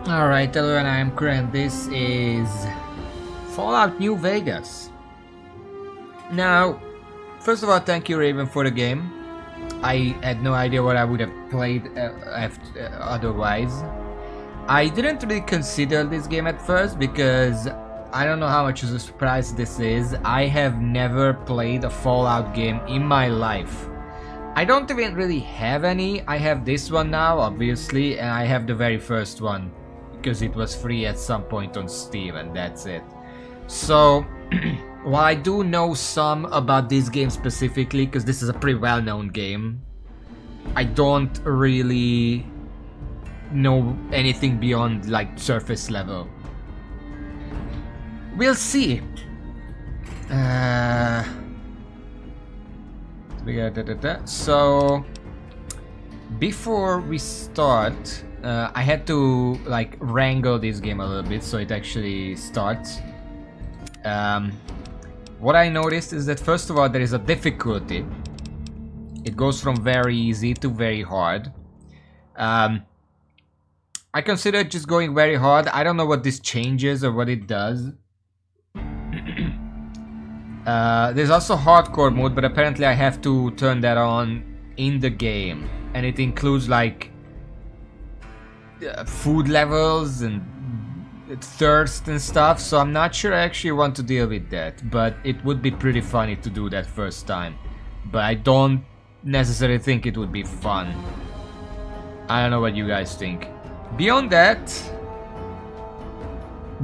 Alright, hello, and I'm Kren. This is Fallout New Vegas. Now, first of all, thank you, Raven, for the game. I had no idea what I would have played otherwise. I didn't really consider this game at first because I don't know how much of a surprise this is. I have never played a Fallout game in my life. I don't even really have any. I have this one now, obviously, and I have the very first one because it was free at some point on Steam, and that's it. So, while I do know some about this game specifically, because this is a pretty well-known game, I don't really know anything beyond, like, surface level. We'll see. So, before we start, I had to like wrangle this game a little bit so it actually starts. What I noticed is that first of all there is a difficulty. It goes from very easy to very hard. I considered just going very hard. I don't know what this changes or what it does. There's also hardcore mode, but apparently I have to turn that on in the game, and it includes like food levels and thirst and stuff, so I'm not sure I actually want to deal with that, but it would be pretty funny to do that first time. But I don't necessarily think it would be fun. I don't know what you guys think. Beyond that,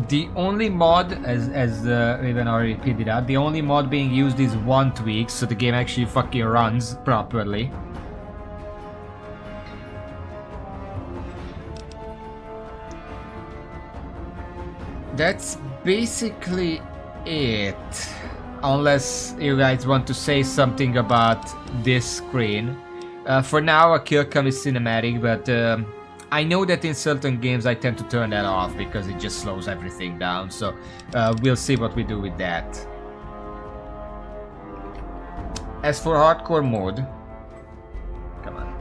the only mod, as Raven already pointed out, the only mod being used is 1 tweak, so the game actually fucking runs properly. That's basically it. Unless you guys want to say something about this screen. For now, a kill cam is cinematic, but I know that in certain games I tend to turn that off because it just slows everything down. So we'll see what we do with that. As for hardcore mode, come on.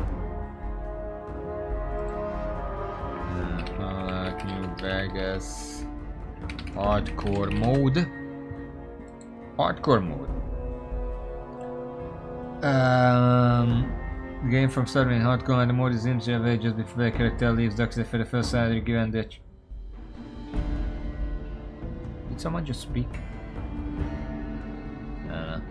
New Vegas. Hardcore mode. Hardcore mode. Game from starting in hardcore, and the mode is injured just before the character leaves Duxley for the first salary given that. Did someone just speak? I don't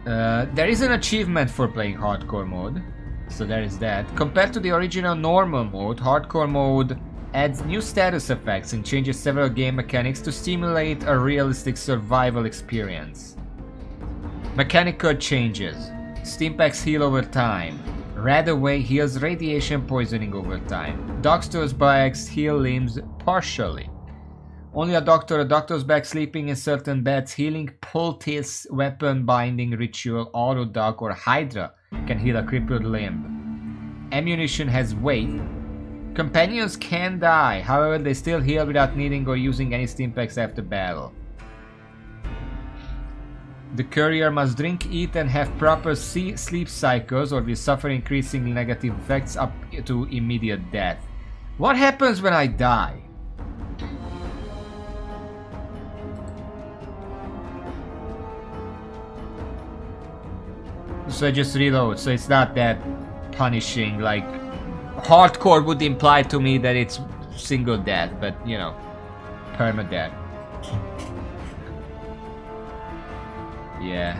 know. There is an achievement for playing hardcore mode, so there is that. Compared to the original normal mode, hardcore mode adds new status effects and changes several game mechanics to stimulate a realistic survival experience. Mechanical changes. Stimpaks heal over time. Radaway heals radiation poisoning over time. Doctor's bags heal limbs partially. Only a doctor's bag sleeping in certain beds, healing, poultice, weapon binding ritual, auto duck, or hydra can heal a crippled limb. Ammunition has weight. Companions can die, however they still heal without needing or using any stimpaks after battle. The courier must drink, eat, and have proper sleep cycles or will suffer increasing negative effects up to immediate death. What happens when I die? So I just reload, so it's not that punishing. Like, hardcore would imply to me that it's single death, but you know, permadeath. Yeah.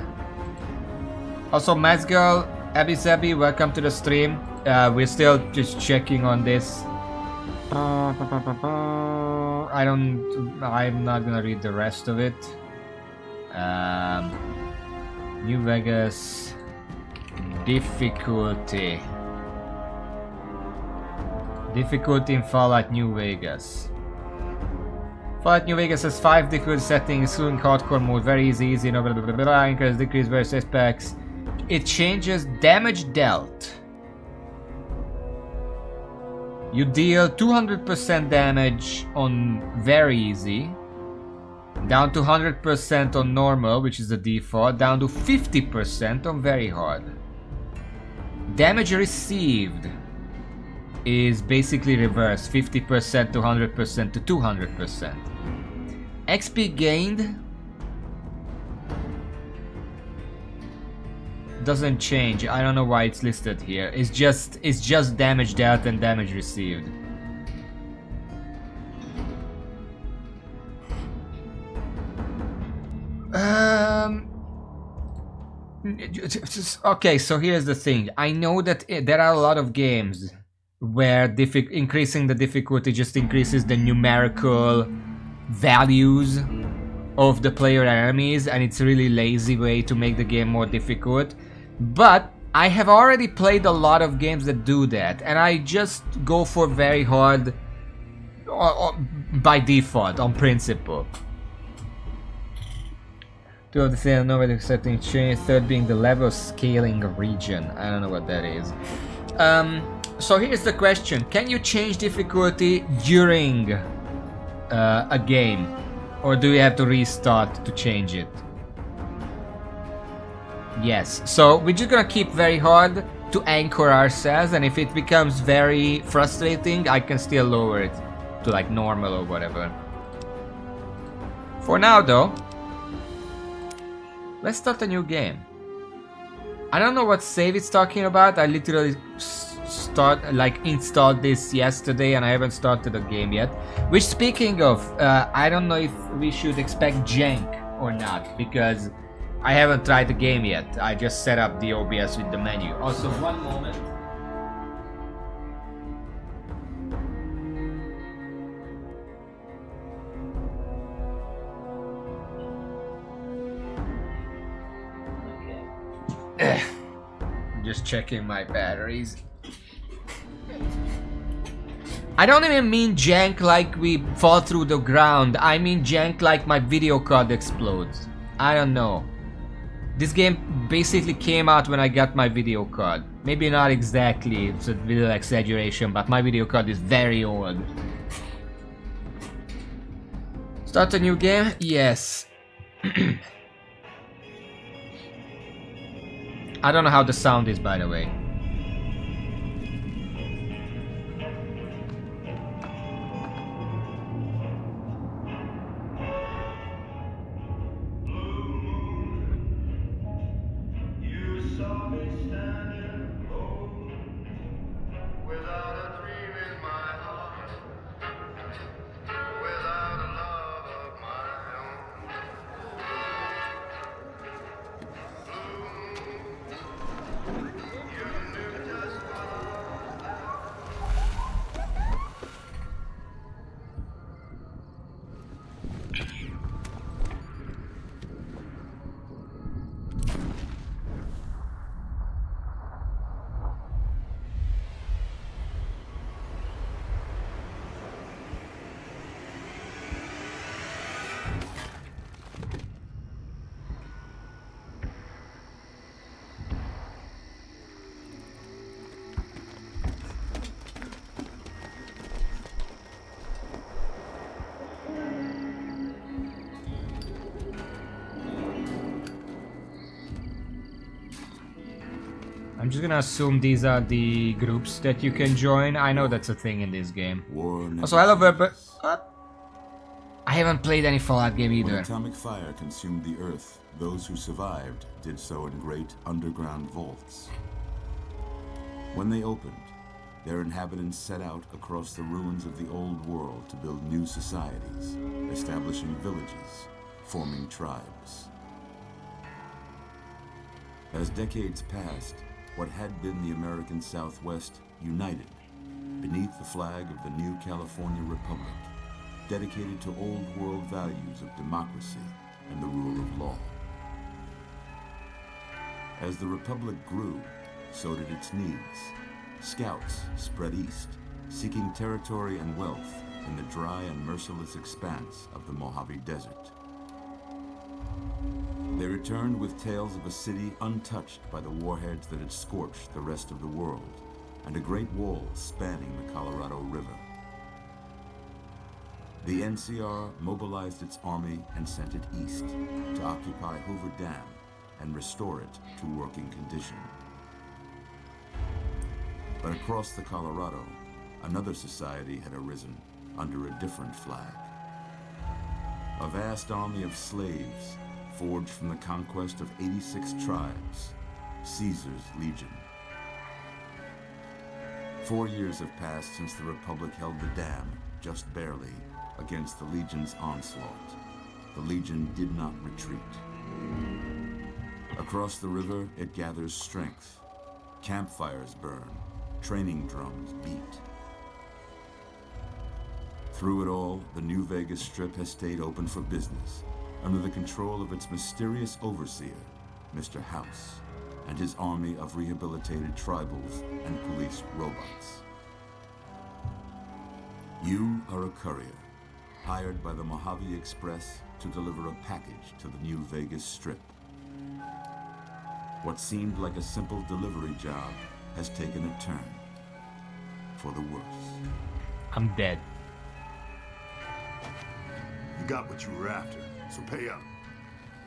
Also, Mazgirl, Abby Zabby, welcome to the stream. We're still just checking on this. I'm not gonna read the rest of it. New Vegas difficulty. Difficulty in Fallout New Vegas. Fallout New Vegas has 5 difficulty settings, including hardcore mode, very easy, no blah blah blah blah, increase decrease various aspects. It changes damage dealt. You deal 200% damage on very easy. Down to 100% on normal, which is the default. Down to 50% on very hard. Damage received is basically reversed. 50% to 100% to 200%. XP gained doesn't change. I don't know why it's listed here. It's just damage dealt and damage received. Okay, so here's the thing. I know that there are a lot of games where increasing the difficulty just increases the numerical values of the player enemies, and it's a really lazy way to make the game more difficult. But I have already played a lot of games that do that, and I just go for very hard by default, on principle. Two of the same number setting change, third being the level scaling region. I don't know what that is. So here's the question. Can you change difficulty during a game? Or do you have to restart to change it? Yes. So we're just gonna keep very hard to anchor ourselves, and if it becomes very frustrating, I can still lower it to like normal or whatever. For now though, let's start a new game. I don't know what save it's talking about. I literally installed this yesterday and I haven't started the game yet. Which, speaking of, I don't know if we should expect jank or not, because I haven't tried the game yet. I just set up the OBS with the menu. Also, one moment. Just checking my batteries. I don't even mean jank like we fall through the ground. I mean jank like my video card explodes. I don't know. This game basically came out when I got my video card. Maybe not exactly, it's a little exaggeration, but my video card is very old. Start a new game? Yes. I don't know how the sound is, by the way. I'm just gonna assume these are the groups that you can join. I know that's a thing in this game. Also, hello, Verber. I haven't played any Fallout game either. When atomic fire consumed the Earth, those who survived did so in great underground vaults. When they opened, their inhabitants set out across the ruins of the old world to build new societies, establishing villages, forming tribes. As decades passed, what had been the American Southwest united beneath the flag of the new California Republic, dedicated to old world values of democracy and the rule of law. As the Republic grew, so did its needs. Scouts spread east, seeking territory and wealth in the dry and merciless expanse of the Mojave Desert. They returned with tales of a city untouched by the warheads that had scorched the rest of the world, and a great wall spanning the Colorado River. The NCR mobilized its army and sent it east to occupy Hoover Dam and restore it to working condition. But across the Colorado, another society had arisen under a different flag. A vast army of slaves forged from the conquest of 86 tribes, Caesar's Legion. 4 years have passed since the Republic held the dam, just barely, against the Legion's onslaught. The Legion did not retreat. Across the river, it gathers strength. Campfires burn, training drums beat. Through it all, the New Vegas Strip has stayed open for business, under the control of its mysterious overseer, Mr. House, and his army of rehabilitated tribals and police robots. You are a courier, hired by the Mojave Express to deliver a package to the New Vegas Strip. What seemed like a simple delivery job has taken a turn, for the worse. I'm dead. You got what you were after, so pay up.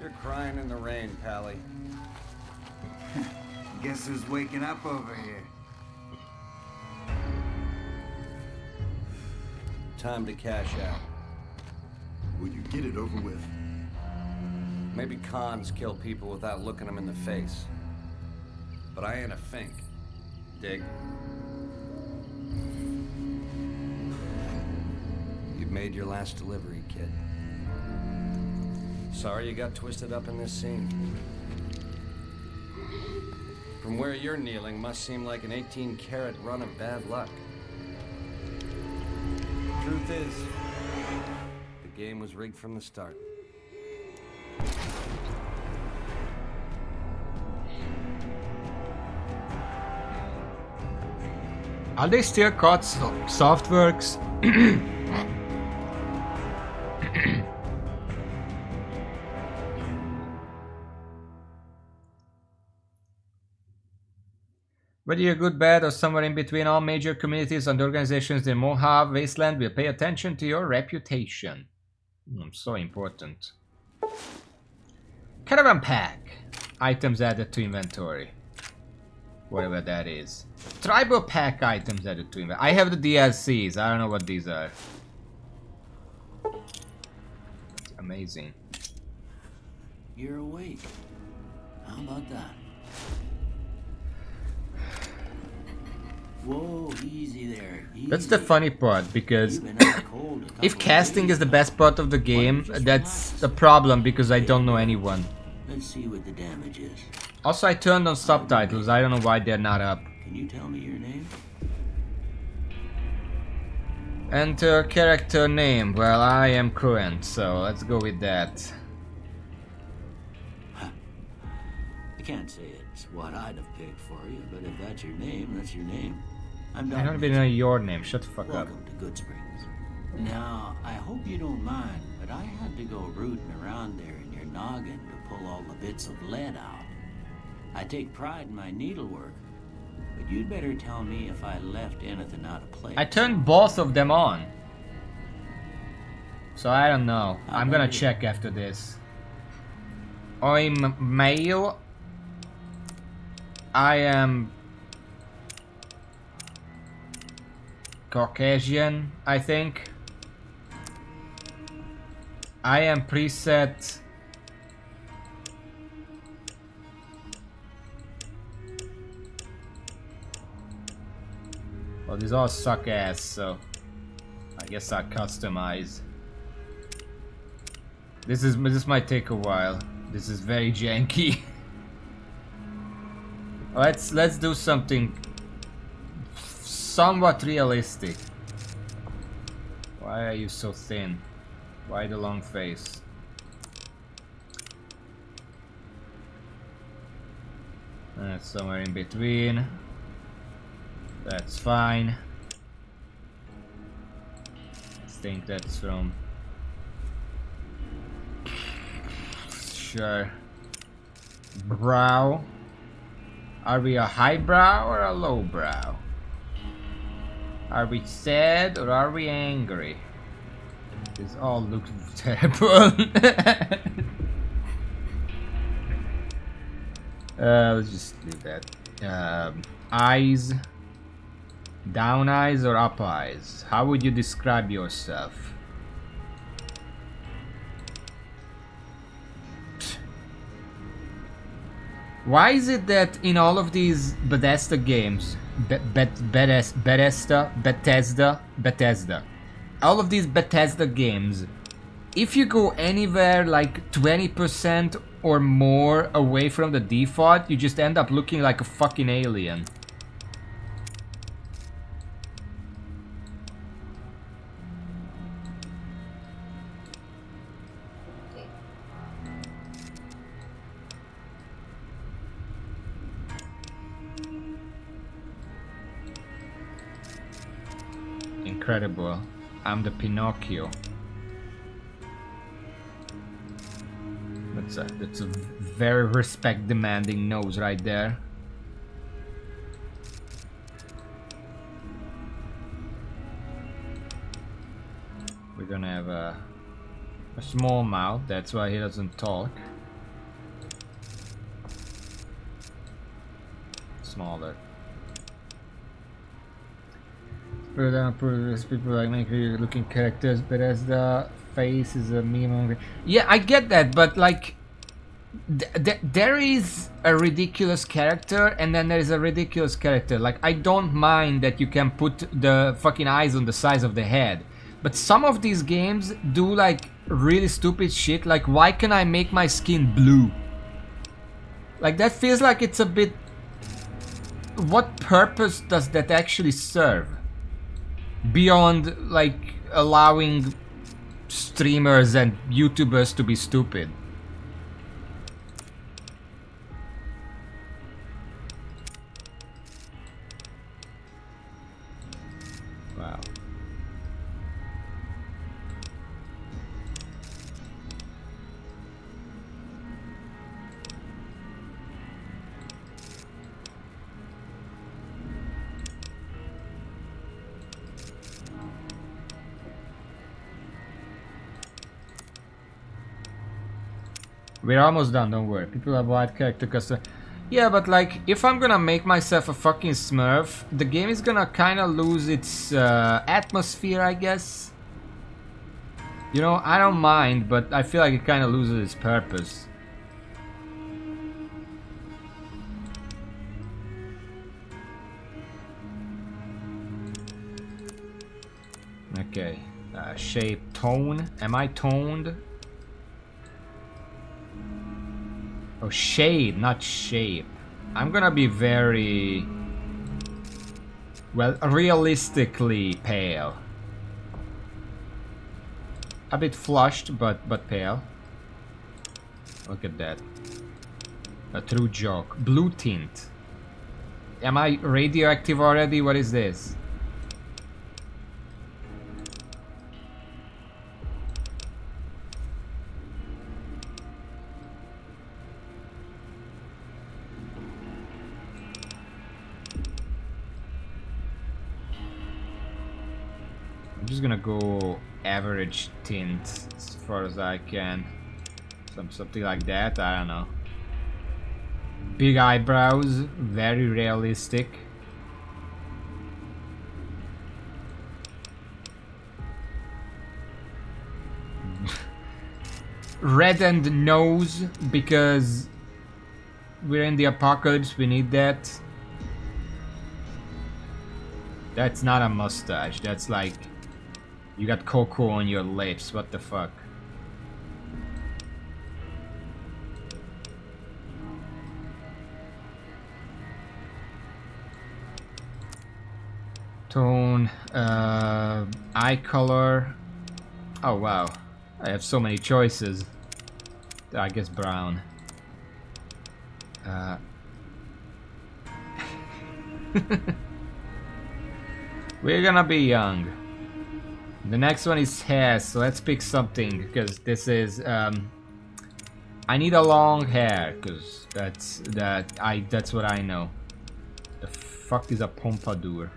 You're crying in the rain, Pally. Guess who's waking up over here? Time to cash out. Will you get it over with? Maybe cons kill people without looking them in the face. But I ain't a fink. Dig? You've made your last delivery, kid. Sorry you got twisted up in this scene. From where you're kneeling must seem like an 18-carat run of bad luck. Truth is, the game was rigged from the start. Are they still called Softworks? Whether you're good, bad, or somewhere in between, all major communities and organizations in Mojave Wasteland will pay attention to your reputation. So important. Caravan pack. Items added to inventory. Whatever that is. Tribal pack items added to inventory. I have the DLCs. I don't know what these are. It's amazing. You're awake. How about that? Whoa, easy there. Easy. That's the funny part, because You've been out cold a couple if of casting days. is the best part of the game, that's the problem, because I don't know anyone. Let's see what the damage is. Also, I turned on subtitles. I don't know why they're not up. Can you tell me your name? Enter character name. Well, I am current, so let's go with that. I can't say it's what I'd have picked for you, but if that's your name, that's your name. I'm I don't even know your name. Shut the fuck up. Welcome to Good Springs. Now, I hope you don't mind, but I had to go rooting around there in your noggin to pull all the bits of lead out. I take pride in my needlework, but you'd better tell me if I left anything out of place. I turned both of them on. So I don't know. I'm gonna check after this. I'm male. I am Caucasian, I think. I am preset. Well, these all suck ass, so I guess I'll customize. This might take a while. This is very janky. Let's do something somewhat realistic. Why are you so thin? Why the long face? That's somewhere in between. That's fine. I think that's from... Sure. Brow. Are we a high brow or a low brow? Are we sad or are we angry? This all looks terrible. Let's just do that. Eyes. Down eyes or up eyes? How would you describe yourself? Why is it that in all of these Bethesda games, Bethesda, all of these Bethesda games, if you go anywhere like 20% or more away from the default, you just end up looking like a fucking alien. Incredible. I'm the Pinocchio. That's a very respect-demanding nose right there. We're gonna have a small mouth, that's why he doesn't talk. Smaller. People like make looking characters, but as the face is a meme. Yeah, I get that, but like, there is a ridiculous character, and then there is a ridiculous character. Like, I don't mind that you can put the fucking eyes on the size of the head, but some of these games do like really stupid shit. Like, why can I make my skin blue? Like, that feels like it's a bit. What purpose does that actually serve? Beyond like allowing streamers and YouTubers to be stupid. Wow. We're almost done, don't worry. People have white character custom. Yeah, but like, if I'm gonna make myself a fucking Smurf, the game is gonna kinda lose its atmosphere, I guess. You know, I don't mind, but I feel like it kinda loses its purpose. Okay, shape, tone. Am I toned? Oh, shade, not shape. I'm gonna be very, well, realistically pale. A bit flushed, but pale. Look at that. A true joke. Blue tint. Am I radioactive already? What is this? I'm just gonna go average tint as far as I can. Something like that, I don't know. Big eyebrows, very realistic. Reddened nose, because we're in the apocalypse, we need that. That's not a mustache, that's like, you got cocoa on your lips, what the fuck? Tone, eye color. Oh wow, I have so many choices. I guess brown. We're gonna be young. The next one is hair, so let's pick something, because this is I need a long hair, because that's what I know. The fuck is a pompadour?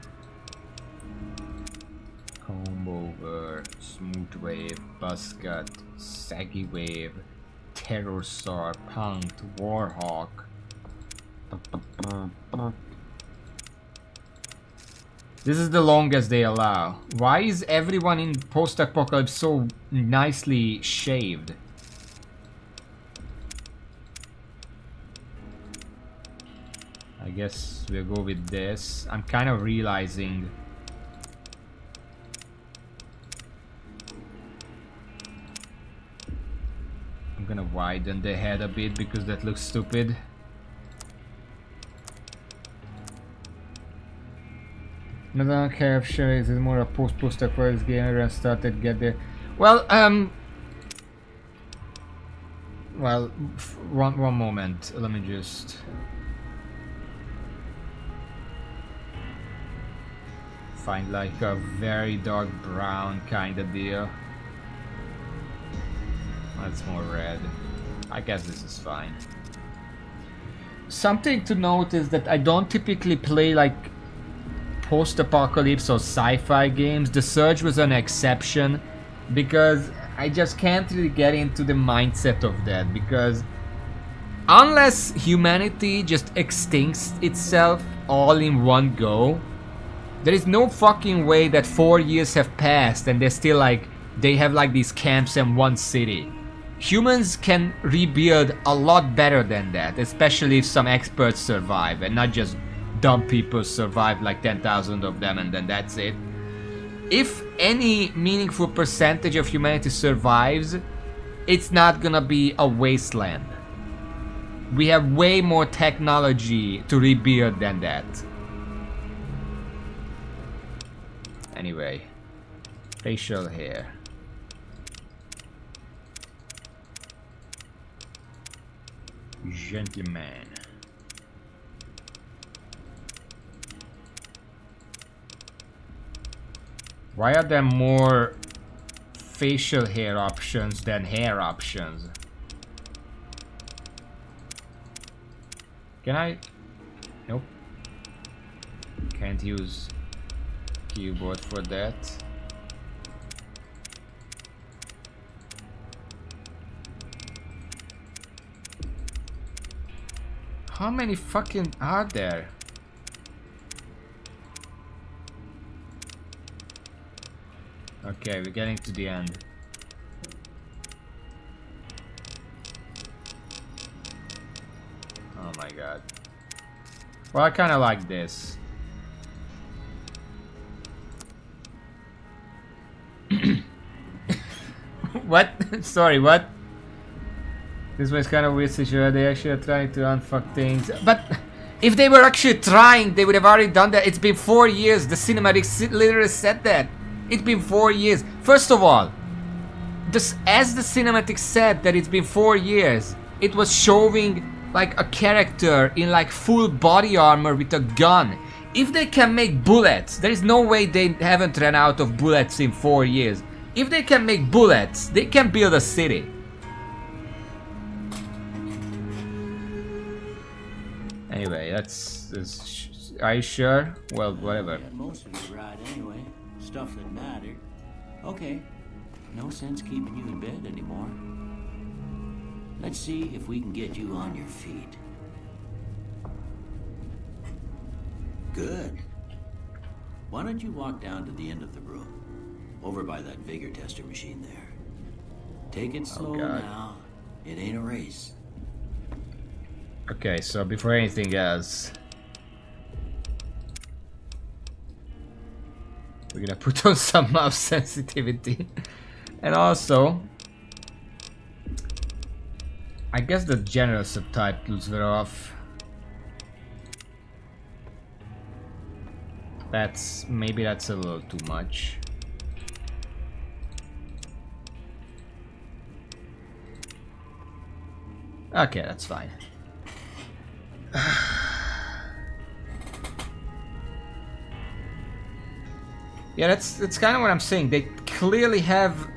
Comb over, smooth wave, buzz cut, saggy wave, pterosaur, punked, warhawk. This is the longest they allow. Why is everyone in post-apocalypse so nicely shaved? I guess we'll go with this. I'm kind of realizing I'm gonna widen the head a bit because that looks stupid. I don't care if sure is more a post-apocalypse game. Everyone started get there. Well, one moment. Let me just find like a very dark brown kind of deal. That's more red. I guess this is fine. Something to note is that I don't typically play like post-apocalypse or sci-fi games. The Surge was an exception because I just can't really get into the mindset of that, because unless humanity just extincts itself all in one go, there is no fucking way that 4 years have passed and they're still like, they have like these camps in one city. Humans can rebuild a lot better than that, especially if some experts survive and not just dumb people survive, like 10,000 of them and then that's it. If any meaningful percentage of humanity survives, it's not gonna be a wasteland. We have way more technology to rebuild than that. Anyway, facial hair. Gentleman. Why are there more facial hair options than hair options? Can I? Nope. Can't use keyboard for that. How many fucking are there? Okay, we're getting to the end. Oh my god. Well, I kinda like this. What? Sorry, what? This was kind of weird situation. They actually are trying to unfuck things. But if they were actually trying, they would have already done that. It's been 4 years. The cinematics literally said that. It's been 4 years. First of all, as the cinematic said that it's been 4 years, it was showing like a character in like full body armor with a gun. If they can make bullets, there is no way they haven't run out of bullets in 4 years. If they can make bullets, they can build a city. Anyway, that's are you sure? Well, whatever. Got most of it right anyway. Stuff that mattered. Okay. No sense keeping you in bed anymore. Let's see if we can get you on your feet. Good. Why don't you walk down to the end of the room? Over by that vigor tester machine there. Take it slow now. It ain't a race. Okay, so before anything else, we're gonna put on some mouse sensitivity. And also, I guess the general subtitles were off. Maybe that's a little too much. Okay, that's fine. Yeah, that's kind of what I'm saying. They clearly have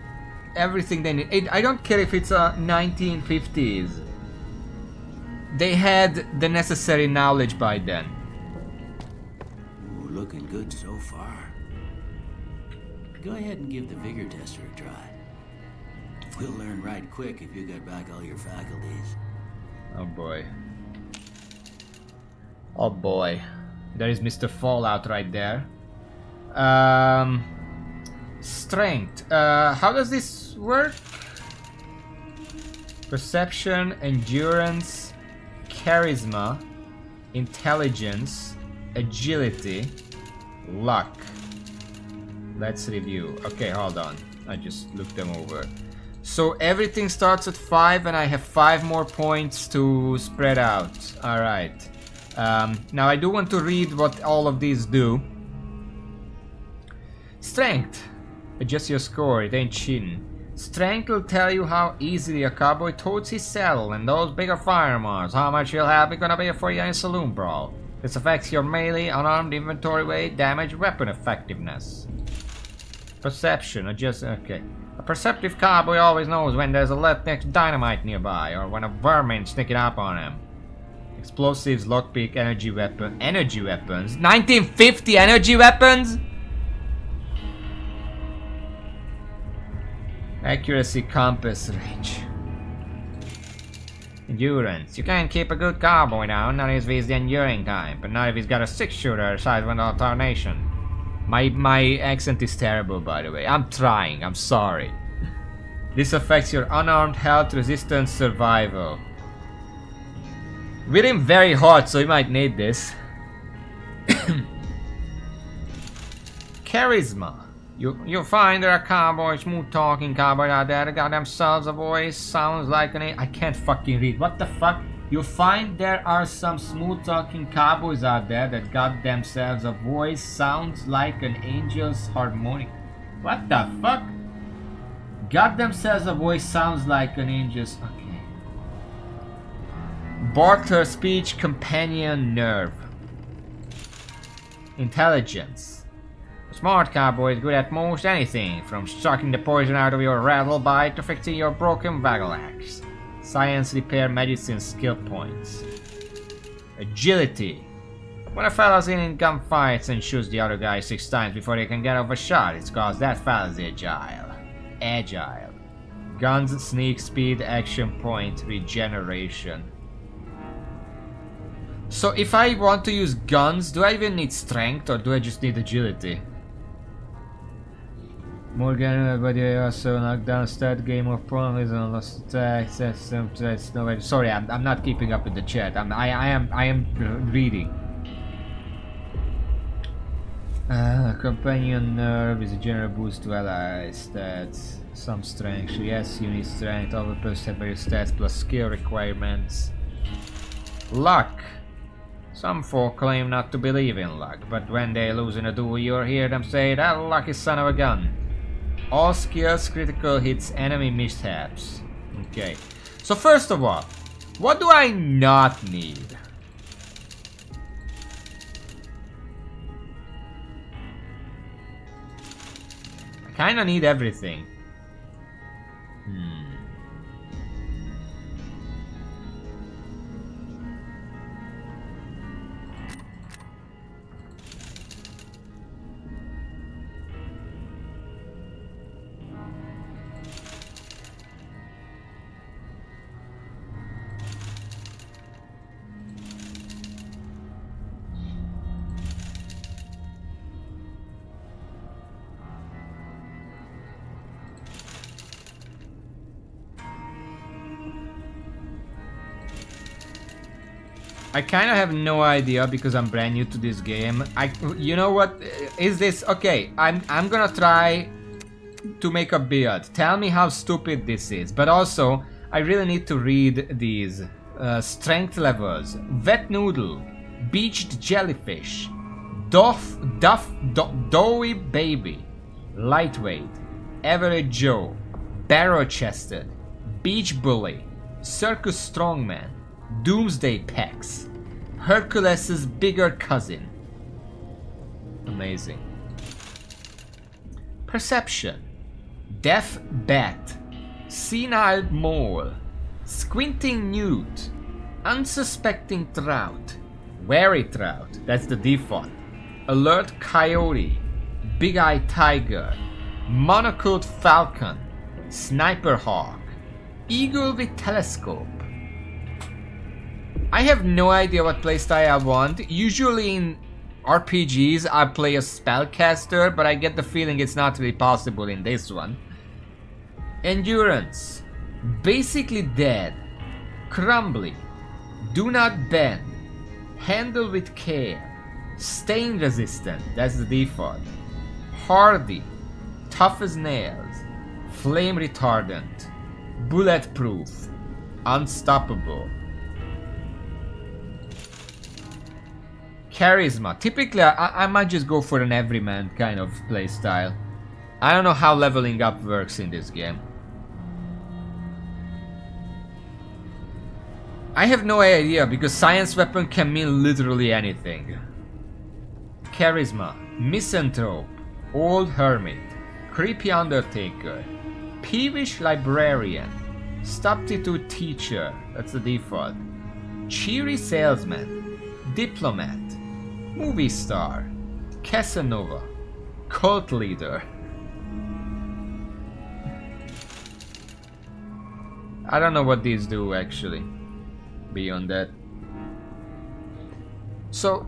everything they need. I don't care if it's a 1950s. They had the necessary knowledge by then. Ooh, looking good so far. Go ahead and give the vigor tester a try. We'll learn right quick if you get back all your faculties. Oh boy. Oh boy. There is Mr. Fallout right there. Strength. How does this work? Perception, endurance, charisma, intelligence, agility, luck. Let's review. Okay, hold on. I just looked them over. So everything starts at 5 and I have 5 more points to spread out. Alright. Now I do want to read what all of these do. Strength. Adjust your score, it ain't cheating. Strength will tell you how easily a cowboy totes his saddle and those bigger firearms, how much you'll have gonna be for you in a saloon brawl. This affects your melee, unarmed inventory weight, damage, weapon effectiveness. Perception, okay. A perceptive cowboy always knows when there's a left next dynamite nearby, or when a vermin sneaking up on him. Explosives, lockpick, energy weapons. 1950 energy weapons? Accuracy, compass, range. Endurance. You can't keep a good cowboy down, not if he's the enduring type, but not if he's got a 6-shooter size with alternation. My accent is terrible, by the way. I'm trying, I'm sorry. This affects your unarmed health, resistance, survival. We're in very hot, so you might need this. Charisma. You'll find there are cowboys, smooth talking cowboys out there that got themselves a voice, sounds like an... I can't fucking read. What the fuck? You'll find there are some smooth talking cowboys out there that got themselves a voice, sounds like an angel's harmonic. What the fuck? Got themselves a voice, sounds like an angel's... Okay. Barter, speech, companion, nerve. Intelligence. A smart cowboy is good at most anything, from sucking the poison out of your rattle bite to fixing your broken waggle axe. Science, repair, medicine, skill points. Agility. When a fella's in gunfights and shoots the other guy 6 times before he can get off a shot, it's cause that fella's agile. Agile. Guns, sneak, speed, action point, regeneration. So if I want to use guns, do I even need strength or do I just need agility? Morgan, everybody also knocked down stat game of problems and lost attacks. That's no way. Sorry, I'm not keeping up with the chat. I am reading. Companion nerve is a general boost to allies. Stats, some strength. Yes, you need strength. All weapons have various stats plus skill requirements. Luck. Some folk claim not to believe in luck, but when they lose in a duel, you'll hear them say, "That lucky son of a gun." All skills, critical hits, enemy mishaps. Okay. So first of all, what do I not need? I kinda need everything. I kind of have no idea because I'm brand new to this game. You know what is this? Okay, I'm gonna try to make a build. Tell me how stupid this is. But also, I really need to read these strength levels. Wet noodle, beached jellyfish, doughy baby, lightweight, average Joe, barrow-chested, beach bully, circus strongman, Doomsday Pecs, Hercules's bigger cousin. Amazing. Perception, deaf bat, senile mole, squinting newt, unsuspecting trout, wary trout, that's the default, alert coyote, big-eyed tiger, Monocled Falcon, Sniper Hawk, Eagle with Telescope. I have no idea what playstyle I want. Usually in RPGs I play a spellcaster, but I get the feeling it's not really possible in this one. Endurance, basically dead, crumbly, do not bend, handle with care, stain resistant, that's the default, hardy, tough as nails, flame retardant, bulletproof, unstoppable. Charisma. Typically, I might just go for an everyman kind of playstyle. I don't know how leveling up works in this game. I have no idea because science weapon can mean literally anything. Charisma. Misanthrope. Old hermit. Creepy undertaker. Peevish librarian. Substitute teacher. That's the default. Cheery salesman. Diplomat. Movie star, Casanova, cult leader. I don't know what these do actually, beyond that. So,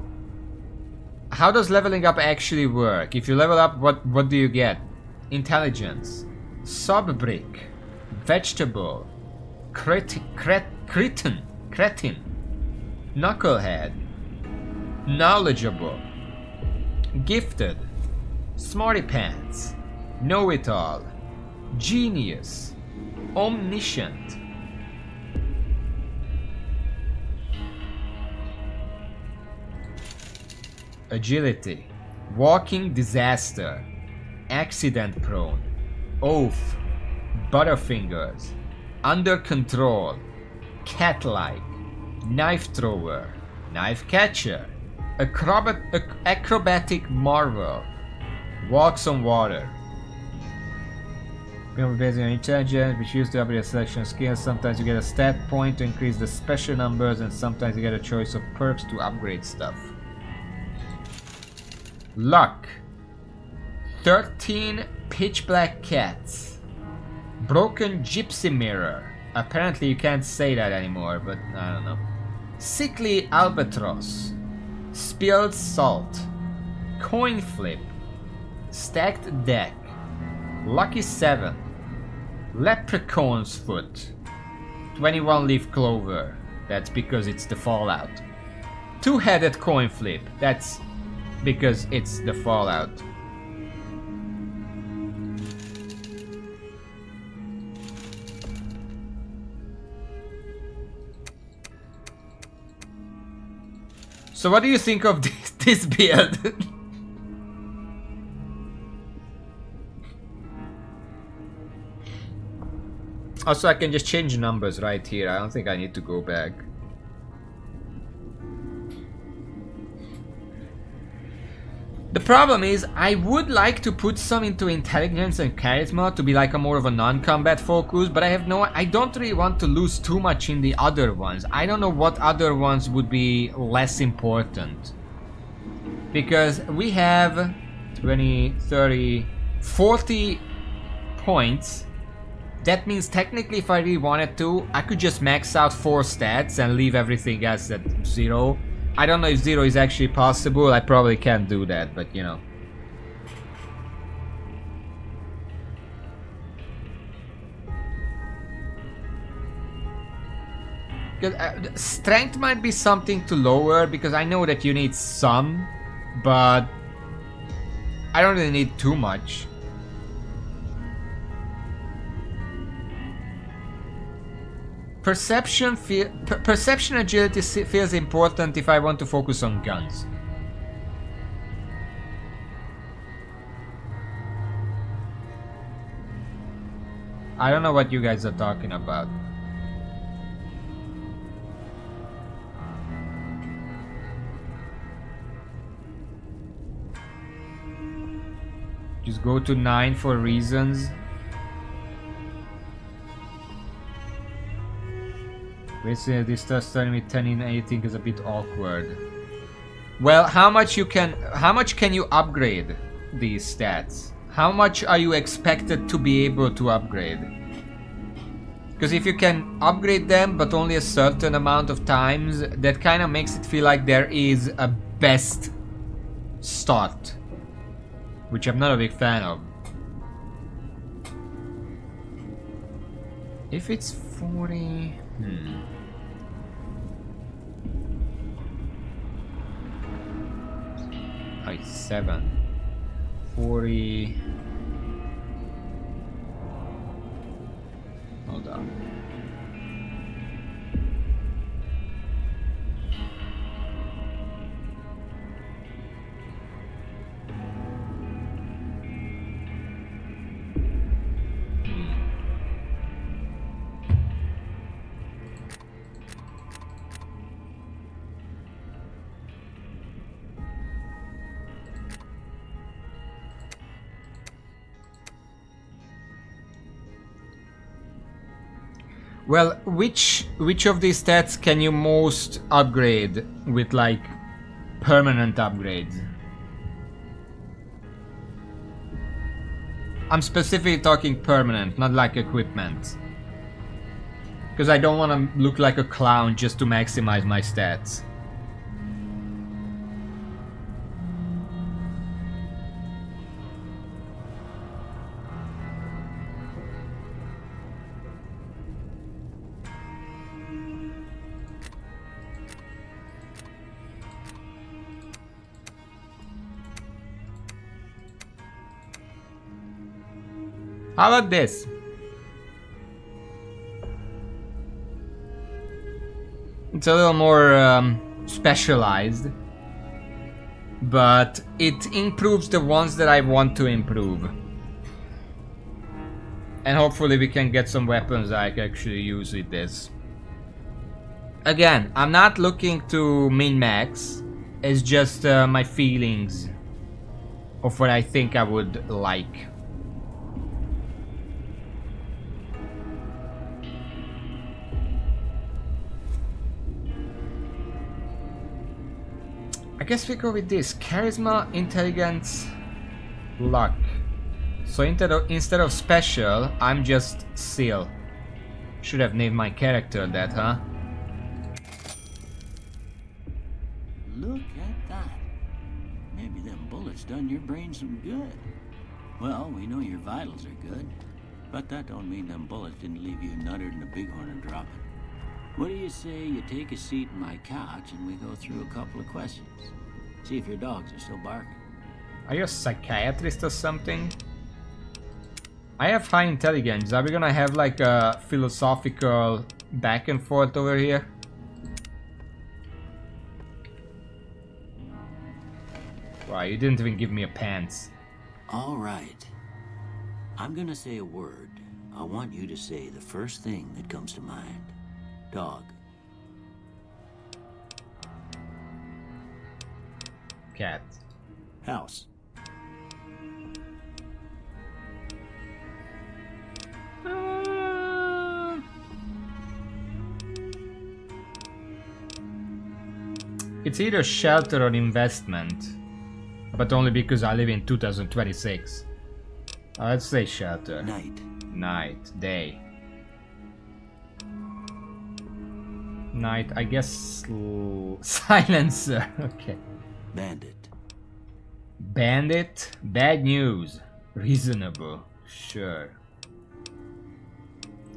how does leveling up actually work? If you level up, what do you get? Intelligence, sub-brick, vegetable, cretin, knucklehead, knowledgeable, gifted, smarty pants, know-it-all, genius, omniscient. Agility, walking disaster, accident prone, oath, butterfingers, under control, cat-like, knife thrower, knife catcher, acrobatic marvel, walks on water. Based on intelligence, which used to upgrade a selection skill. Sometimes you get a stat point to increase the special numbers, and sometimes you get a choice of perks to upgrade stuff. Luck. 13 pitch black cats. Broken gypsy mirror. Apparently you can't say that anymore, but I don't know. Sickly albatross. Spilled salt. Coin flip. Stacked deck. Lucky 7. Leprechaun's foot. 21 leaf clover. That's because it's the Fallout. Two-headed coin flip. That's because it's the Fallout. So what do you think of this build? Also, I can just change numbers right here. I don't think I need to go back. The problem is, I would like to put some into intelligence and charisma to be like a more of a non-combat focus, but I don't really want to lose too much in the other ones. I don't know what other ones would be less important. Because we have 20, 30, 40 points. That means technically if I really wanted to, I could just max out 4 stats and leave everything else at 0. I don't know if 0 is actually possible. I probably can't do that, but you know. Strength might be something to lower because I know that you need some, but I don't really need too much. Perception agility feels important if I want to focus on guns. I don't know what you guys are talking about. Just go to 9 for reasons. Basically, this starts starting with 10 in 18 is a bit awkward. Well, how much can you upgrade these stats? How much are you expected to be able to upgrade? Because if you can upgrade them but only a certain amount of times, that kind of makes it feel like there is a best start, which I'm not a big fan of. If it's 40... Oh, it's 7. 40... Hold on. Well, which of these stats can you most upgrade with like permanent upgrades? I'm specifically talking permanent, not like equipment. Because I don't want to look like a clown just to maximize my stats. How about this? It's a little more specialized, but it improves the ones that I want to improve. And hopefully we can get some weapons I can actually use with this. Again, I'm not looking to min-max, it's just my feelings of what I think I would like. I guess we go with this. Charisma, intelligence, luck. So instead of special, I'm just seal. Should have named my character that, huh? Look at that. Maybe them bullets done your brain some good. Well, we know your vitals are good, but that don't mean them bullets didn't leave you nuttered in a bighorn and dropping. What do you say you take a seat in my couch and we go through a couple of questions? See if your dogs are still barking. Are you a psychiatrist or something? I have high intelligence. Are we gonna have like a philosophical back and forth over here? Wow, you didn't even give me a pants. All right. I'm gonna say a word. I want you to say the first thing that comes to mind. Dog. Cat. House. It's either shelter or investment, but only because I live in 2026. Let's say shelter. Night. Night. Day. Night, I guess. Silencer. Okay. Bandit. Bandit. Bad news. Reasonable. Sure.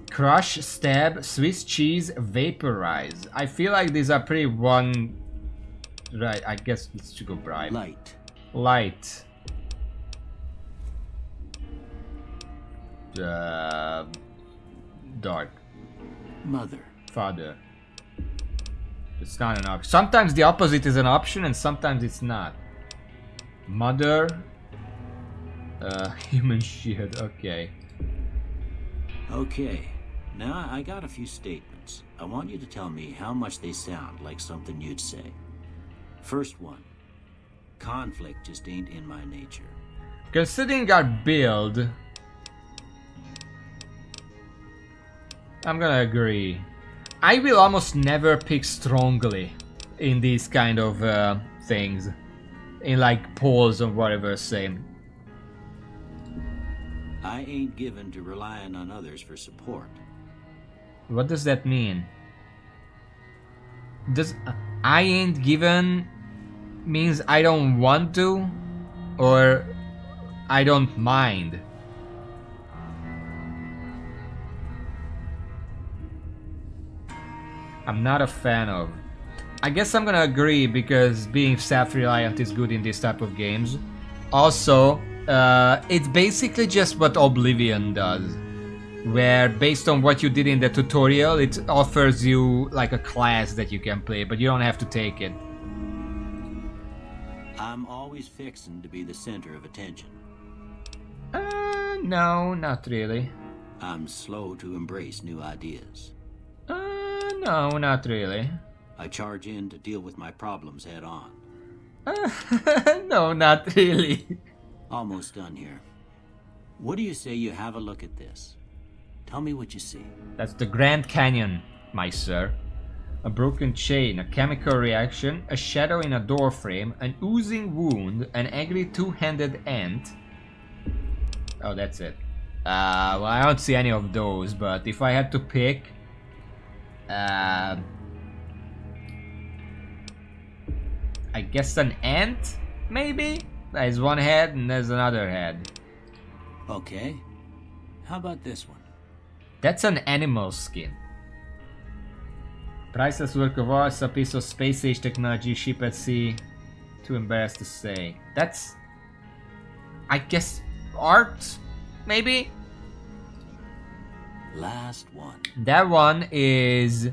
Crush, stab, Swiss cheese, vaporize. I feel like these are pretty one. Right, I guess let's go bribe. Light. Light. Dark. Mother. Father. It's not an option. Sometimes the opposite is an option and sometimes it's not. Mother. Human shield. Okay. Okay. Now I got a few statements. I want you to tell me how much they sound like something you'd say. First one. Conflict just ain't in my nature. Considering our build, I'm gonna agree. I will almost never pick strongly in these kind of things. In like polls or whatever, same. I ain't given to relying on others for support. What does that mean? Does I ain't given means I don't want to, or I don't mind? I'm not a fan of. I guess I'm gonna agree because being self-reliant is good in this type of games. Also, it's basically just what Oblivion does, where based on what you did in the tutorial, it offers you like a class that you can play, but you don't have to take it. I'm always fixing to be the center of attention. No, not really. I'm slow to embrace new ideas. No, not really. I charge in to deal with my problems head on. No, not really. Almost done here. What do you say you have a look at this? Tell me what you see. That's the Grand Canyon, my sir. A broken chain, a chemical reaction, a shadow in a door frame, an oozing wound, an angry two-handed ant. Oh, that's it. Well, I don't see any of those, but if I had to pick... I guess an ant, maybe? There's one head and there's another head. Okay. How about this one? That's an animal skin. Priceless work of art, a piece of space age technology, ship at sea. Too embarrassed to say. That's... I guess art? Maybe? Last one. That one is...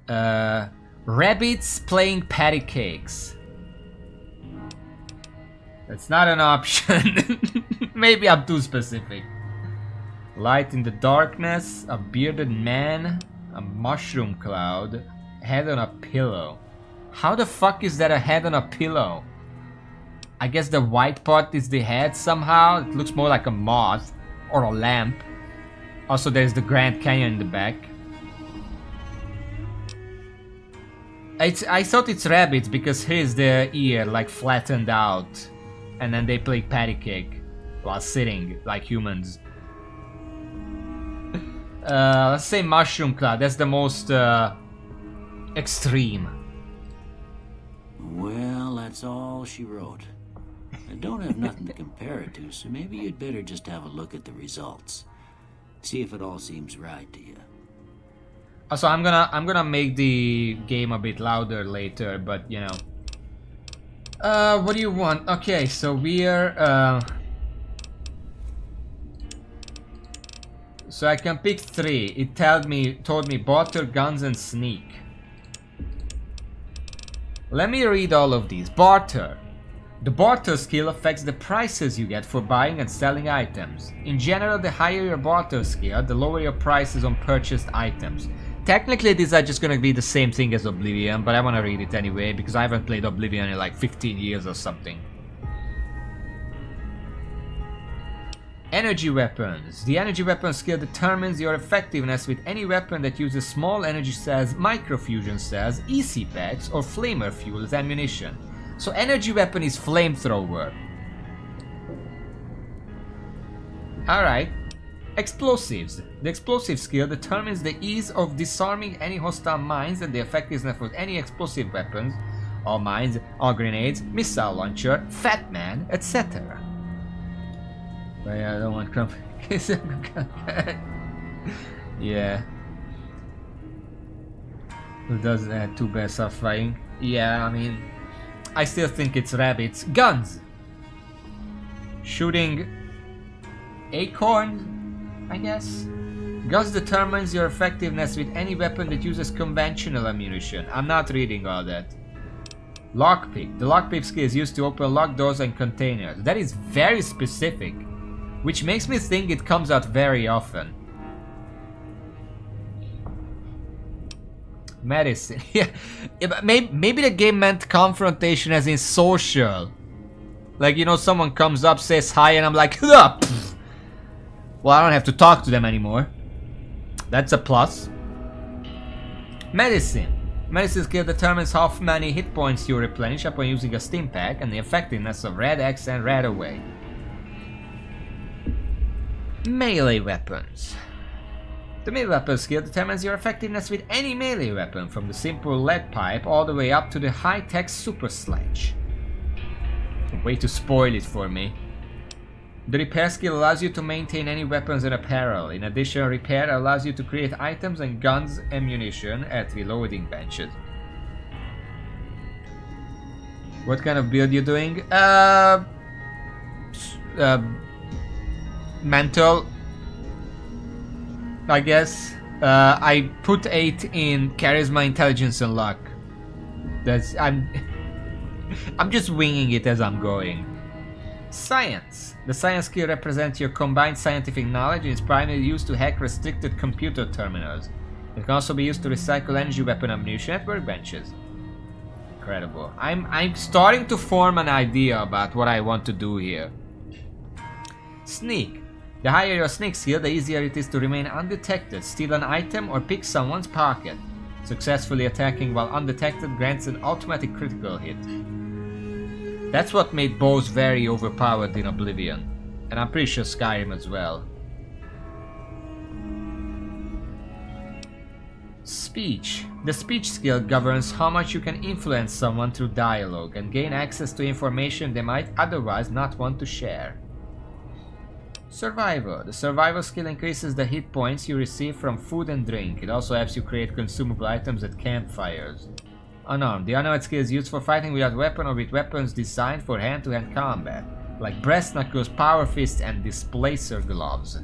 rabbits playing patty cakes. That's not an option. Maybe I'm too specific. Light in the darkness, a bearded man, a mushroom cloud, head on a pillow. How the fuck is that a head on a pillow? I guess the white part is the head somehow. It looks more like a moth or a lamp. Also, there's the Grand Canyon in the back. I thought it's rabbits because here's the ear like flattened out. And then they play patty cake while sitting like humans. Let's say mushroom cloud. That's the most extreme. Well, that's all she wrote. I don't have nothing to compare it to, so maybe you'd better just have a look at the results. See if it all seems right to you. Also, I'm gonna make the game a bit louder later, but you know. What do you want? Okay, so we're so I can pick 3. It told me barter, guns, and sneak. Let me read all of these. Barter. The barter skill affects the prices you get for buying and selling items. In general, the higher your barter skill, the lower your prices on purchased items. Technically, these are just gonna be the same thing as Oblivion, but I wanna read it anyway because I haven't played Oblivion in like 15 years or something. Energy weapons. The energy weapon skill determines your effectiveness with any weapon that uses small energy cells, microfusion cells, EC packs, or flamer fuel as ammunition. So energy weapon is flamethrower. Alright. Explosives. The explosive skill determines the ease of disarming any hostile mines and the effectiveness of any explosive weapons, all mines, all grenades, missile launcher, fat man, etc. But yeah, I don't want crumpet. Yeah. Who does that? 2 bears are flying. Yeah, I mean, I still think it's rabbits. Guns. Shooting acorns, I guess. Guns determines your effectiveness with any weapon that uses conventional ammunition. I'm not reading all that. Lockpick. The lockpick skill is used to open locked doors and containers. That is very specific, which makes me think it comes out very often. Medicine. Yeah, but maybe the game meant confrontation as in social. Like, you know, someone comes up, says hi, and I'm like, well, I don't have to talk to them anymore. That's a plus. Medicine. Medicine skill determines how many hit points you replenish upon using a stim pack and the effectiveness of Red X and Red Away. Melee weapons. The melee weapon skill determines your effectiveness with any melee weapon, from the simple lead pipe all the way up to the high-tech super sledge. Way to spoil it for me. The repair skill allows you to maintain any weapons and apparel. In addition, repair allows you to create items and guns ammunition at reloading benches. What kind of build you doing? Mental, I guess. I put 8 in charisma, intelligence, and luck. I'm just winging it as I'm going. Science. The science skill represents your combined scientific knowledge and is primarily used to hack restricted computer terminals. It can also be used to recycle energy weapon ammunition at workbenches. Incredible. I'm starting to form an idea about what I want to do here. Sneak. The higher your sneak skill, the easier it is to remain undetected, steal an item, or pick someone's pocket. Successfully attacking while undetected grants an automatic critical hit. That's what made bows very overpowered in Oblivion, and I'm pretty sure Skyrim as well. Speech. The speech skill governs how much you can influence someone through dialogue and gain access to information they might otherwise not want to share. Survival. The survival skill increases the hit points you receive from food and drink. It also helps you create consumable items at campfires. Unarmed. The unarmed skill is used for fighting without weapon or with weapons designed for hand-to-hand combat, like breast knuckles, power fists, and displacer gloves.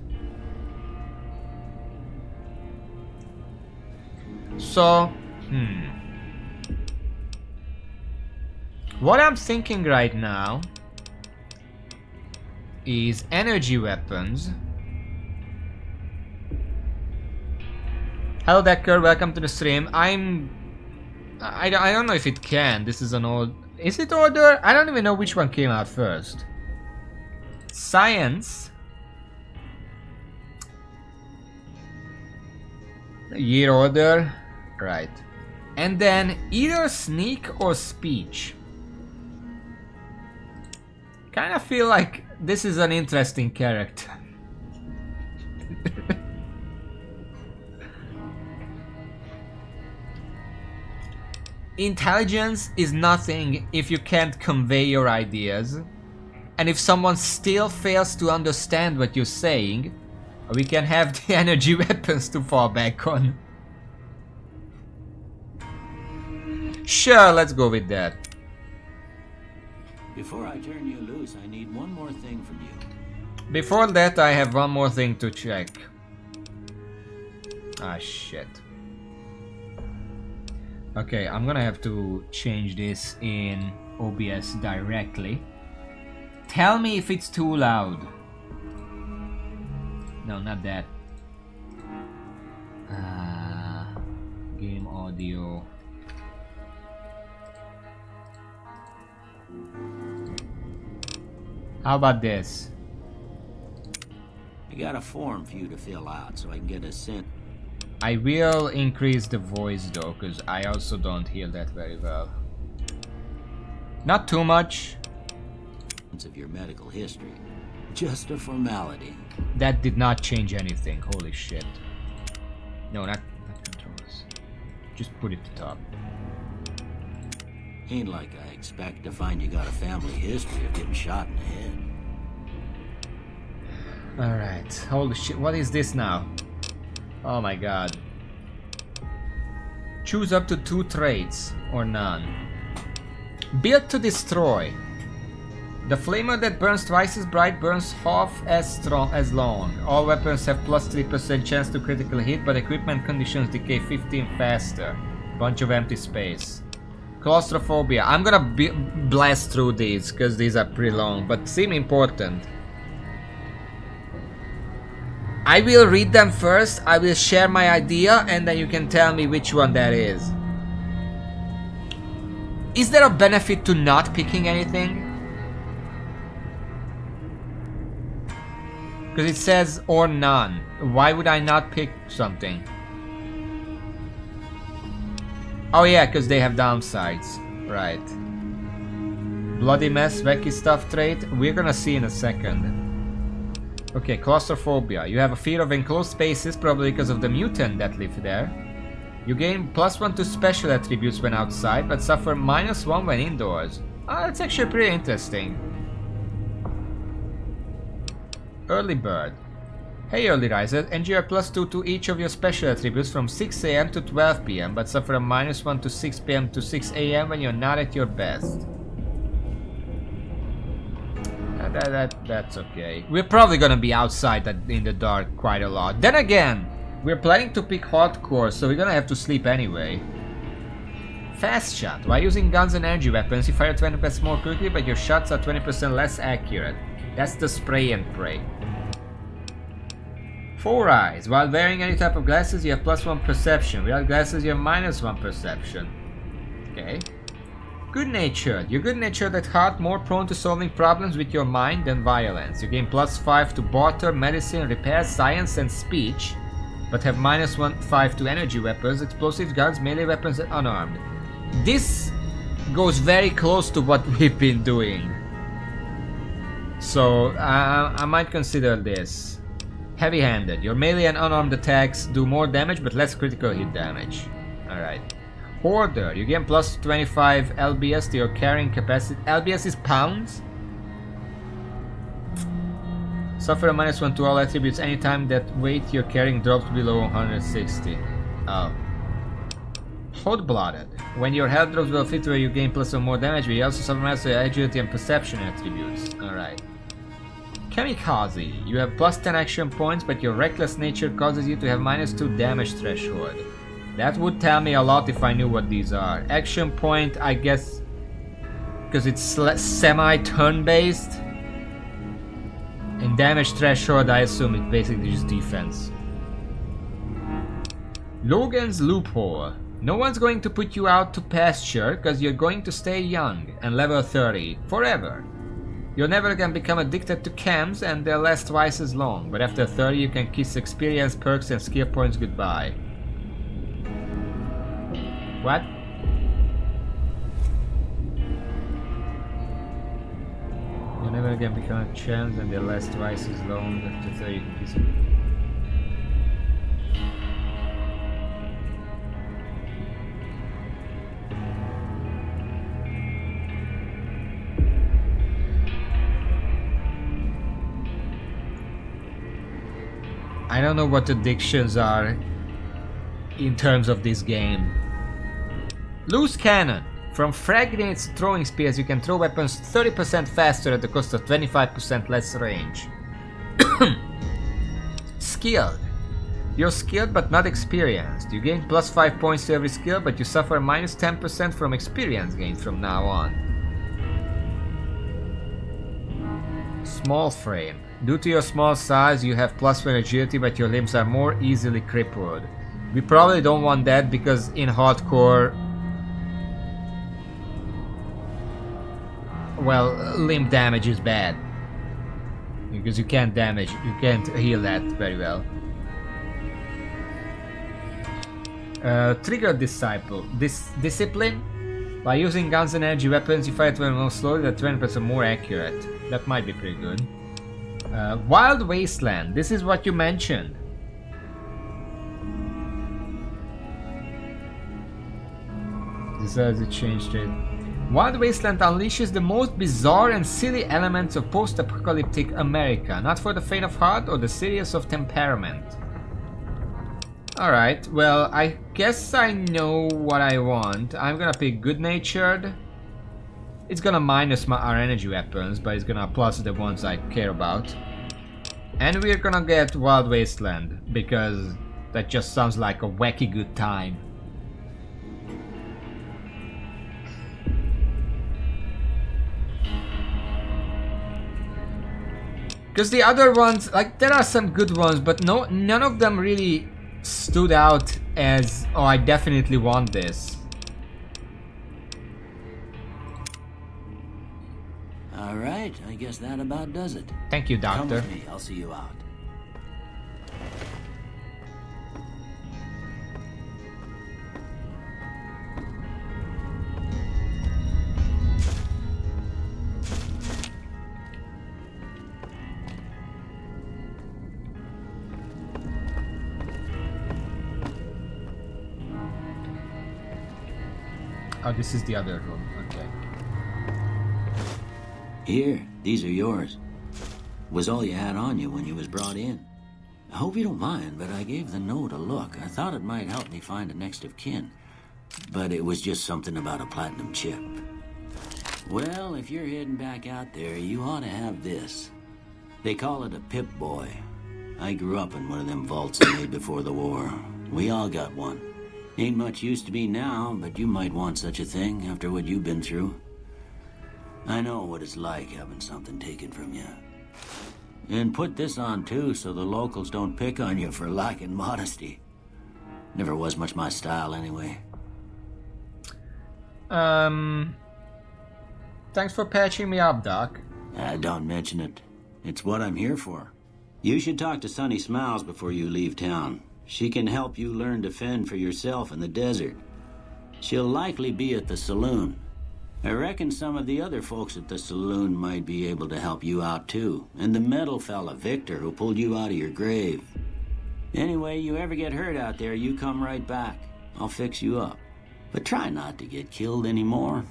So, what I'm thinking right now is energy weapons. Hello Decker, welcome to the stream. I don't know if it can. This is an old... Is it order? I don't even know which one came out first. Science. Year order. Right. And then either sneak or speech. Kind of feel like this is an interesting character. Intelligence is nothing if you can't convey your ideas. And if someone still fails to understand what you're saying, we can have the energy weapons to fall back on. Sure, let's go with that. Before I turn you loose, I need one more thing from you. Before that, I have one more thing to check. Ah, shit. Okay, I'm gonna have to change this in OBS directly. Tell me if it's too loud. No, not that. Game audio. How about this? I got a form for you to fill out so I can get a sense. I will increase the voice though, because I also don't hear that very well. Not too much. Of your medical history. Just a formality. That did not change anything. Holy shit. No, not controls. Just put it to top. Ain't like I expect to find you got a family history of getting shot in the head. Alright. Holy shit. What is this now? Oh my god. Choose up to 2 traits or none. Build to destroy. The flamer that burns twice as bright burns half as long. All weapons have plus 3% chance to critical hit, but equipment conditions decay 15 faster. Bunch of empty space. Claustrophobia. I'm gonna blast through these because these are pretty long, but seem important. I will read them first, I will share my idea, and then you can tell me which one that is. Is there a benefit to not picking anything? Because it says or none. Why would I not pick something? Oh yeah, because they have downsides. Right. Bloody mess, wacky stuff trait. We're gonna see in a second. Okay, claustrophobia. You have a fear of enclosed spaces, probably because of the mutant that live there. You gain +1 to special attributes when outside, but suffer -1 when indoors. That's actually pretty interesting. Early bird. Hey early riser, enjoy a +2 to each of your special attributes from 6 AM to 12 PM, but suffer a -1 to 6 PM to 6 AM when you're not at your best. That's okay. We're probably gonna be outside in the dark quite a lot. Then again, we're planning to pick hardcore, so we're gonna have to sleep anyway. Fast shot. While using guns and energy weapons, you fire 20% more quickly, but your shots are 20% less accurate. That's the spray and pray. Four eyes. While wearing any type of glasses, you have +1 perception. Without glasses, you have -1 perception. Okay. Good-natured. You're good-natured at heart, more prone to solving problems with your mind than violence. You gain +5 to barter, medicine, repair, science, and speech, but have -5 to energy weapons, explosive guns, melee weapons, and unarmed. This goes very close to what we've been doing. So, I might consider this. Heavy-handed. Your melee and unarmed attacks do more damage, but less critical hit damage. Alright. Hoarder, you gain +25 LBS to your carrying capacity. LBS is pounds? Suffer a -1 to all attributes anytime that weight you're carrying drops below 160. Oh. Hot-blooded. When your health drops below 50 where you gain +1 more damage, but you also suffer master agility and perception attributes. Alright. Kamikaze. You have +10 action points, but your reckless nature causes you to have -2 damage threshold. That would tell me a lot if I knew what these are. Action point, I guess, because it's semi-turn based. And damage threshold, I assume it's basically just defense. Logan's Loophole. No one's going to put you out to pasture because you're going to stay young and level 30 forever. You'll never again become addicted to cams and they'll last twice as long, but after 30 you can kiss experience, perks and skill points goodbye. What? You'll never again become a champ and they'll last twice as long after 30 you can kiss. I don't know what addictions are in terms of this game. Loose cannon. From frag grenades to throwing spears, you can throw weapons 30% faster at the cost of 25% less range. Skilled. You're skilled but not experienced. You gain +5 points to every skill, but you suffer -10% from experience gained from now on. Small frame. Due to your small size, you have +1 agility, but your limbs are more easily crippled. We probably don't want that because in hardcore, well, limb damage is bad. Because you can't heal that very well. Trigger Disciple. Discipline. By using guns and energy weapons, you fire 20% more slowly, that's 20% more accurate. That might be pretty good. Wild Wasteland. This is what you mentioned. This has changed it. Wild Wasteland unleashes the most bizarre and silly elements of post-apocalyptic America, not for the faint of heart or the serious of temperament. Alright, well, I guess I know what I want. I'm gonna pick good-natured. It's gonna minus our energy weapons, but it's gonna plus the ones I care about. And we're gonna get Wild Wasteland, because that just sounds like a wacky good time. Because the other ones, like, there are some good ones, but none of them really stood out as, oh, I definitely want this. Alright, I guess that about does it. Thank you, Come Doctor. with me, I'll see you out. Oh, this is the other room. Okay. Here, these are yours. Was all you had on you when you was brought in. I hope you don't mind, but I gave the note a look. I thought it might help me find a next of kin. But it was just something about a platinum chip. Well, if you're heading back out there, you ought to have this. They call it a Pip-Boy. I grew up in one of them vaults they made before the war. We all got one. Ain't much use to me now, but you might want such a thing after what you've been through. I know what it's like having something taken from you. And put this on too, so the locals don't pick on you for lacking modesty. Never was much my style anyway. Thanks for patching me up, Doc. Don't mention it. It's what I'm here for. You should talk to Sunny Smiles before you leave town. She can help you learn to fend for yourself in the desert. She'll likely be at the saloon. I reckon some of the other folks at the saloon might be able to help you out too. And the metal fella, Victor, who pulled you out of your grave. Anyway, you ever get hurt out there, you come right back. I'll fix you up. But try not to get killed anymore.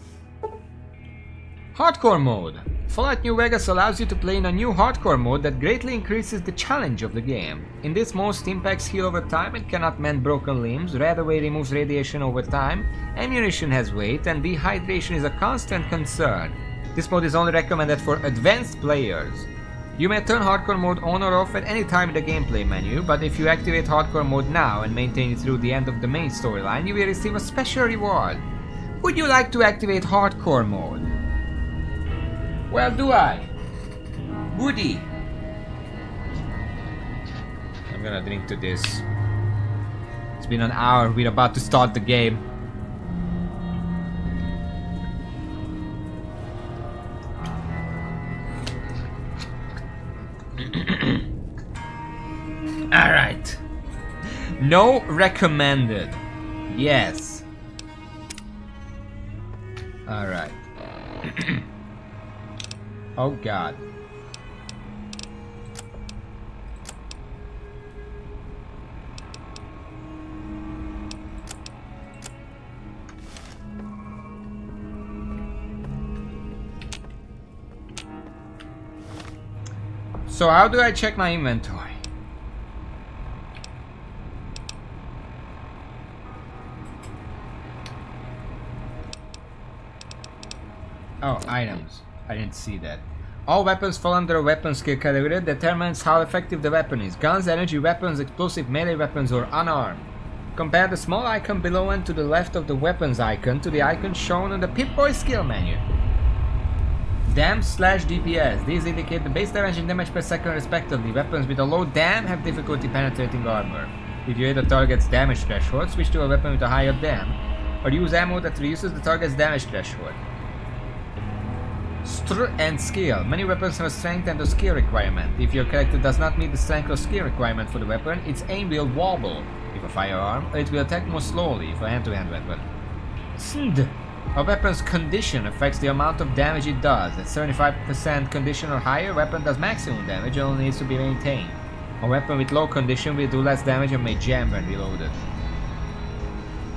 Hardcore mode. Fallout New Vegas allows you to play in a new hardcore mode that greatly increases the challenge of the game. In this mode, Stimpaks heal over time and cannot mend broken limbs, Red Away removes radiation over time, ammunition has weight, and dehydration is a constant concern. This mode is only recommended for advanced players. You may turn hardcore mode on or off at any time in the gameplay menu, but if you activate hardcore mode now and maintain it through the end of the main storyline, you will receive a special reward. Would you like to activate hardcore mode? Well, do I? Woody! I'm gonna drink to this. It's been an hour, we're about to start the game. Alright. No recommended. Yes. Alright. Oh god. So how do I check my inventory? Oh, items. I didn't see that. All weapons fall under a weapon skill category that determines how effective the weapon is. Guns, energy weapons, explosive melee weapons, or unarmed. Compare the small icon below and to the left of the weapons icon to the icon shown on the Pip-Boy skill menu. Dam/DPS. These indicate the base damage and damage per second respectively. Weapons with a low dam have difficulty penetrating armor. If you hit a target's damage threshold, switch to a weapon with a higher dam, or use ammo that reduces the target's damage threshold. And skill. Many weapons have a strength and a skill requirement. If your character does not meet the strength or skill requirement for the weapon, its aim will wobble. If a firearm, it will attack more slowly if a hand-to-hand weapon. A weapon's condition affects the amount of damage it does. At 75% condition or higher, weapon does maximum damage and only needs to be maintained. A weapon with low condition will do less damage and may jam when reloaded.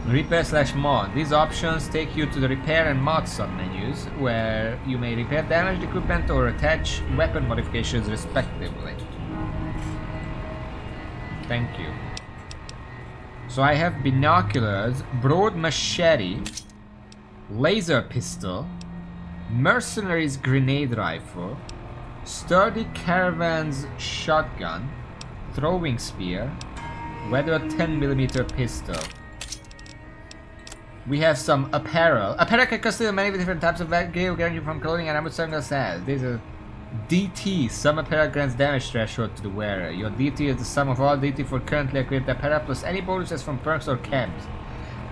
Repair/mod. These options take you to the repair and mod submenus, where you may repair damaged equipment or attach weapon modifications respectively. Thank you. So I have binoculars, broad machete, laser pistol, mercenary's grenade rifle, sturdy caravan's shotgun, throwing spear, weather 10mm pistol. We have some apparel. Apparel can consist of many different types of gear ranging from clothing and armor sunglasses. These are DT. Some apparel grants damage threshold to the wearer. Your DT is the sum of all DT for currently equipped apparel plus any bonuses from perks or camps.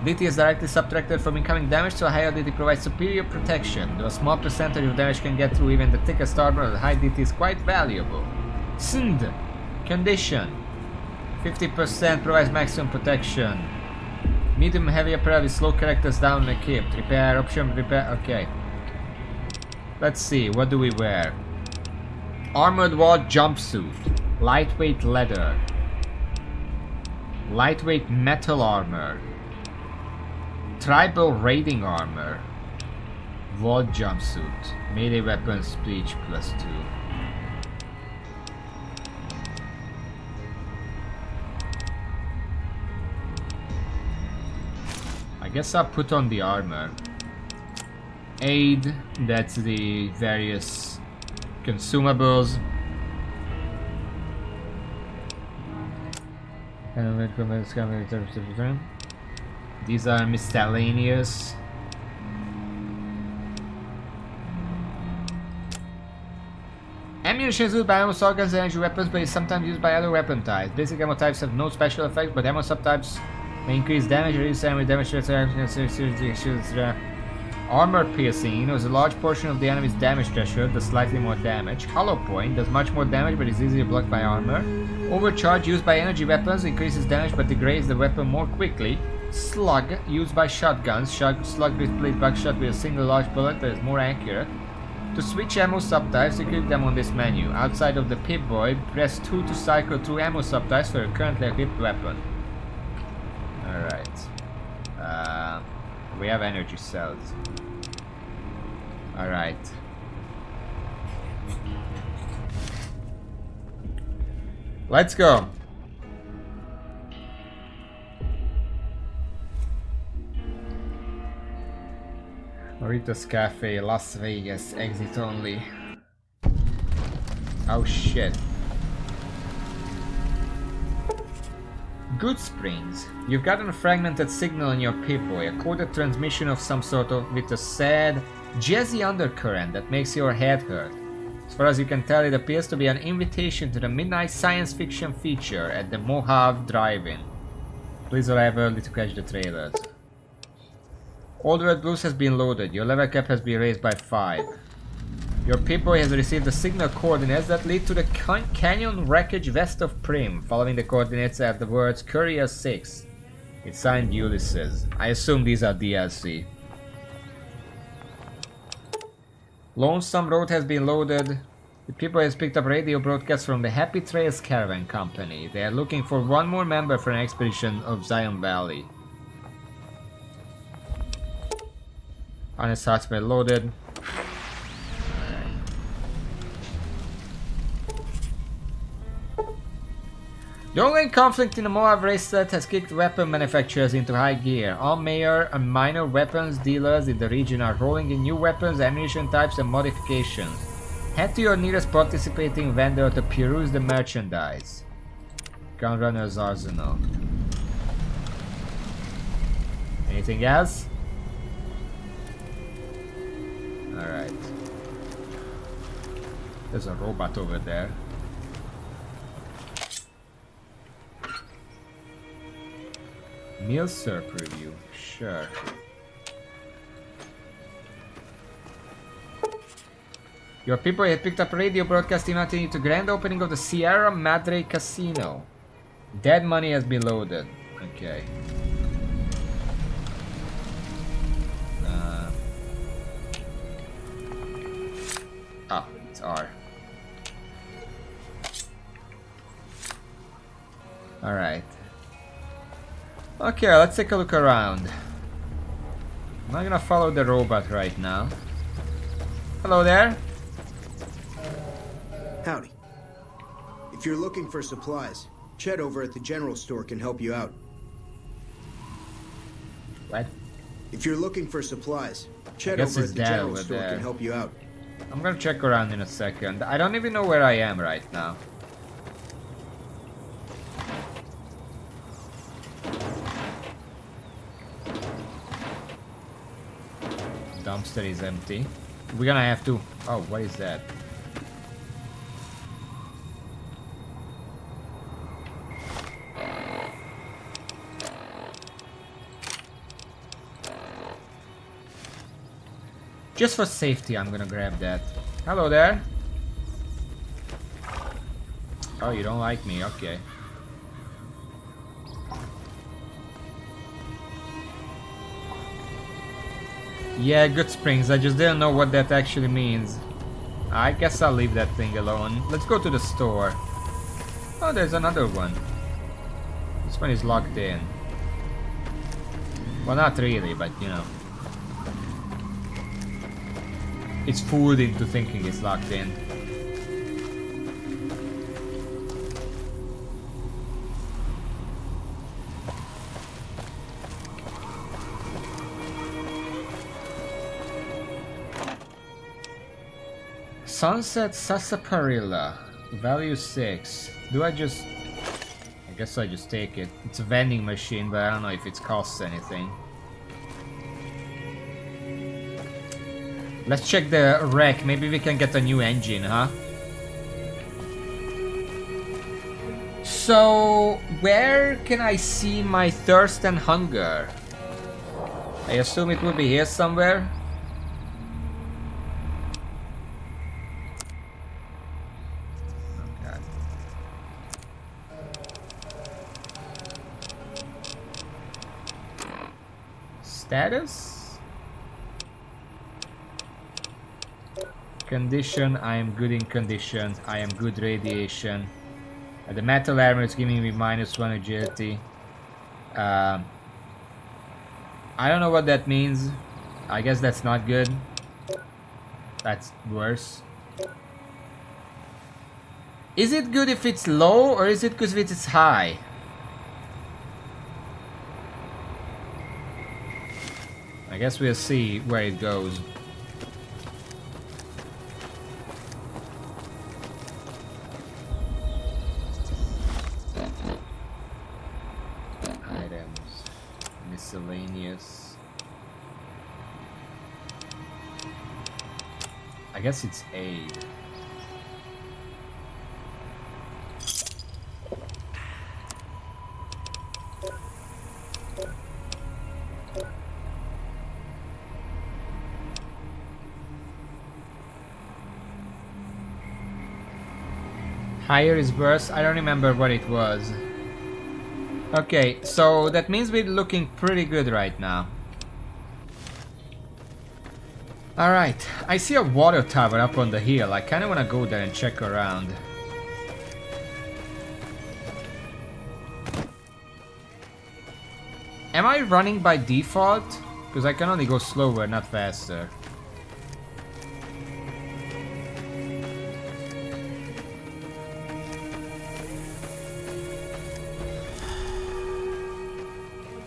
DT is directly subtracted from incoming damage, so a higher DT provides superior protection. Though a small percentage of damage can get through even the thickest armor, the high DT is quite valuable. SND. Condition. 50% provides maximum protection. Medium heavy apparel with slow characters down and equipped. Repair option, repair, okay. Let's see, what do we wear? Armored wall jumpsuit. Lightweight leather. Lightweight metal armor. Tribal raiding armor. Vault jumpsuit. Melee weapon speech +2. I guess I'll put on the armor. Aid, that's the various consumables. These are miscellaneous. Ammunition is used by ammo shotguns and energy weapons, but is sometimes used by other weapon types. Basic ammo types have no special effects, but ammo subtypes may increase damage, reduce ammo damage. Armor piercing ignores a large portion of the enemy's damage threshold, does slightly more damage. Hollow point does much more damage, but is easily blocked by armor. Overcharge used by energy weapons increases damage, but degrades the weapon more quickly. Slug used by shotguns. Slug displays buckshot with a single large bullet that is more accurate. To switch ammo subtypes, equip them on this menu. Outside of the Pip-Boy, press 2 to cycle through ammo subtypes for a currently equipped weapon. Alright. We have energy cells. Alright. Let's go. Doritos Cafe, Las Vegas, exit only. Oh shit. Good Springs. You've gotten a fragmented signal on your Pip-Boy, a coded transmission of some sort of with a sad, jazzy undercurrent that makes your head hurt. As far as you can tell, it appears to be an invitation to the midnight science fiction feature at the Mojave Drive-In. Please arrive early to catch the trailers. Old Red Blues has been loaded. Your level cap has been raised by 5. Your Pip-Boy has received the signal coordinates that lead to the canyon wreckage west of Prim. Following the coordinates are the words Courier 6. It's signed Ulysses. I assume these are DLC. Lonesome Road has been loaded. The Pip-Boy has picked up radio broadcasts from the Happy Trails Caravan Company. They are looking for one more member for an expedition of Zion Valley. Honest Hearts been loaded. The ongoing conflict in the Moab racelet has kicked weapon manufacturers into high gear. All major and minor weapons dealers in the region are rolling in new weapons, ammunition types, and modifications. Head to your nearest participating vendor to peruse the merchandise. Gunrunner's Arsenal. Anything else? Alright. There's a robot over there. Meal Serp review, sure. Your people have picked up a radio broadcast inviting you to grand opening of the Sierra Madre Casino. Dead money has been loaded. Okay. It's R. Alright. Okay, let's take a look around. I'm not gonna follow the robot right now. Hello there. Howdy. If you're looking for supplies, Chet over at the general store can help you out. What? If you're looking for supplies, Chet over at the general store can help you out. I'm gonna check around in a second. I don't even know where I am right now. Dumpster is empty. We're gonna have to... Oh, what is that? Just for safety, I'm gonna grab that. Hello there. Oh, you don't like me? Okay. Yeah, Good Springs. I just didn't know what that actually means. I guess I'll leave that thing alone. Let's go to the store. Oh, there's another one. This one is locked in. Well, not really, but you know. It's fooled into thinking it's locked in. Sunset Sarsaparilla, value 6. Do I just... I guess I just take it. It's a vending machine, but I don't know if it costs anything. Let's check the wreck. Maybe we can get a new engine, huh? So, where can I see my thirst and hunger? I assume it will be here somewhere. Okay. Status? Condition, I am good in condition. I am good radiation. The metal armor is giving me -1 agility. I don't know what that means. I guess that's not good. That's worse. Is it good if it's low, or is it good if it's high? I guess we'll see where it goes. Miscellaneous. I guess it's aid. Higher is worse. I don't remember what it was. Okay, so that means we're looking pretty good right now. Alright, I see a water tower up on the hill. I kinda wanna go there and check around. Am I running by default? Because I can only go slower, not faster.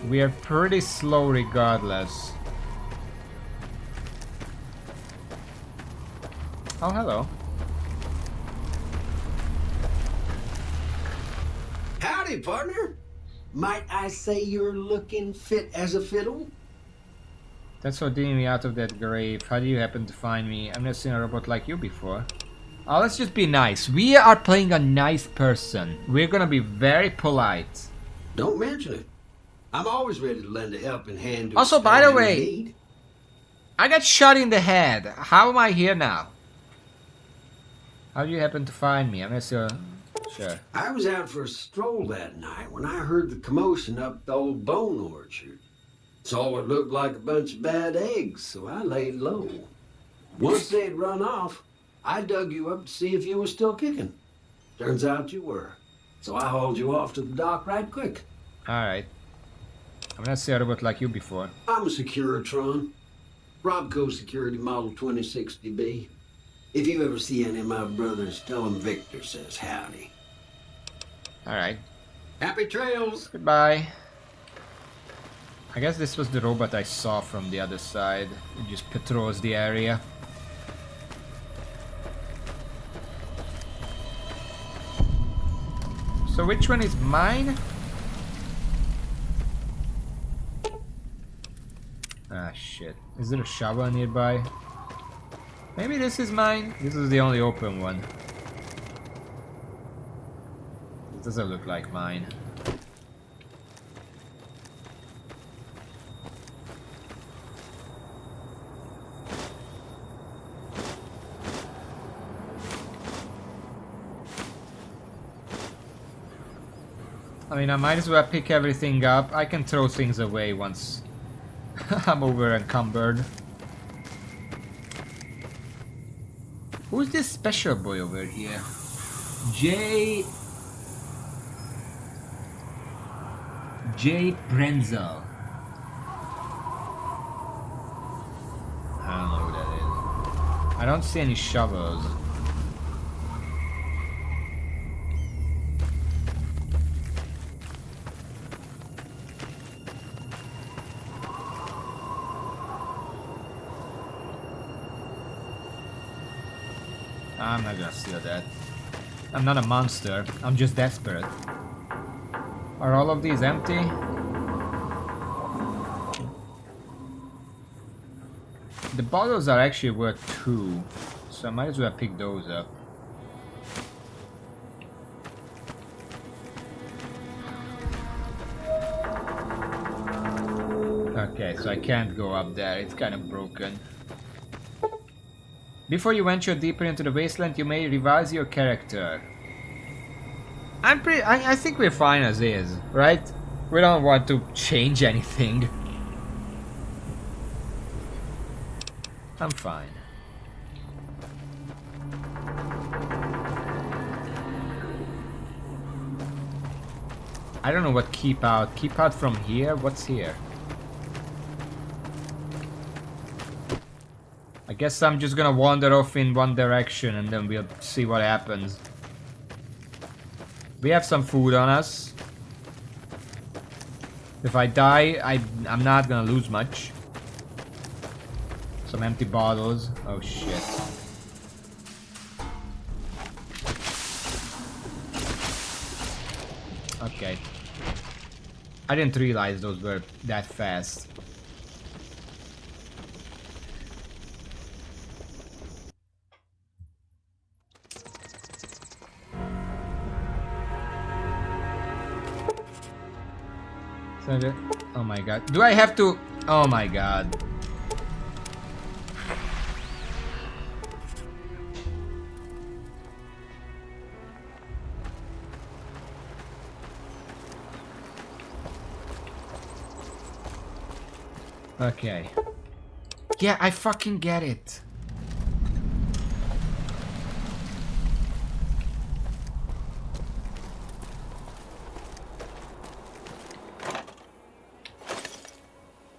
We are pretty slow regardless. Oh, hello. Howdy, partner. Might I say you're looking fit as a fiddle? That's what digging me out of that grave. How do you happen to find me? I've never seen a robot like you before. Oh, let's just be nice. We are playing a nice person. We're gonna be very polite. Don't mention it. I'm always ready to lend a helping hand to Also, a by the stranger in way, need. I got shot in the head. How am I here now? How do you happen to find me? I'm not sure. Sure. I was out for a stroll that night when I heard the commotion up the old bone orchard. Saw what looked like a bunch of bad eggs, so I laid low. Once they'd run off, I dug you up to see if you were still kicking. Turns out you were. So I hauled you off to the dock right quick. Alright. I've not seen a robot like you before. I'm a Securitron. Robco Security Model 2060B. If you ever see any of my brothers, tell them Victor says howdy. Alright. Happy trails! Goodbye. I guess this was the robot I saw from the other side. It just patrols the area. So which one is mine? Ah, shit. Is there a shovel nearby? Maybe this is mine? This is the only open one. It doesn't look like mine. I mean, I might as well pick everything up. I can throw things away once I'm over encumbered. Who's this special boy over here? J. Brenzel. I don't see any shovels. I'm not gonna steal that. I'm not a monster. I'm just desperate. Are all of these empty? The bottles are actually worth 2, so I might as well pick those up. Okay, so I can't go up there. It's kind of broken. Before you venture deeper into the wasteland, you may revise your character. I think we're fine as is, right? We don't want to change anything. I'm fine. I don't know what keep out. Keep out from here? What's here? I guess I'm just gonna wander off in one direction and then we'll see what happens. We have some food on us. If I die, I'm not gonna lose much. Some empty bottles. Oh shit. Okay. I didn't realize those were that fast. Oh my god. Do I have to... Oh my god. Okay. Yeah, I fucking get it.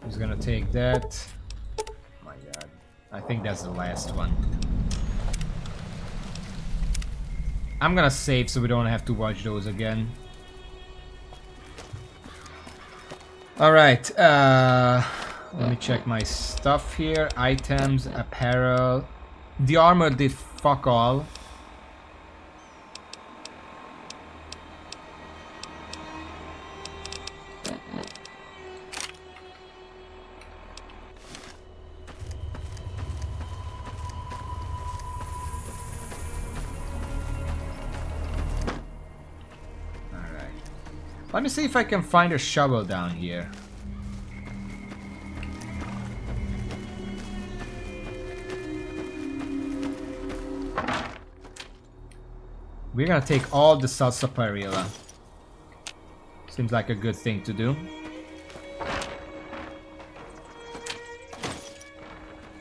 He's gonna take that. Oh my god. I think that's the last one. I'm gonna save so we don't have to watch those again. Alright, let me check my stuff here. Items, apparel. The armor did fuck all. Let me see if I can find a shovel down here. We're gonna take all the sarsaparilla. Seems like a good thing to do.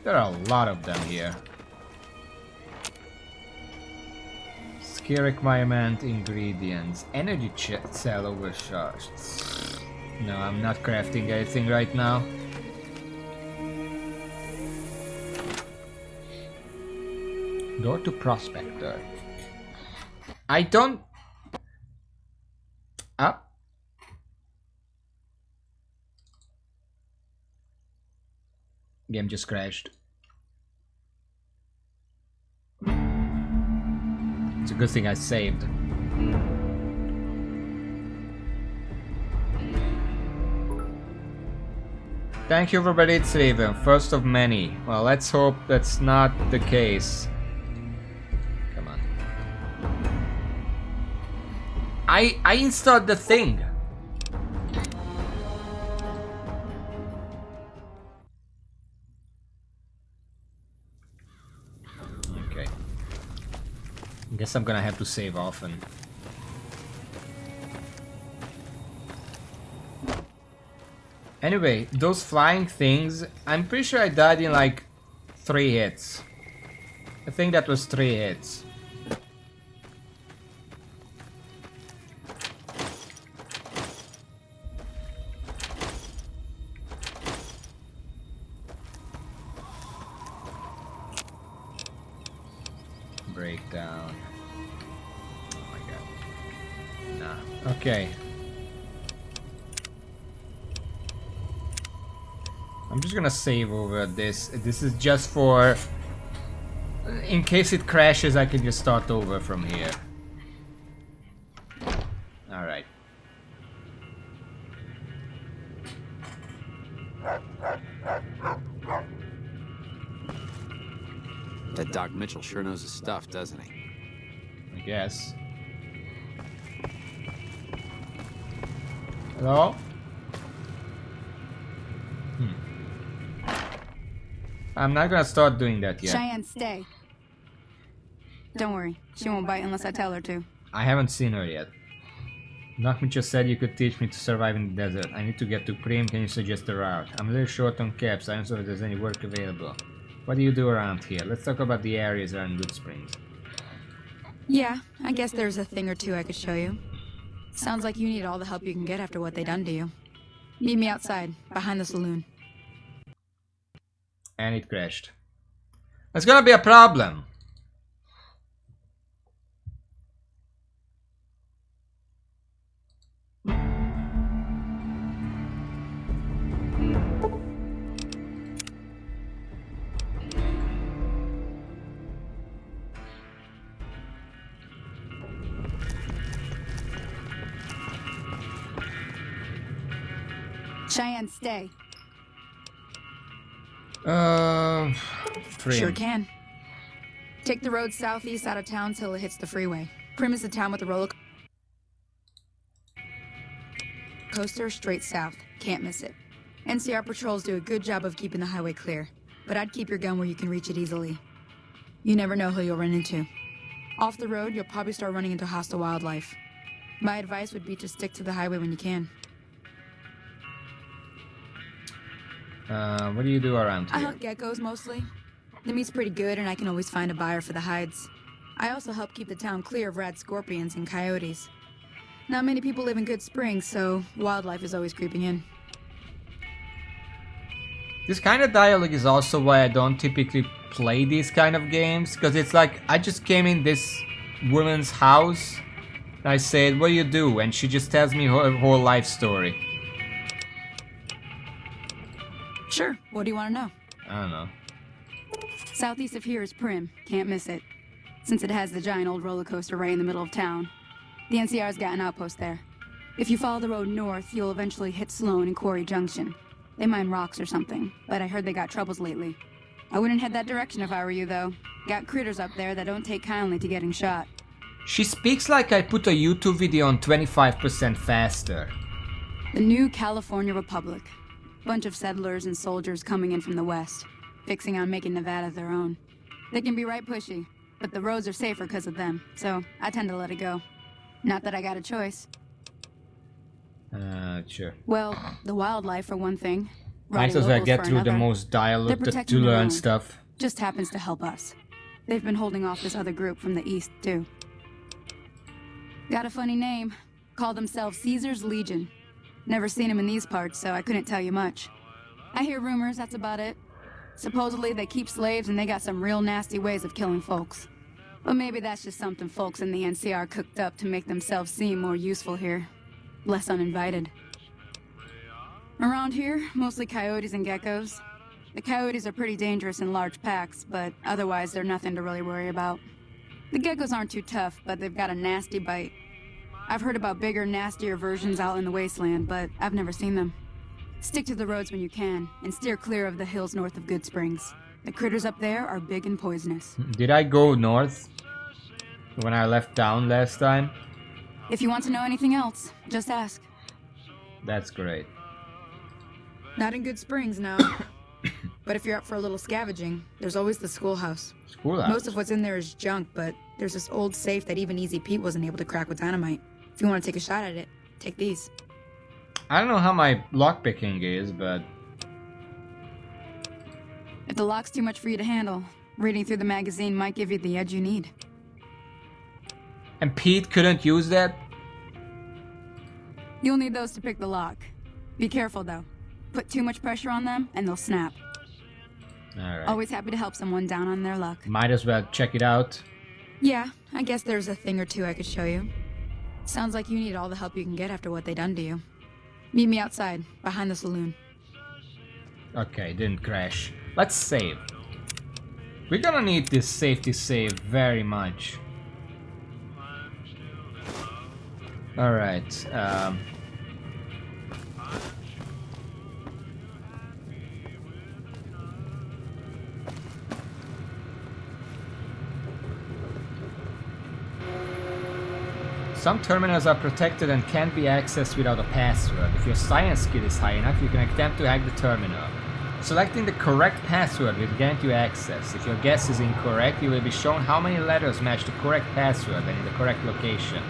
There are a lot of them here. Skill requirement, ingredients, energy cell overcharged. No, I'm not crafting anything right now. Door to Prospector. I don't... Ah. Game just crashed. It's a good thing I saved. Thank you everybody, it's Raven, first of many. Well, let's hope that's not the case. Come on. I installed the thing. Okay. I guess I'm gonna have to save often. Anyway, those flying things, I'm pretty sure I died in like 3 hits. I think that was 3 hits. breakdown. Oh my god. Nah. Okay. I'm just gonna save over this. This is just for... in case it crashes, I can just start over from here. Alright. That Doc Mitchell sure knows his stuff, doesn't he? I guess. Hello? I'm not gonna start doing that yet. Cheyenne, stay. Don't worry, she won't bite unless I tell her to. I haven't seen her yet. Doc Mitchell said you could teach me to survive in the desert. I need to get to Prim. Can you suggest a route? I'm a little short on caps. I don't know if there's any work available. What do you do around here? Let's talk about the areas around Good Springs. Yeah, I guess there's a thing or two I could show you. Sounds like you need all the help you can get after what they done to you. Meet me outside, behind the saloon. And it crashed. That's gonna be a problem. Cheyenne, stay. Prim. Sure can. Take the road southeast out of town till it hits the freeway. Prim is the town with the roller coaster straight south. Can't miss it. NCR patrols do a good job of keeping the highway clear, but I'd keep your gun where you can reach it easily. You never know who you'll run into. Off the road, you'll probably start running into hostile wildlife. My advice would be to stick to the highway when you can. What do you do around I here? hunt geckos mostly. The meat's pretty good and I can always find a buyer for the hides. I also help keep the town clear of rad scorpions and coyotes. Not many people live in Good Springs, so wildlife is always creeping in. This kind of dialogue is also why I don't typically play these kind of games, because it's like I just came in this woman's house and I said, what do you do? And she just tells me her whole life story. Sure, what do you want to know? I don't know. Southeast of here is Prim, can't miss it. Since it has the giant old roller coaster right in the middle of town. The NCR's got an outpost there. If you follow the road north, you'll eventually hit Sloan and Quarry Junction. They mine rocks or something, but I heard they got troubles lately. I wouldn't head that direction if I were you, though. Got critters up there that don't take kindly to getting shot. She speaks like I put a YouTube video on 25% faster. The new California Republic. Bunch of settlers and soldiers coming in from the west, fixing on making Nevada their own. They can be right pushy, but the roads are safer because of them, so I tend to let it go. Not that I got a choice. Sure. Well, the wildlife for one thing. Might as well get through the most dialogue to learn stuff. Just happens to help us. They've been holding off this other group from the east, too. Got a funny name. Call themselves Caesar's Legion. Never seen them in these parts, so I couldn't tell you much. I hear rumors, that's about it. Supposedly they keep slaves and they got some real nasty ways of killing folks. But maybe that's just something folks in the NCR cooked up to make themselves seem more useful here. Less uninvited. Around here, mostly coyotes and geckos. The coyotes are pretty dangerous in large packs, but otherwise they're nothing to really worry about. The geckos aren't too tough, but they've got a nasty bite. I've heard about bigger, nastier versions out in the wasteland, but I've never seen them. Stick to the roads when you can, and steer clear of the hills north of Good Springs. The critters up there are big and poisonous. Did I go north when I left town last time? If you want to know anything else, just ask. That's great. Not in Good Springs, no. But if you're up for a little scavenging, there's always the schoolhouse. Schoolhouse? Most of what's in there is junk, but there's this old safe that even Easy Pete wasn't able to crack with dynamite. If you want to take a shot at it, take these. I don't know how my lockpicking is, but... If the lock's too much for you to handle, reading through the magazine might give you the edge you need. And Pete couldn't use that? You'll need those to pick the lock. Be careful, though. Put too much pressure on them, and they'll snap. Alright. Always happy to help someone down on their luck. Might as well check it out. Yeah, I guess there's a thing or two I could show you. Sounds like you need all the help you can get after what they done to you. Meet me outside, behind the saloon. Okay, didn't crash. Let's save. We're gonna need this safety save very much. Alright, some terminals are protected and can't be accessed without a password. If your science skill is high enough, you can attempt to hack the terminal. Selecting the correct password will grant you access. If your guess is incorrect, you will be shown how many letters match the correct password and in the correct location.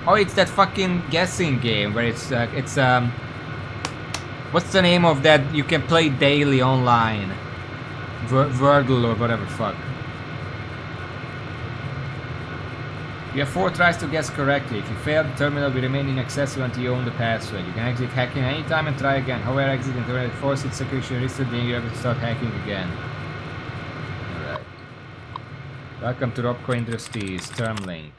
Oh, it's that fucking guessing game where it's what's the name of that you can play daily online? Wordle or whatever fuck. You have 4 tries to guess correctly. If you fail, the terminal will remain inaccessible until you own the password. You can exit hacking anytime and try again. However, exiting the terminal forces its security risk that you're able to start hacking again. Alright. Welcome to Robco Industries, term link.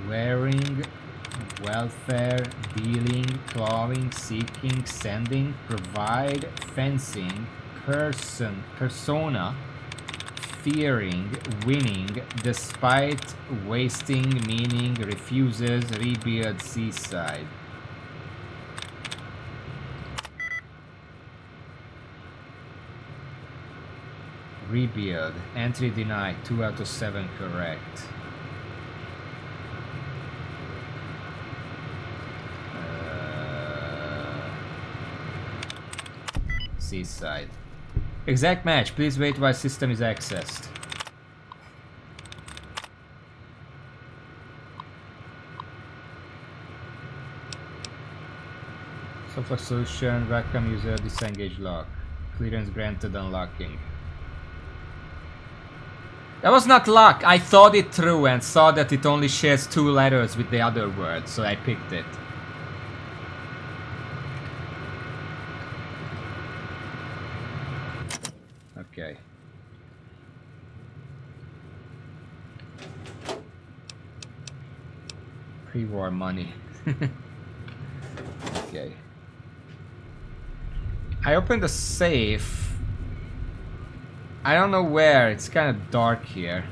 Wearing, welfare, dealing, clawing, seeking, sending, provide, fencing, persona, fearing, winning, despite, wasting, meaning, refuses, rebuild, seaside. Rebuild, entry denied, 2 out of 7 correct. Seaside. Exact match. Please wait while system is accessed. Software solution. Welcome user. Disengage lock. Clearance granted. Unlocking. That was not luck. I thought it through and saw that it only shares 2 letters with the other word, so I picked it. Okay. Pre-war money. Okay. I opened the safe. I don't know where. It's kind of dark here.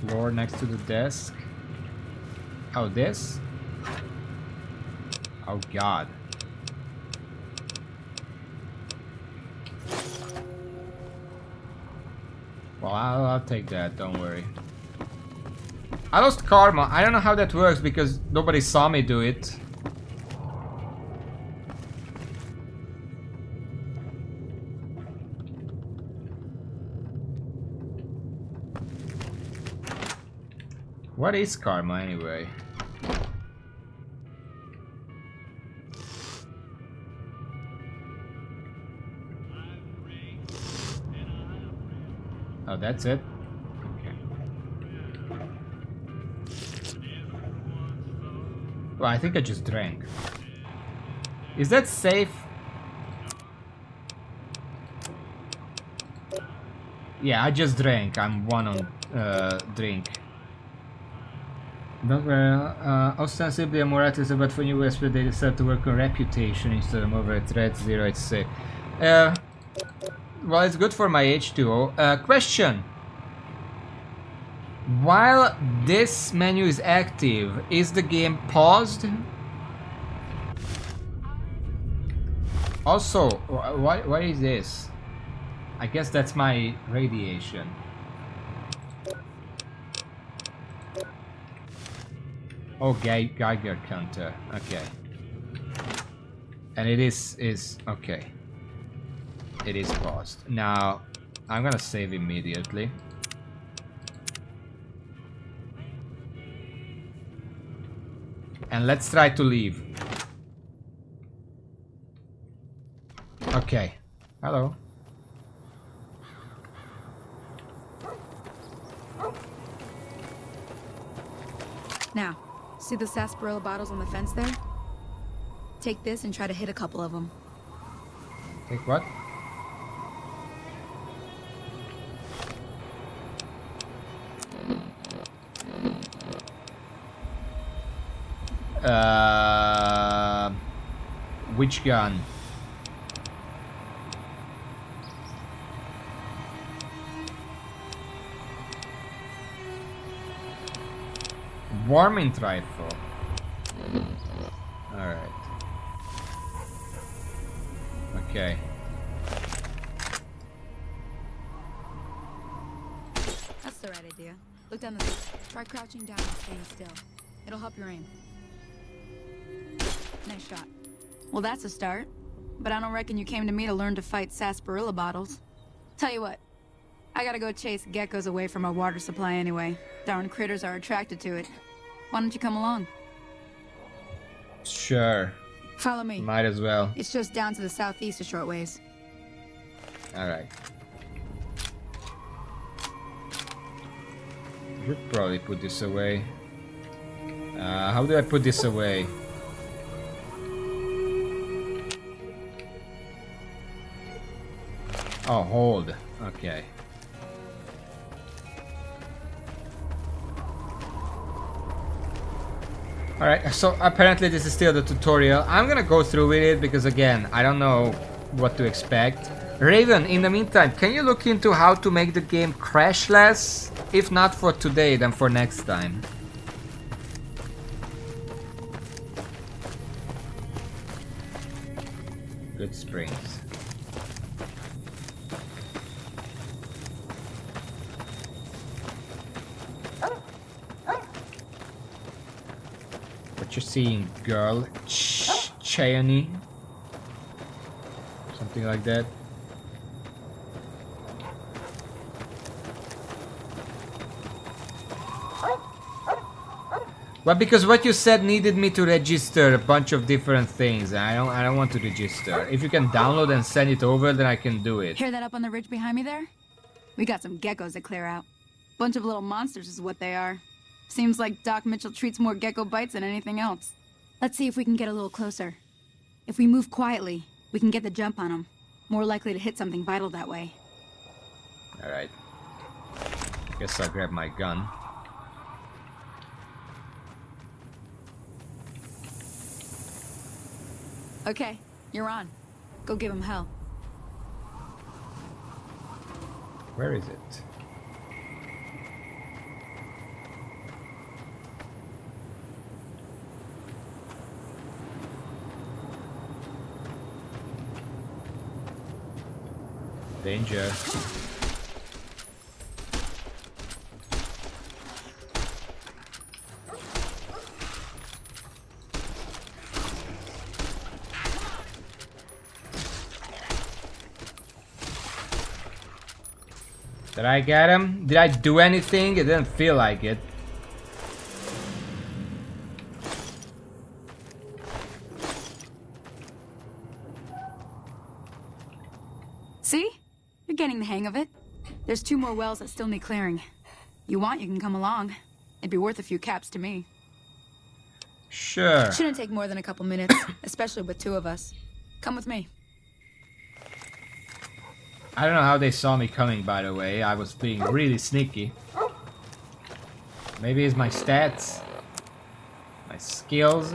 Floor next to the desk. Oh, this? Oh god. Well, I'll take that, don't worry. I lost karma. I don't know how that works because nobody saw me do it. What is karma anyway? Oh, that's it? Okay. Well, I think I just drank. Is that safe? Yeah, I just drank. I'm 1 on drink. Not very ostensibly a morality, but for new West, they decided to work on reputation instead of over threat 0, I'd say. Well, it's good for my H2O. Question. While this menu is active, is the game paused? Also, what is this? I guess that's my radiation. Oh, Geiger counter. Okay. And it is okay. It is paused. Now, I'm gonna save immediately. And let's try to leave. Okay. Hello. Now, see the sarsaparilla bottles on the fence there? Take this and try to hit a couple of them. Take what? Which gun? Warming rifle. Alright. Okay. That's the right idea. Look down the... Try crouching down and staying still. It'll help your aim. Nice shot. Well, that's a start. But I don't reckon you came to me to learn to fight sarsaparilla bottles. Tell you what. I gotta go chase geckos away from our water supply anyway. Darn critters are attracted to it. Why don't you come along? Sure. Follow me. Might as well. It's just down to the southeast a short ways. Alright. Should probably put this away. How do I put this away? Oh, hold. Okay. Alright, so apparently this is still the tutorial. I'm gonna go through with it because again, I don't know what to expect. Raven, in the meantime, can you look into how to make the game crash less? If not for today, then for next time. Good springs. What you're seeing, girl? Cheyenne? Something like that. Well, because what you said needed me to register a bunch of different things. I don't want to register. If you can download and send it over, then I can do it. Hear that up on the ridge behind me there? We got some geckos to clear out. Bunch of little monsters is what they are. Seems like Doc Mitchell treats more gecko bites than anything else. Let's see if we can get a little closer. If we move quietly, we can get the jump on them. More likely to hit something vital that way. Alright. Guess I'll grab my gun. Okay, you're on. Go give him hell. Where is it? Danger. Did I get him? Did I do anything? It didn't feel like it. See? You're getting the hang of it. There's 2 more wells that still need clearing. You want, you can come along. It'd be worth a few caps to me. Sure. Shouldn't take more than a couple minutes, especially with 2 of us. Come with me. I don't know how they saw me coming, by the way. I was being really sneaky. Maybe it's my stats. My skills.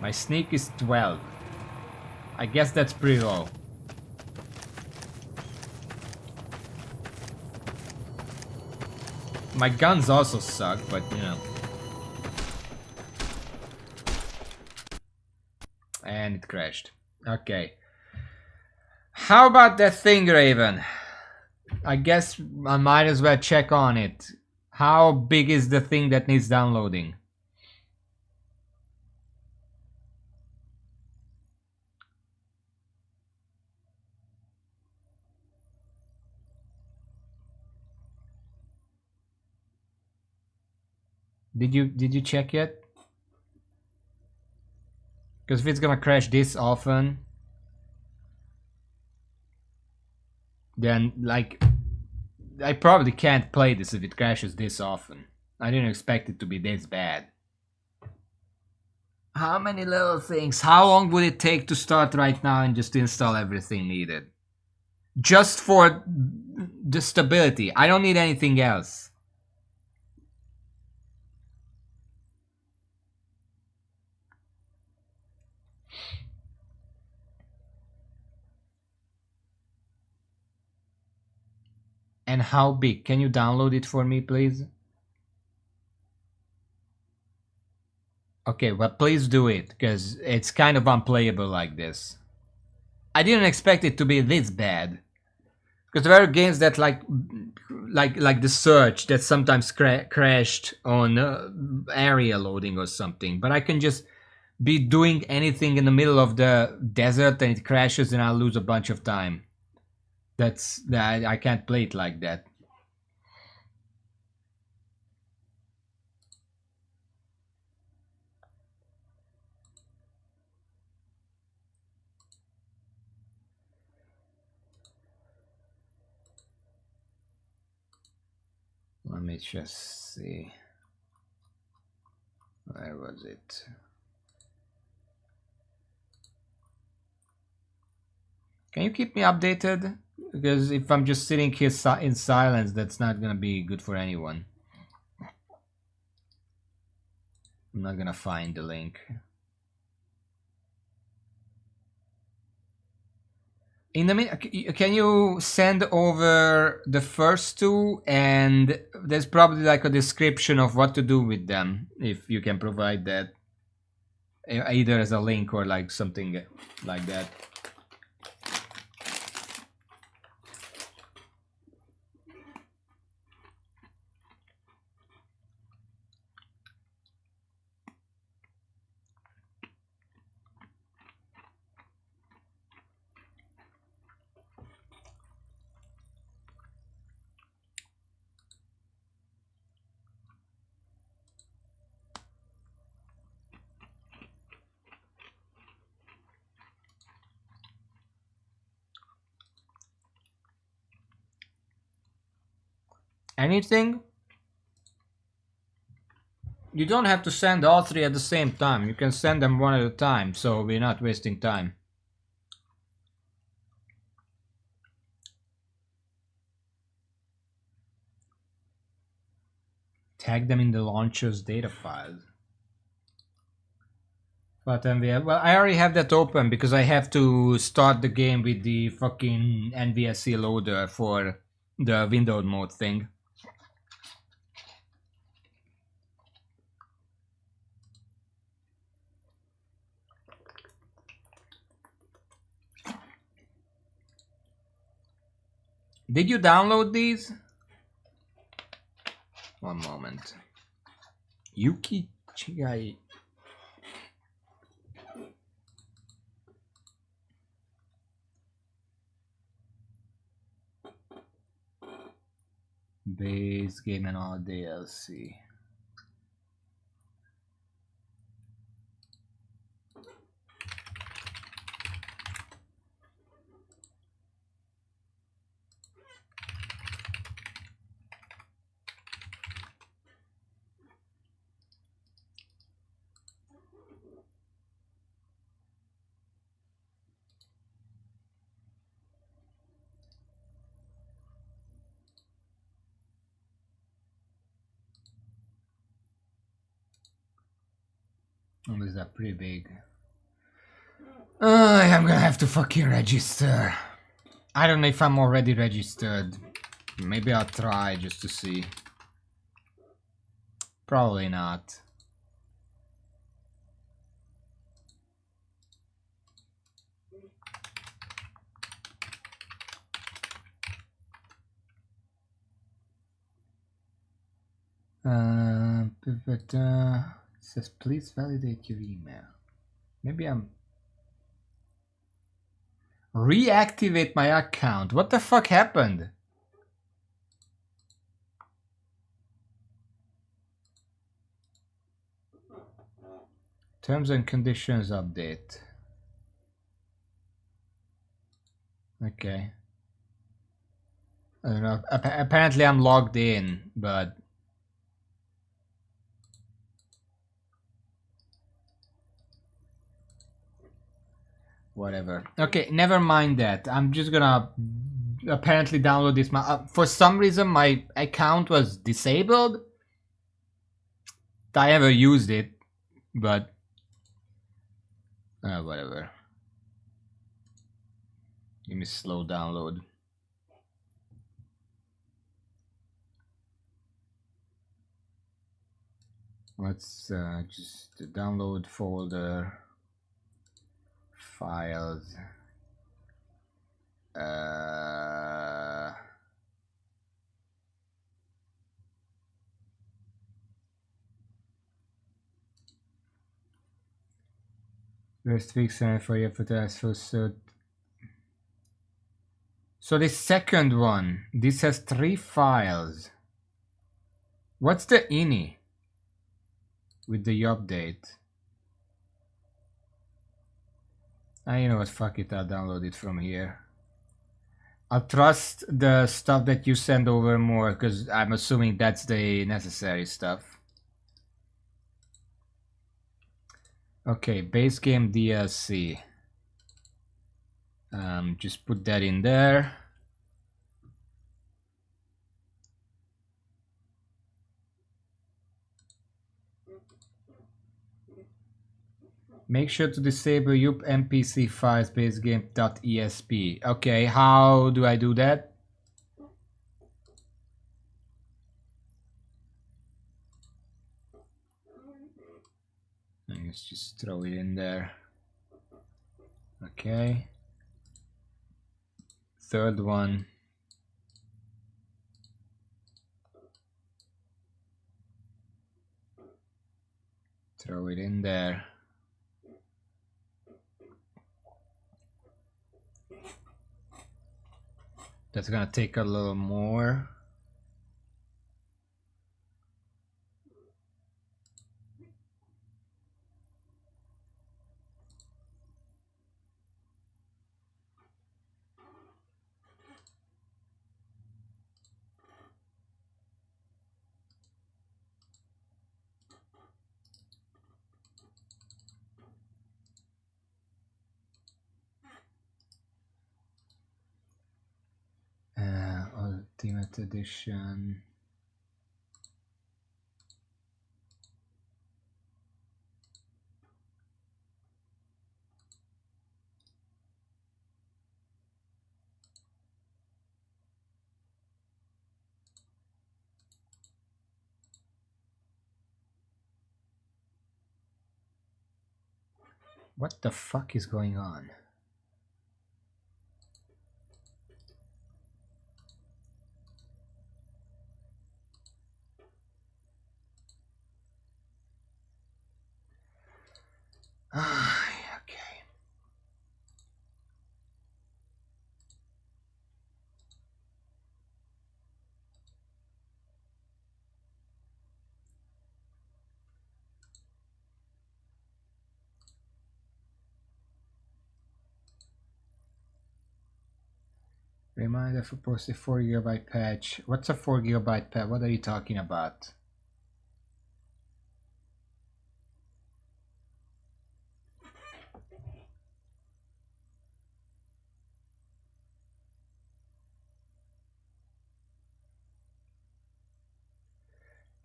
My sneak is 12. I guess that's pretty low. My guns also suck, but you know. And it crashed. Okay. How about that thing, Raven? I guess I might as well check on it. How big is the thing that needs downloading? Did you check yet? Because if it's gonna crash this often, then like I probably can't play this if it crashes this often. I didn't expect it to be this bad. How many little things? How long would it take to start right now and just install everything needed? Just for the stability. I don't need anything else. And how big? Can you download it for me, please? Okay, well, please do it, because it's kind of unplayable like this. I didn't expect it to be this bad. Because there are games that like the Search that sometimes crashed on area loading or something. But I can just be doing anything in the middle of the desert and it crashes and I'll lose a bunch of time. I can't play it like that. Let me just see. Where was it? Can you keep me updated? Because if I'm just sitting here in silence, that's not gonna be good for anyone. I'm not gonna find the link. In the can you send over the first two, and there's probably like a description of what to do with them, if you can provide that, either as a link or like something like that. Anything? You don't have to send all three at the same time. You can send them one at a time, so we're not wasting time. Tag them in the launcher's data files. But well, I already have that open because I have to start the game with the fucking NVSC loader for the window mode thing. Did you download these? One moment. Yuki Chigai. Base game and all DLC. Oh, these are pretty big. I'm gonna have to fucking register. I don't know if I'm already registered. Maybe I'll try just to see. Probably not. It says please validate your email. Maybe I'm reactivate my account. What the fuck happened? Terms and conditions update. Okay. I don't know. Apparently I'm logged in, but whatever. Okay, never mind that. I'm just gonna apparently download this. For some reason, my account was disabled. I never used it, but whatever. Give me slow download. Let's just download folder files. First fix and for your photos first. So the second one, this has 3 files. What's the ini with the update? You know what, fuck it, I'll download it from here. I'll trust the stuff that you send over more, because I'm assuming that's the necessary stuff. Okay, base game DLC. Just put that in there. Make sure to disable UP MPC files base game.esp. Okay, how do I do that? Let's just throw it in there. Okay. Third one. Throw it in there. That's gonna take a little more. Ultimate Edition. What the fuck is going on? Okay. Reminder for post a 4 GB patch. What's a 4 GB patch? What are you talking about?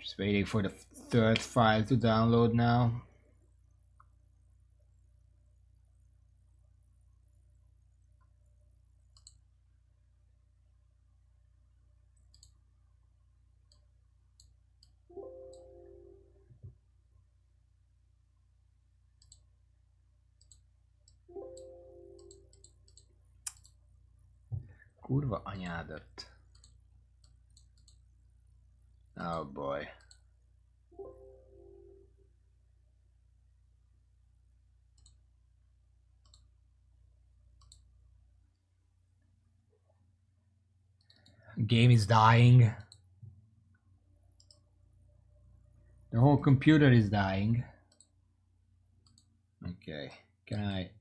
Just waiting for the third file to download now. Kurva anyádat. Oh boy. Game is dying. The whole computer is dying. Okay, can I?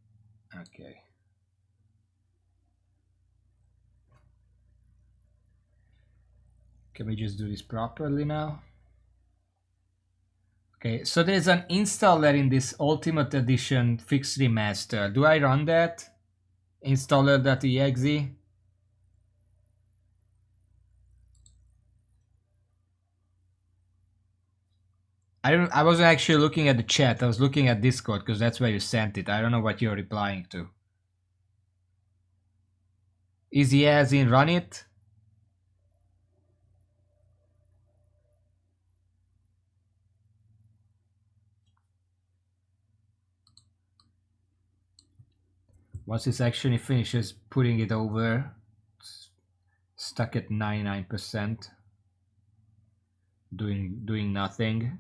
Okay. Can we just do this properly now? Okay, so there's an installer in this Ultimate Edition Fixed Remaster. Do I run that? Installer.exe? I wasn't actually looking at the chat. I was looking at Discord because that's where you sent it. I don't know what you're replying to. Is he as in run it? Once this actually finishes putting it over, stuck at 99%, doing nothing.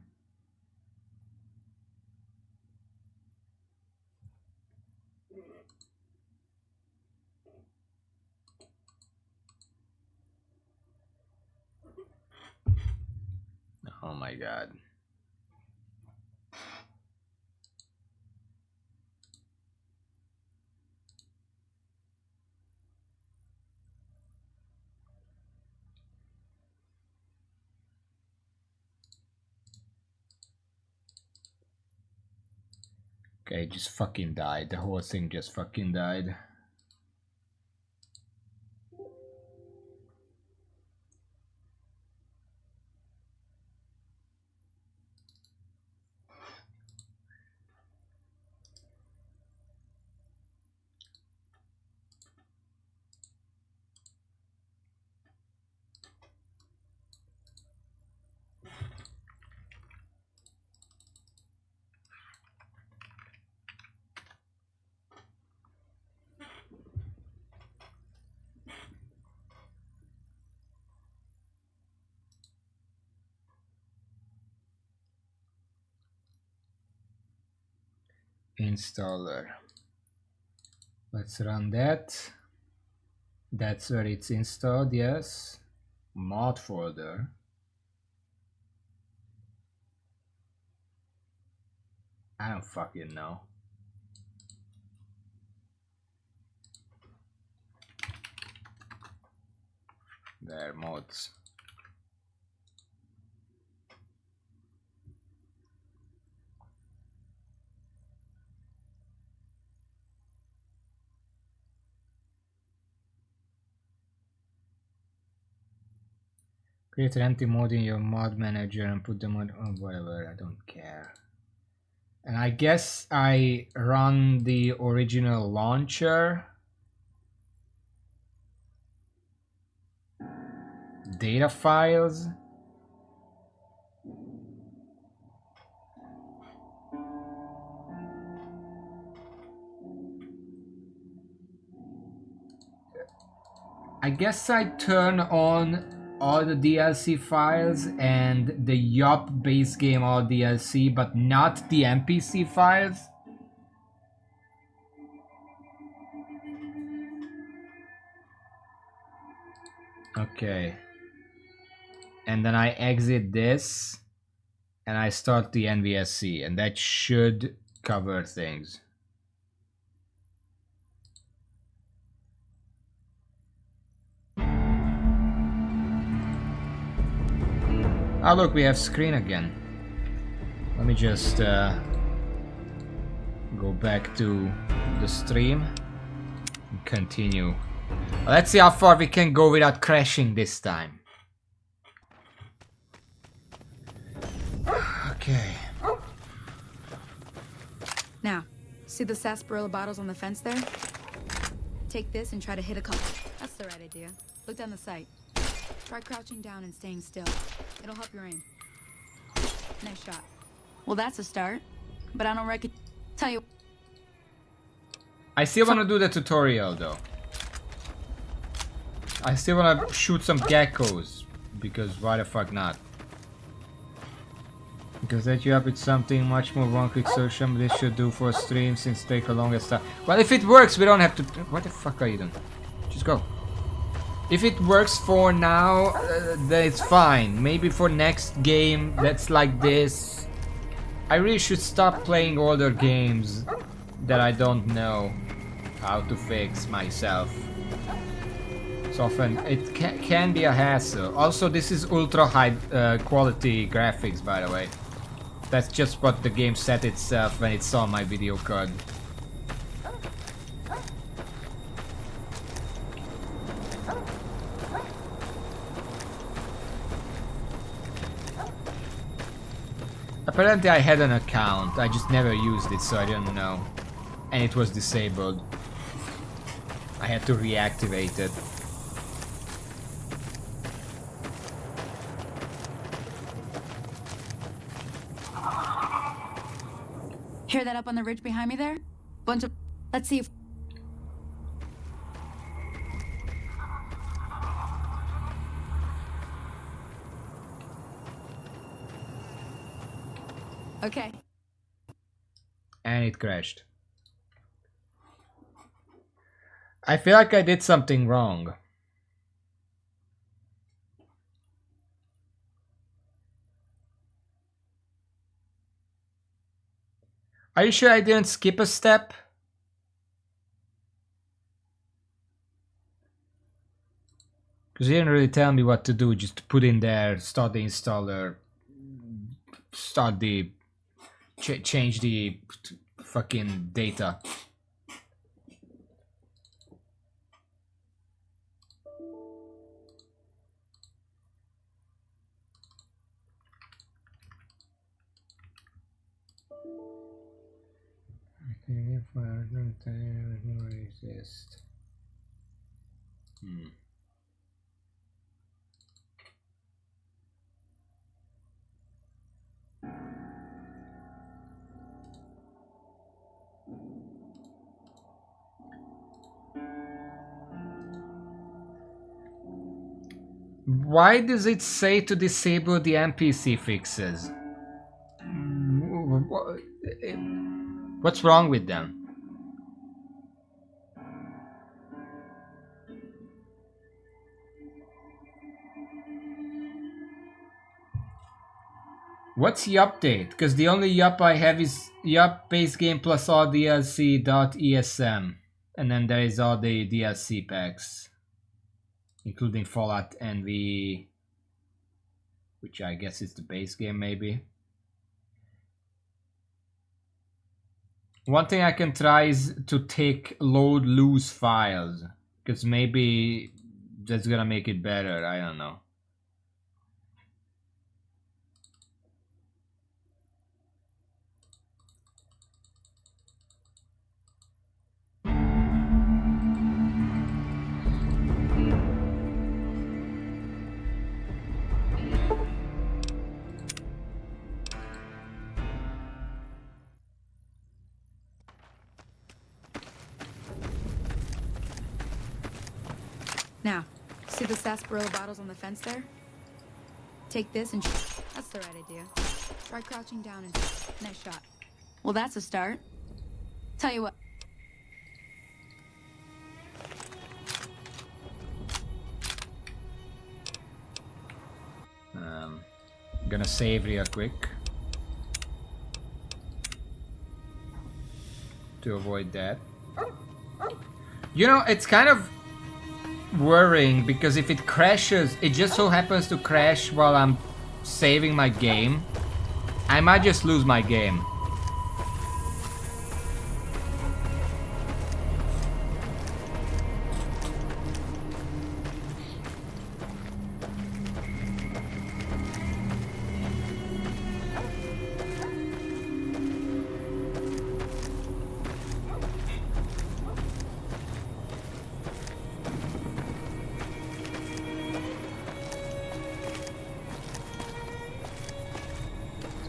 Oh my god. Okay, it just fucking died. The whole thing just fucking died. Installer. Let's run that. That's where it's installed, yes. Mod folder. I don't fucking know. There, mods. Create an empty mod in your mod manager and put the mod on whatever, I don't care. And I guess I run the original launcher. Data files. I guess I turn on all the DLC files and the Yup base game all DLC, but not the NPC files. Okay. And then I exit this and I start the NVSC, and that should cover things. Oh look, we have screen again. Let me just go back to the stream and continue. Let's see how far we can go without crashing this time. Okay. Now, see the sarsaparilla bottles on the fence there? Take this and try to hit a couple. That's the right idea. Look down the sight. Try crouching down and staying still. It'll help your aim. Nice shot. Well, that's a start. But I don't reckon... Tell you... I still want to do the tutorial, though. I still want to shoot some geckos. Because why the fuck not? Because set you up with something much more one-click solution this should do for a stream since take a longer time. Well, if it works, we don't have to... What the fuck are you doing? Just go. If it works for now, then it's fine. Maybe for next game, that's like this. I really should stop playing older games that I don't know how to fix myself. So often it can be a hassle. Also, this is ultra high quality graphics, by the way. That's just what the game set itself when it saw my video card. Apparently I had an account, I just never used it, so I didn't know. And it was disabled. I had to reactivate it. Hear that up on the ridge behind me there? Bunch of... Let's see if... Okay. And it crashed. I feel like I did something wrong. Are you sure I didn't skip a step? Because you didn't really tell me what to do, just to put in there, start the installer, start the... change the fucking data. Exist. Why does it say to disable the NPC fixes? What's wrong with them? What's the update? Because the only yup I have is yup base game plus all DLC.esm. And then there is all the DLC packs. Including Fallout NV. Which I guess is the base game maybe. One thing I can try is to take load loose files. Because maybe that's gonna make it better, I don't know. Now, see the sarsaparilla bottles on the fence there? Take this and that's the right idea. Try crouching down and nice shot. Well, that's a start. Tell you what. Gonna save real quick to avoid that. You know, it's kind of worrying because if it crashes, it just so happens to crash while I'm saving my game, I might just lose my game.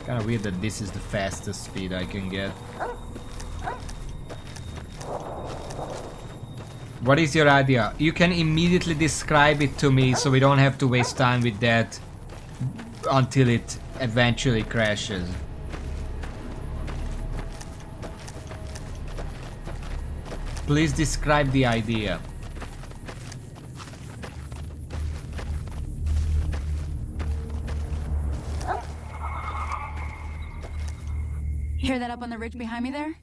Kind of weird that this is the fastest speed I can get. What is your idea? You can immediately describe it to me so we don't have to waste time with that until it eventually crashes. Please describe the idea. Hear that up on the ridge behind me there?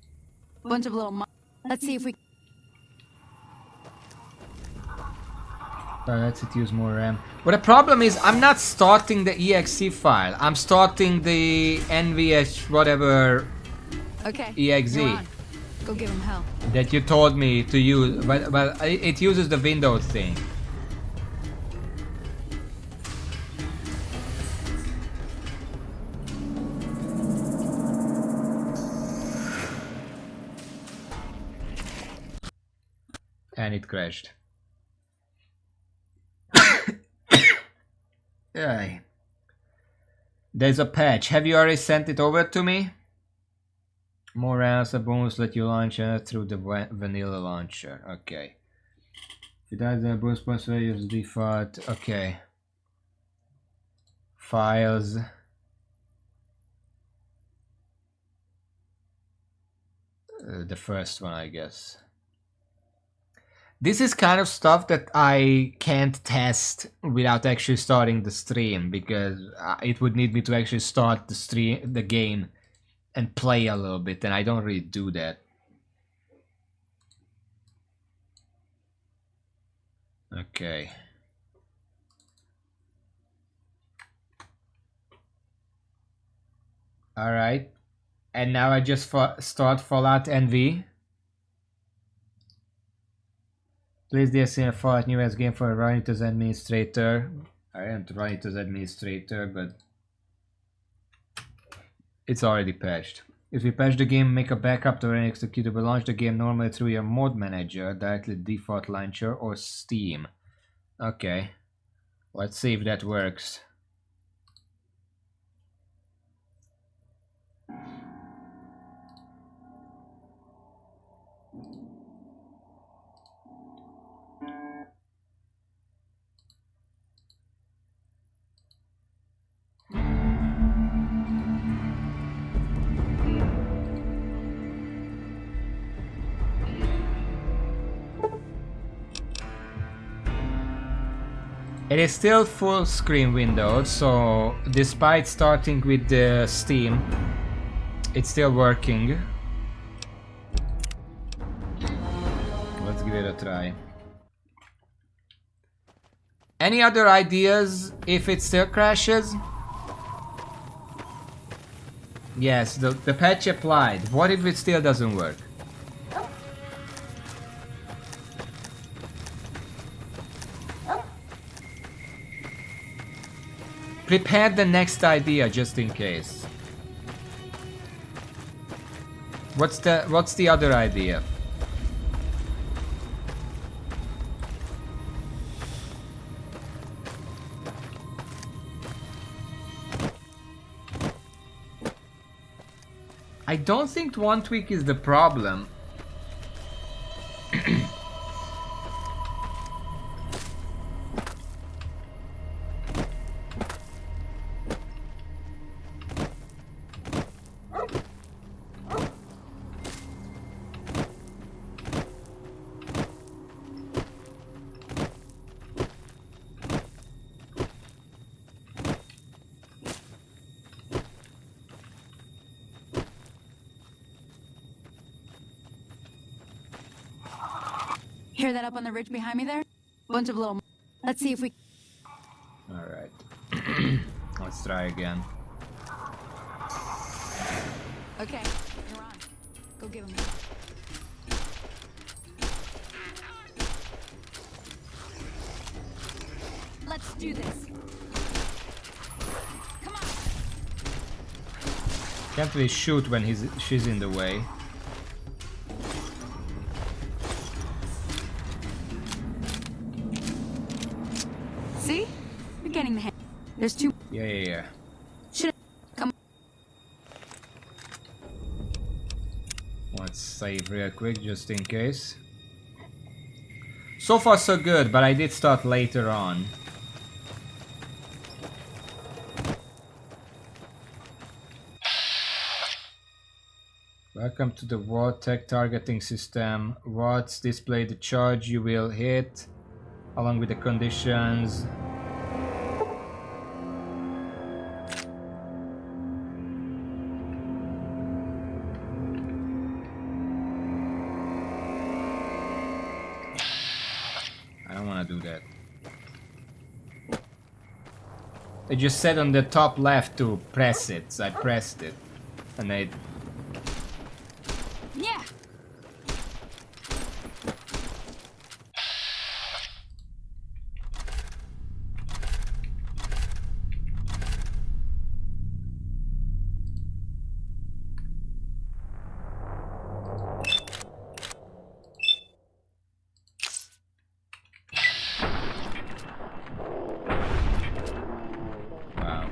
Bunch of little Let's see if we... Let's use more RAM. But the problem is, I'm not starting the exe file. I'm starting the NVH whatever Okay, exe you're on. Go give him hell. that you told me to use, but it uses the Windows thing. And it crashed. Aye. There's a patch. Have you already sent it over to me? More rounds of bonus let you launch through the vanilla launcher. Okay. If it has a bonus sponsor, use default. Okay. Files. The first one, I guess. This is kind of stuff that I can't test without actually starting the stream, because it would need me to actually start the game and play a little bit, and I don't really do that. Okay. Alright. And now I just start Fallout NV. Please DSC Fallout New West game for run it as administrator. I didn't run it as administrator, but it's already patched. If you patch the game, make a backup to an executable, launch the game normally through your mod manager, directly default launcher or Steam. Okay. Let's see if that works. It is still full screen window, so despite starting with the Steam, it's still working. Let's give it a try. Any other ideas if it still crashes? Yes, the patch applied. What if it still doesn't work? Prepare the next idea just in case. What's the other idea? I don't think one tweak is the problem. Hear that up on the ridge behind me there? Bunch of little... Let's see if we... Alright. Let's try again. Okay, you're on. Go give him Let's do this. Come on. Can't really shoot when she's in the way. See? You're getting the hang. There's two... Yeah. Should come. Let's save real quick just in case. So far so good, but I did start later on. Welcome to the Watt Tech targeting system. Watts display the charge you will hit along with the conditions. that? It just said on the top left to press it, so I pressed it. And I... Yeah. Wow.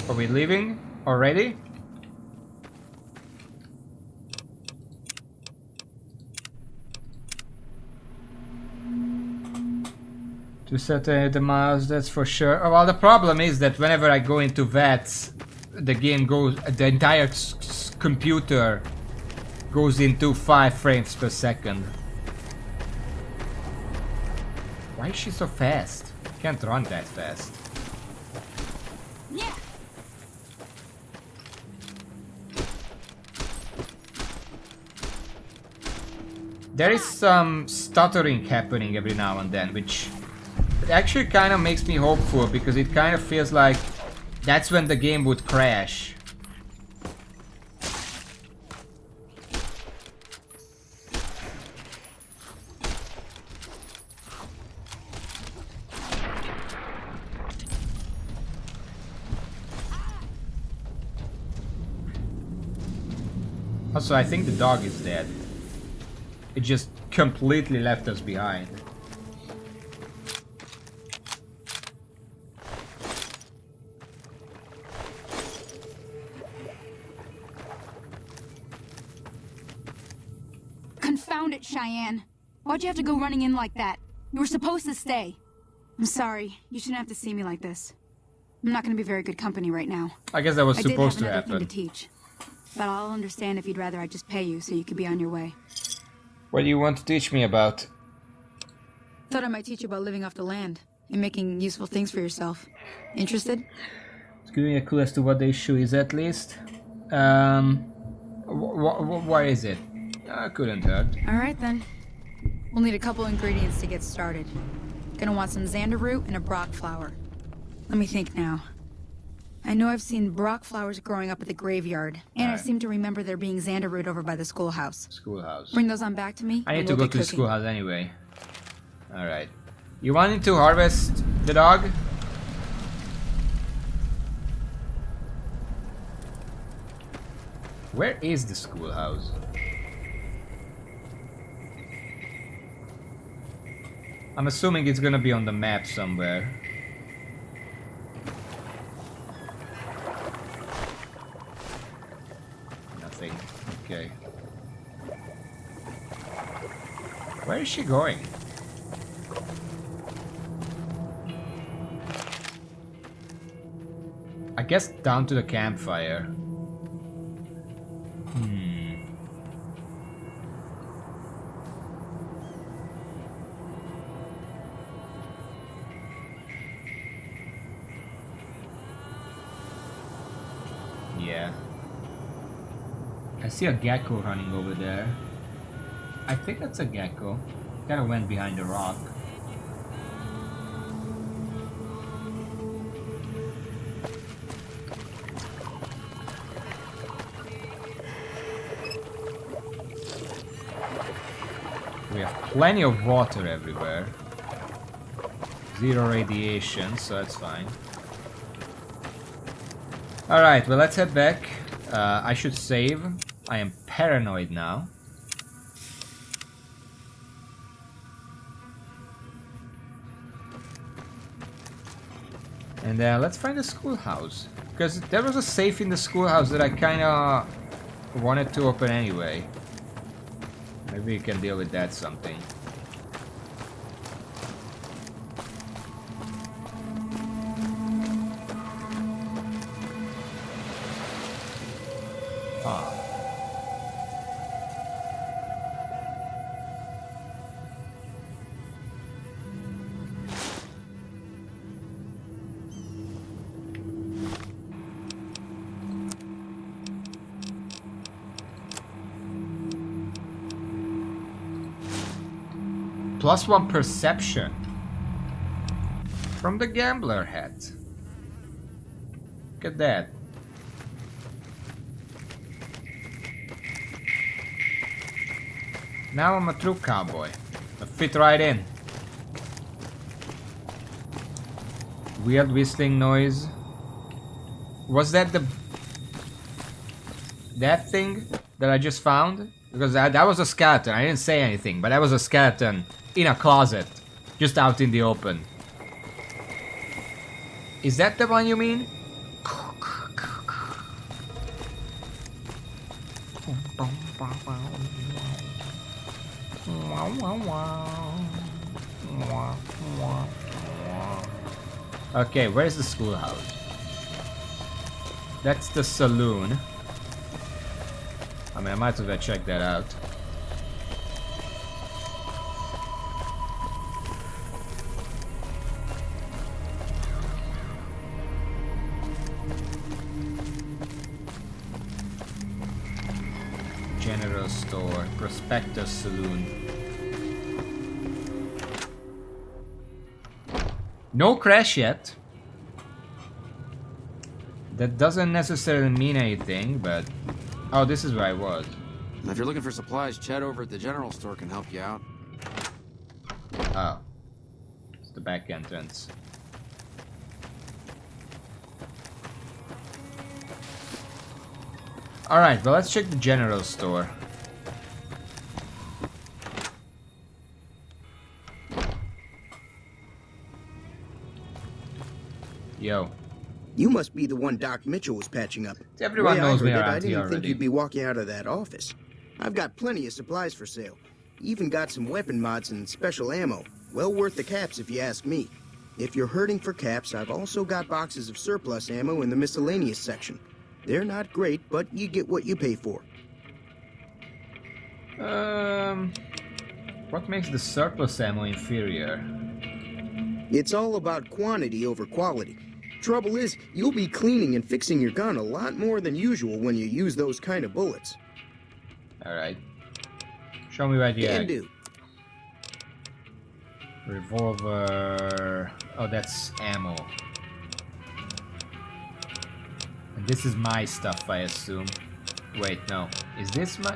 Are we leaving already? To set the mouse, that's for sure. Oh, well, the problem is that whenever I go into VATS, the game goes, the entire computer goes into 5 frames per second. Why is she so fast? Can't run that fast. Yeah. There is some stuttering happening every now and then, which actually kind of makes me hopeful, because it kind of feels like that's when the game would crash. Also, I think the dog is dead. It just completely left us behind. Confound it, Cheyenne. Why'd you have to go running in like that? You were supposed to stay. I'm sorry. You shouldn't have to see me like this. I'm not gonna be very good company right now. I guess that was supposed to I did have another happen. thing to teach. But I'll understand if you'd rather I just pay you so you could be on your way. What do you want to teach me about? Thought I might teach you about living off the land and making useful things for yourself. Interested? It's giving me a clue as to what the issue is, at least. What is it? Couldn't hurt. Alright then. We'll need a couple ingredients to get started. Gonna want some xander root and a brock flower. Let me think now. I know I've seen brock flowers growing up at the graveyard, and I seem to remember there being xander root over by the schoolhouse. Schoolhouse. Bring those on back to me. I need and to we'll go get to the cooking. schoolhouse anyway. Alright. You wanting to harvest the dog? Where is the schoolhouse? I'm assuming it's gonna be on the map somewhere. Nothing. Okay. Where is she going? I guess down to the campfire. Yeah. I see a gecko running over there. I think that's a gecko. Kinda went behind the rock. We have plenty of water everywhere. Zero radiation, so that's fine. Alright, well, let's head back. I should save. I am paranoid now. And let's find the schoolhouse. Because there was a safe in the schoolhouse that I kinda wanted to open anyway. Maybe we can deal with that something. Ah. +1 perception. From the gambler hat. Look at that. Now I'm a true cowboy. I fit right in. Weird whistling noise. Was that that thing that I just found? Because that was a skeleton. I didn't say anything, but that was a skeleton in a closet, just out in the open. Is that the one you mean? Okay, where's the schoolhouse? That's the saloon. I mean, I might as well check that out. General store, prospectus saloon. No crash yet. That doesn't necessarily mean anything, but... Oh, this is where I was. If you're looking for supplies, Chet over at the general store can help you out. Oh. It's the back entrance. Alright, well let's check the general store. Yo. You must be the one Doc Mitchell was patching up. Everyone knows me around I didn't here think already. you'd be walking out of that office. I've got plenty of supplies for sale. Even got some weapon mods and special ammo. Well worth the caps if you ask me. If you're hurting for caps, I've also got boxes of surplus ammo in the miscellaneous section. They're not great, but you get what you pay for. What makes the surplus ammo inferior? It's all about quantity over quality. Trouble is, you'll be cleaning and fixing your gun a lot more than usual when you use those kind of bullets. Alright. Show me right here. Can do. Revolver... Oh, that's ammo. And this is my stuff, I assume. Wait, no. Is this my...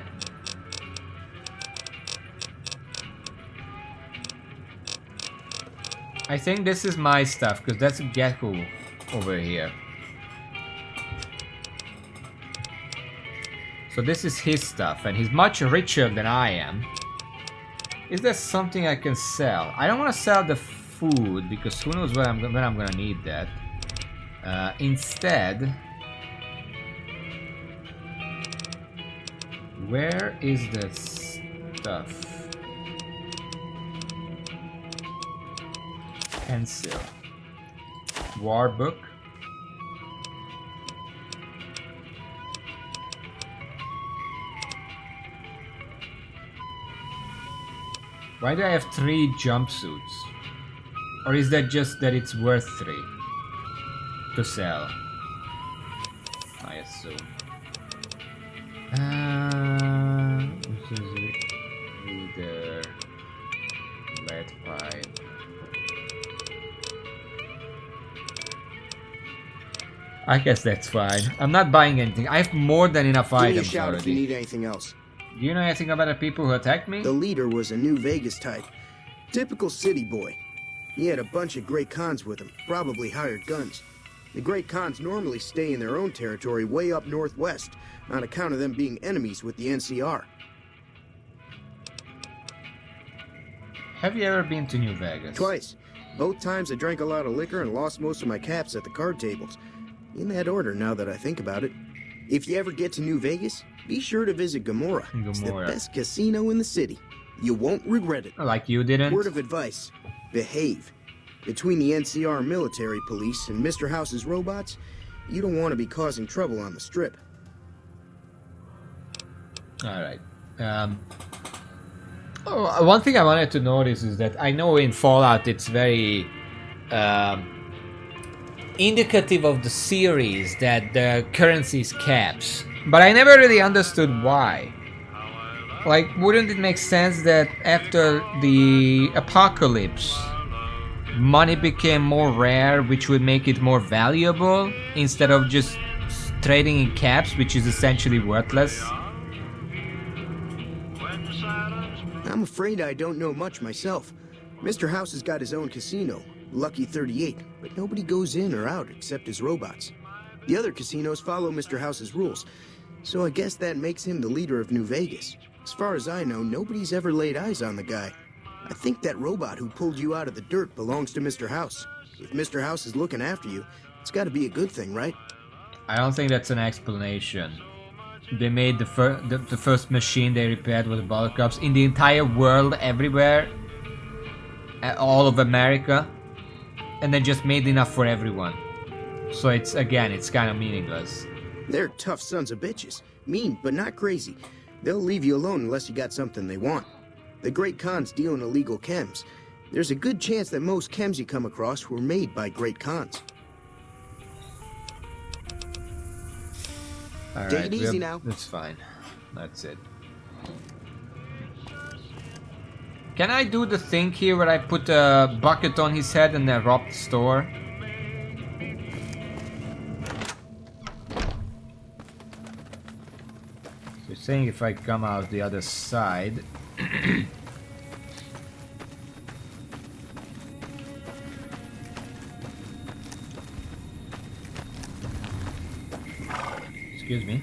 I think this is my stuff, because that's a gecko over here. So this is his stuff, and he's much richer than I am. Is there something I can sell? I don't want to sell the food, because who knows when I'm gonna need that. Instead... Where is the stuff? Pencil. War book. Why do I have 3 jumpsuits? Or is that just that it's worth 3 to sell? I assume. Which is either lead pipe. I guess that's fine. I'm not buying anything. I have more than enough Give me a items shout if you already. need anything else. Do you know anything about the people who attacked me? The leader was a New Vegas type. Typical city boy. He had a bunch of Great Khans with him, probably hired guns. The Great Khans normally stay in their own territory way up northwest, on account of them being enemies with the NCR. Have you ever been to New Vegas? Twice. Both times I drank a lot of liquor and lost most of my caps at the card tables. In that order, now that I think about it. If you ever get to New Vegas, be sure to visit Gomorrah. It's the best casino in the city. You won't regret it. Like you didn't? Word of advice. Behave. Between the NCR military police and Mr. House's robots, you don't want to be causing trouble on the strip. Alright. One thing I wanted to notice is that I know in Fallout it's very indicative of the series that the currency is caps, but I never really understood why. Like, wouldn't it make sense that after the apocalypse, money became more rare, which would make it more valuable, instead of just trading in caps, which is essentially worthless? I'm afraid I don't know much myself. Mr. House has got his own casino, Lucky 38, but nobody goes in or out except his robots. The other casinos follow Mr. House's rules, so I guess that makes him the leader of New Vegas. As far as I know, nobody's ever laid eyes on the guy. I think that robot who pulled you out of the dirt belongs to Mr. House. If Mr. House is looking after you, it's got to be a good thing, right? I don't think that's an explanation. They made the first machine they repaired with the bullet cups in the entire world, everywhere, all of America, and then just made enough for everyone. So it's kind of meaningless. They're tough sons of bitches. Mean, but not crazy. They'll leave you alone unless you got something they want. The Great Khans deal in illegal chems. There's a good chance that most chems you come across were made by Great Khans. Take it easy now. That's fine. That's it. Can I do the thing here where I put a bucket on his head and then rob the store? So you're saying if I come out the other side... Excuse me.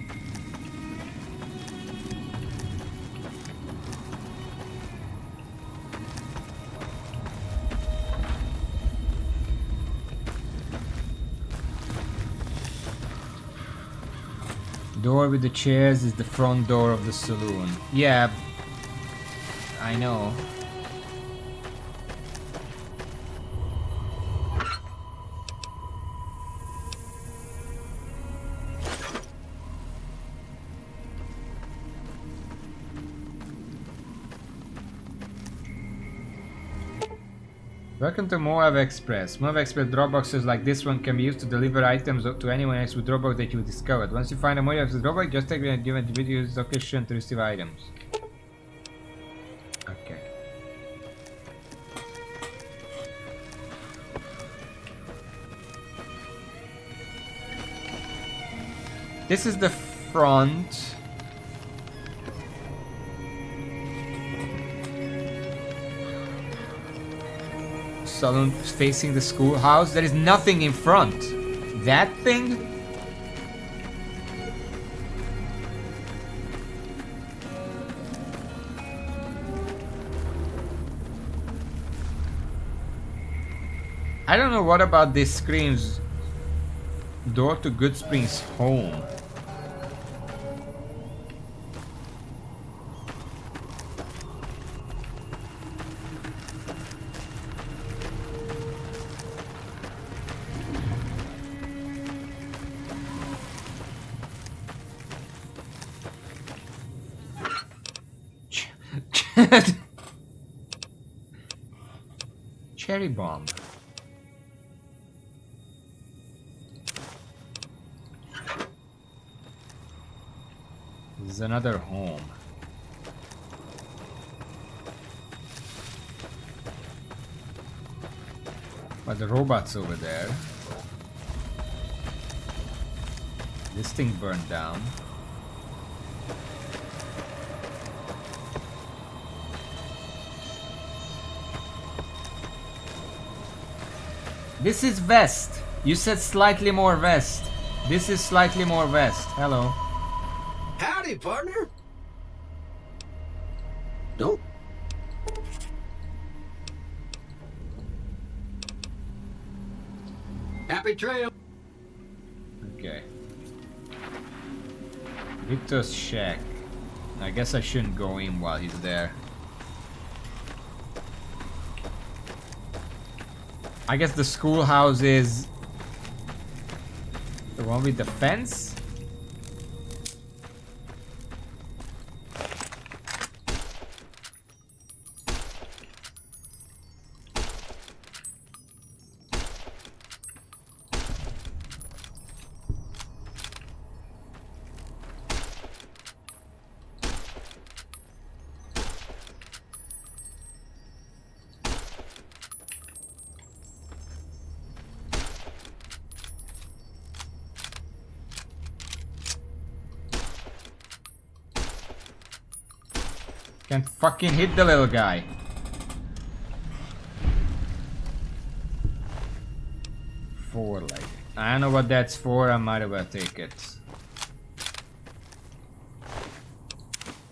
Door with the chairs is the front door of the saloon. Yeah, I know. Welcome to Moab Express. Moab Express drop boxes like this one can be used to deliver items to anyone else with Dropbox that you discovered. Once you find a Moab Express Dropbox, just take the given video's location to receive items. Okay. This is the front. Saloon facing the schoolhouse. There is nothing in front. That thing? I don't know what about this screams door to Goodsprings home. Cherry bomb. This is another home. But the robot's over there. This thing burned down. This is west. You said slightly more west. This is slightly more west. Hello. Howdy, partner. Don't. Happy trail. Okay. Victor's shack. I guess I shouldn't go in while he's there. I guess the schoolhouse is the one with the fence? Can't fucking hit the little guy. Four leg. I don't know what that's for, I might as well take it.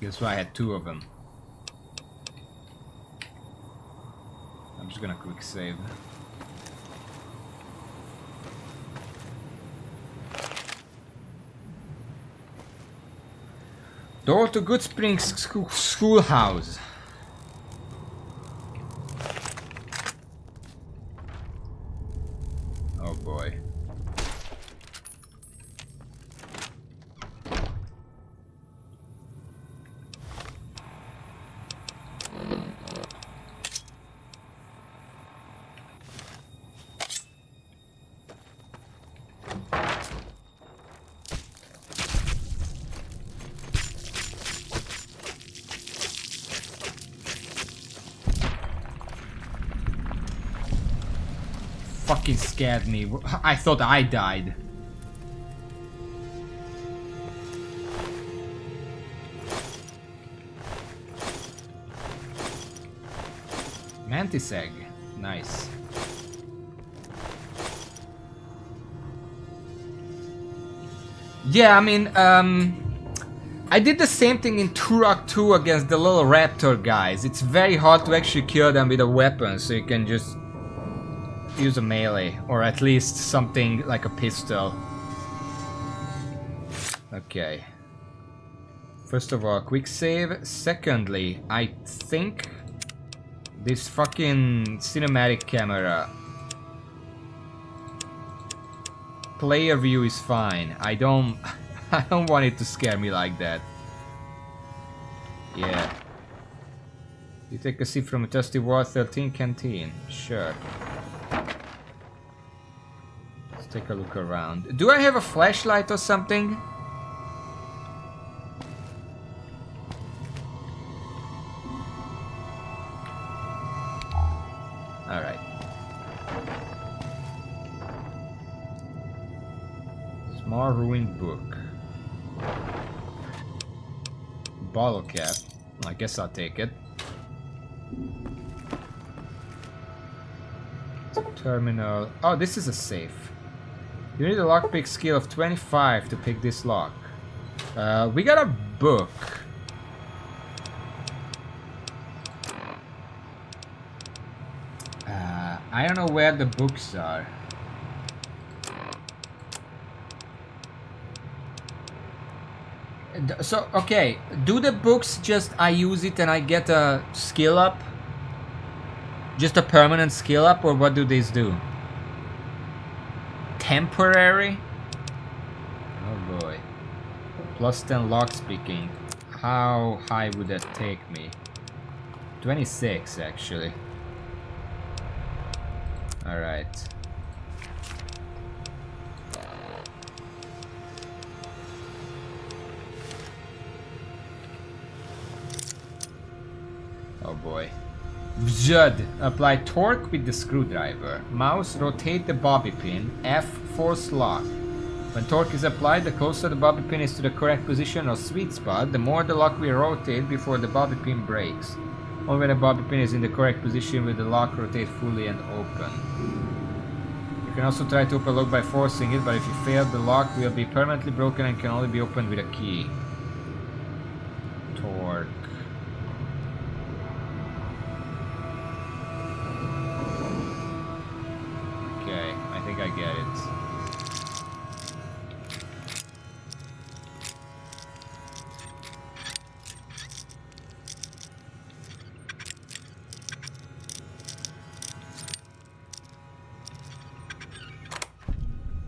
Guess why I had two of them. I'm just gonna quick save. Door to Good Springs Schoolhouse. Oh boy. Fucking scared me. I thought I died. Mantis egg. Nice. Yeah, I mean, I did the same thing in Turok 2 against the little raptor guys. It's very hard to actually kill them with a weapon, so you can just use a melee, or at least something like a pistol. Okay. First of all, quick save. Secondly, I think this fucking cinematic camera player view is fine. I don't want it to scare me like that. Yeah. You take a sip from a Thirsty War 13 canteen. Sure. Let's take a look around. Do I have a flashlight or something? Alright. Small ruined book. Bottle cap. I guess I'll take it. Terminal. Oh, this is a safe. You need a lockpick skill of 25 to pick this lock. We got a book. I don't know where the books are. So, okay, do the books just I use it and I get a skill up? Just a permanent skill up, or what do these do? Temporary? Oh boy. Plus 10 lockspeaking. How high would that take me? 26 actually. Alright. Oh boy. Zud. Apply torque with the screwdriver. Mouse, rotate the bobby pin. F, force lock. When torque is applied, the closer the bobby pin is to the correct position or sweet spot, the more the lock will rotate before the bobby pin breaks. Only when the bobby pin is in the correct position will the lock rotate fully and open. You can also try to open a lock by forcing it, but if you fail, the lock will be permanently broken and can only be opened with a key. Torque. Okay, I think I get it.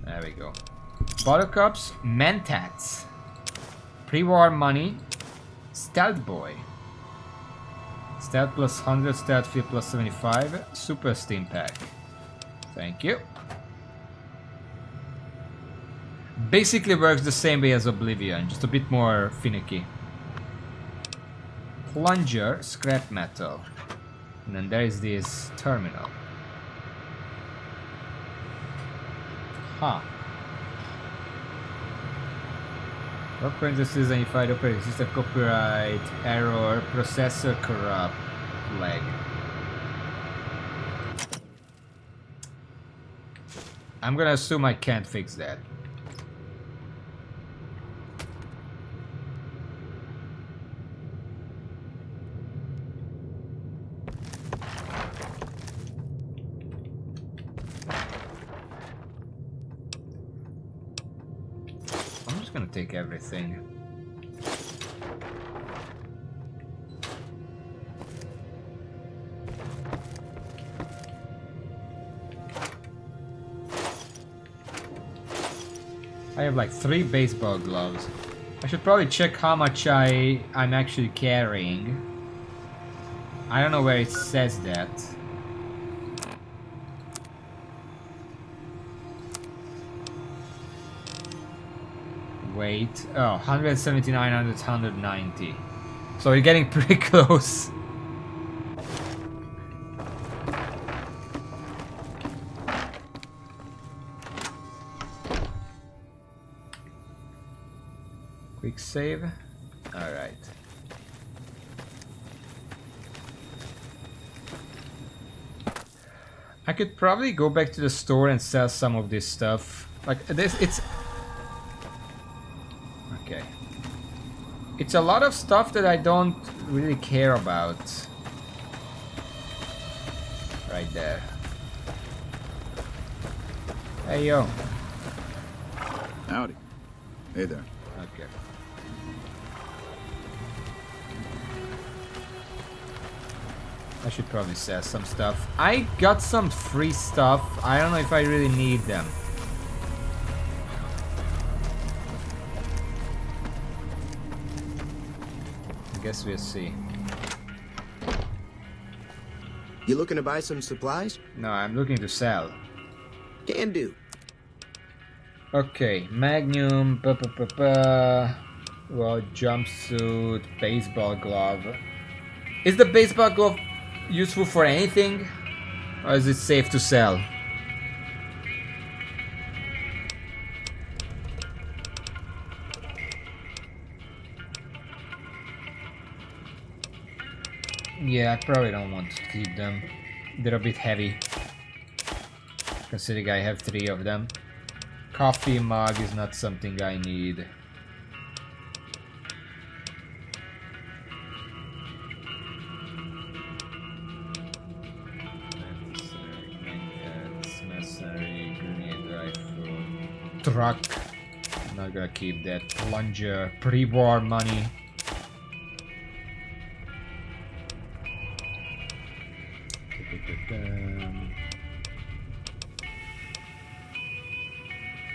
There we go. Buttercups, Mentats, Pre-war money, Stealth boy, Stealth plus 100, Stealth field plus 75, Super Steam Pack. Thank you. Basically works the same way as Oblivion, just a bit more finicky. Plunger, Scrap metal, and then there is this terminal. Huh. What printers is unified operating system copyright error processor corrupt flag. I'm gonna assume I can't fix that. I'm just gonna take everything. I have like 3 baseball gloves. I should probably check how much I'm actually carrying. I don't know where it says that. Weight. Oh, 179, 190. So we're getting pretty close. Quick save. Alright. I could probably go back to the store and sell some of this stuff. Like this, it's... Okay. It's a lot of stuff that I don't really care about. Right there. Hey, yo. Howdy. Hey there. Okay. I should probably sell some stuff. I got some free stuff. I don't know if I really need them. I guess we'll see. You looking to buy some supplies? No, I'm looking to sell. Can do. Okay, Magnum, well, jumpsuit, baseball glove. Is the baseball glove useful for anything? Or is it safe to sell? Yeah, I probably don't want to keep them. They're a bit heavy. Considering I have 3 of them. Coffee mug is not something I need. Truck. I'm not gonna keep that. Plunger. Pre-war money.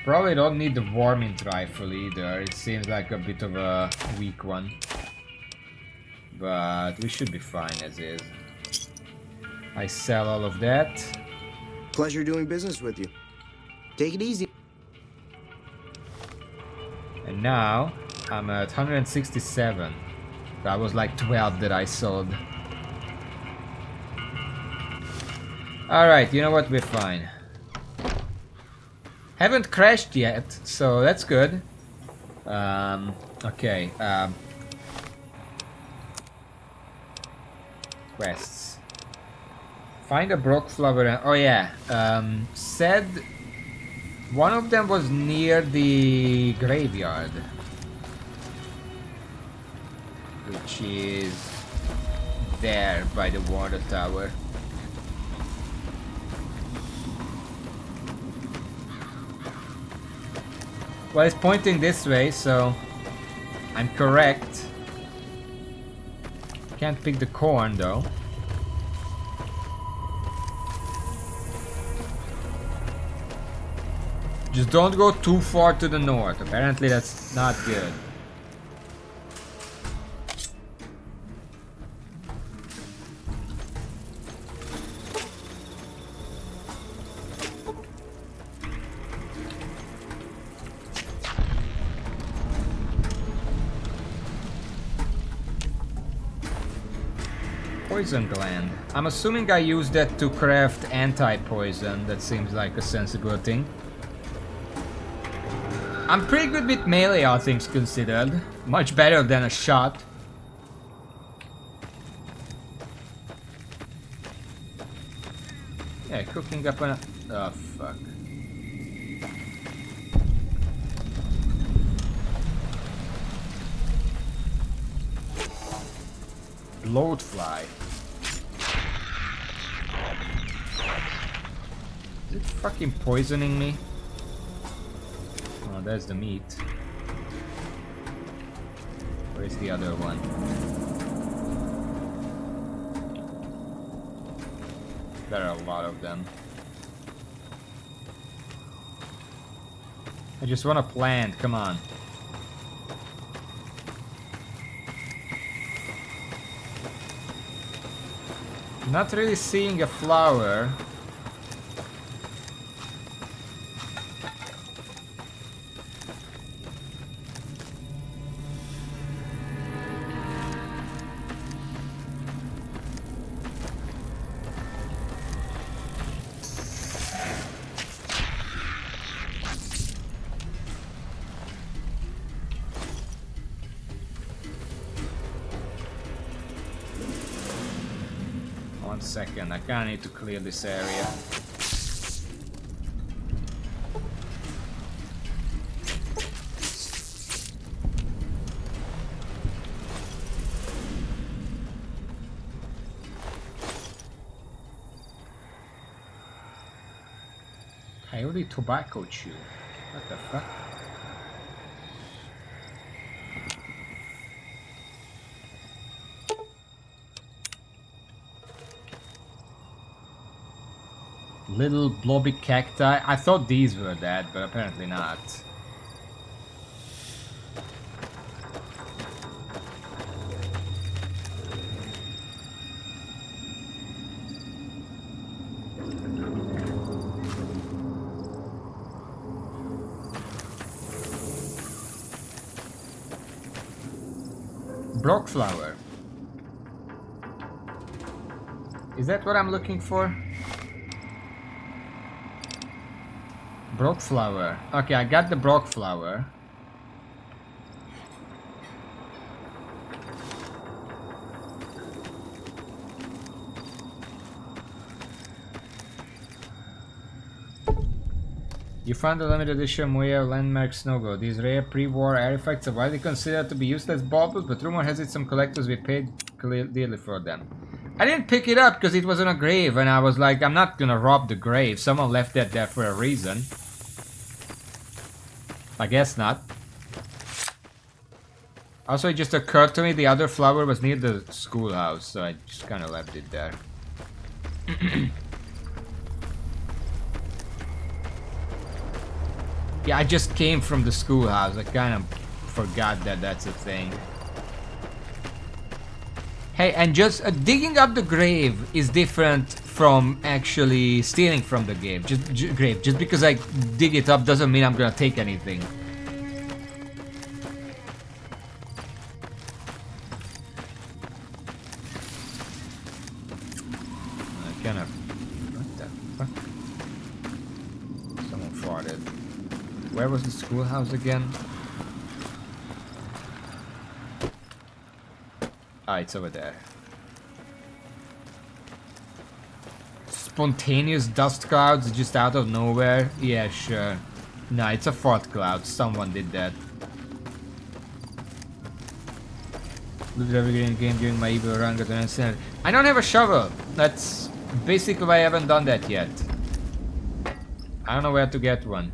Probably don't need the warmint rifle either. It seems like a bit of a weak one. But we should be fine as is. I sell all of that. Pleasure doing business with you. Take it easy. And now I'm at 167. That was like 12 that I sold. Alright, you know what? We're fine. Haven't crashed yet, so that's good. Okay. Quests. Find a broke flower and... Oh yeah. Said... One of them was near the graveyard. Which is... there by the water tower. Well, it's pointing this way, so I'm correct. Can't pick the corn, though. Just don't go too far to the north. Apparently that's not good. Poison gland. I'm assuming I use that to craft anti-poison. That seems like a sensible thing. I'm pretty good with melee, all things considered. Much better than a shot. Yeah, cooking up on a... Oh, fuck. Bloatfly. Is it fucking poisoning me? Oh, there's the meat. Where's the other one? There are a lot of them. I just want to plant, come on. Not really seeing a flower. Second, I kinda need to clear this area. Coyote tobacco chew. What the fuck? Little blobby cacti. I thought these were dead, but apparently not. Brock flower. Is that what I'm looking for? Brock flower. Okay, I got the Brock flower. You found the limited edition Muya landmark Snowgo. These rare pre-war artifacts are widely considered to be used as baubles, but rumor has it some collectors will pay dearly for them. I didn't pick it up because it was on a grave, and I was like, I'm not gonna rob the grave. Someone left that there for a reason. I guess not. Also, it just occurred to me the other flower was near the schoolhouse, so I just kind of left it there. Yeah, I just came from the schoolhouse. I kind of forgot that that's a thing. Hey, and just digging up the grave is different from actually stealing from the grave. Just because I dig it up doesn't mean I'm gonna take anything. I kind of... What the fuck? Someone farted. Where was the schoolhouse again? Ah, it's over there. Spontaneous dust clouds just out of nowhere? Yeah, sure. No, it's a fart cloud. Someone did that. Lose every game during my evil run. I don't have a shovel. That's basically why I haven't done that yet. I don't know where to get one.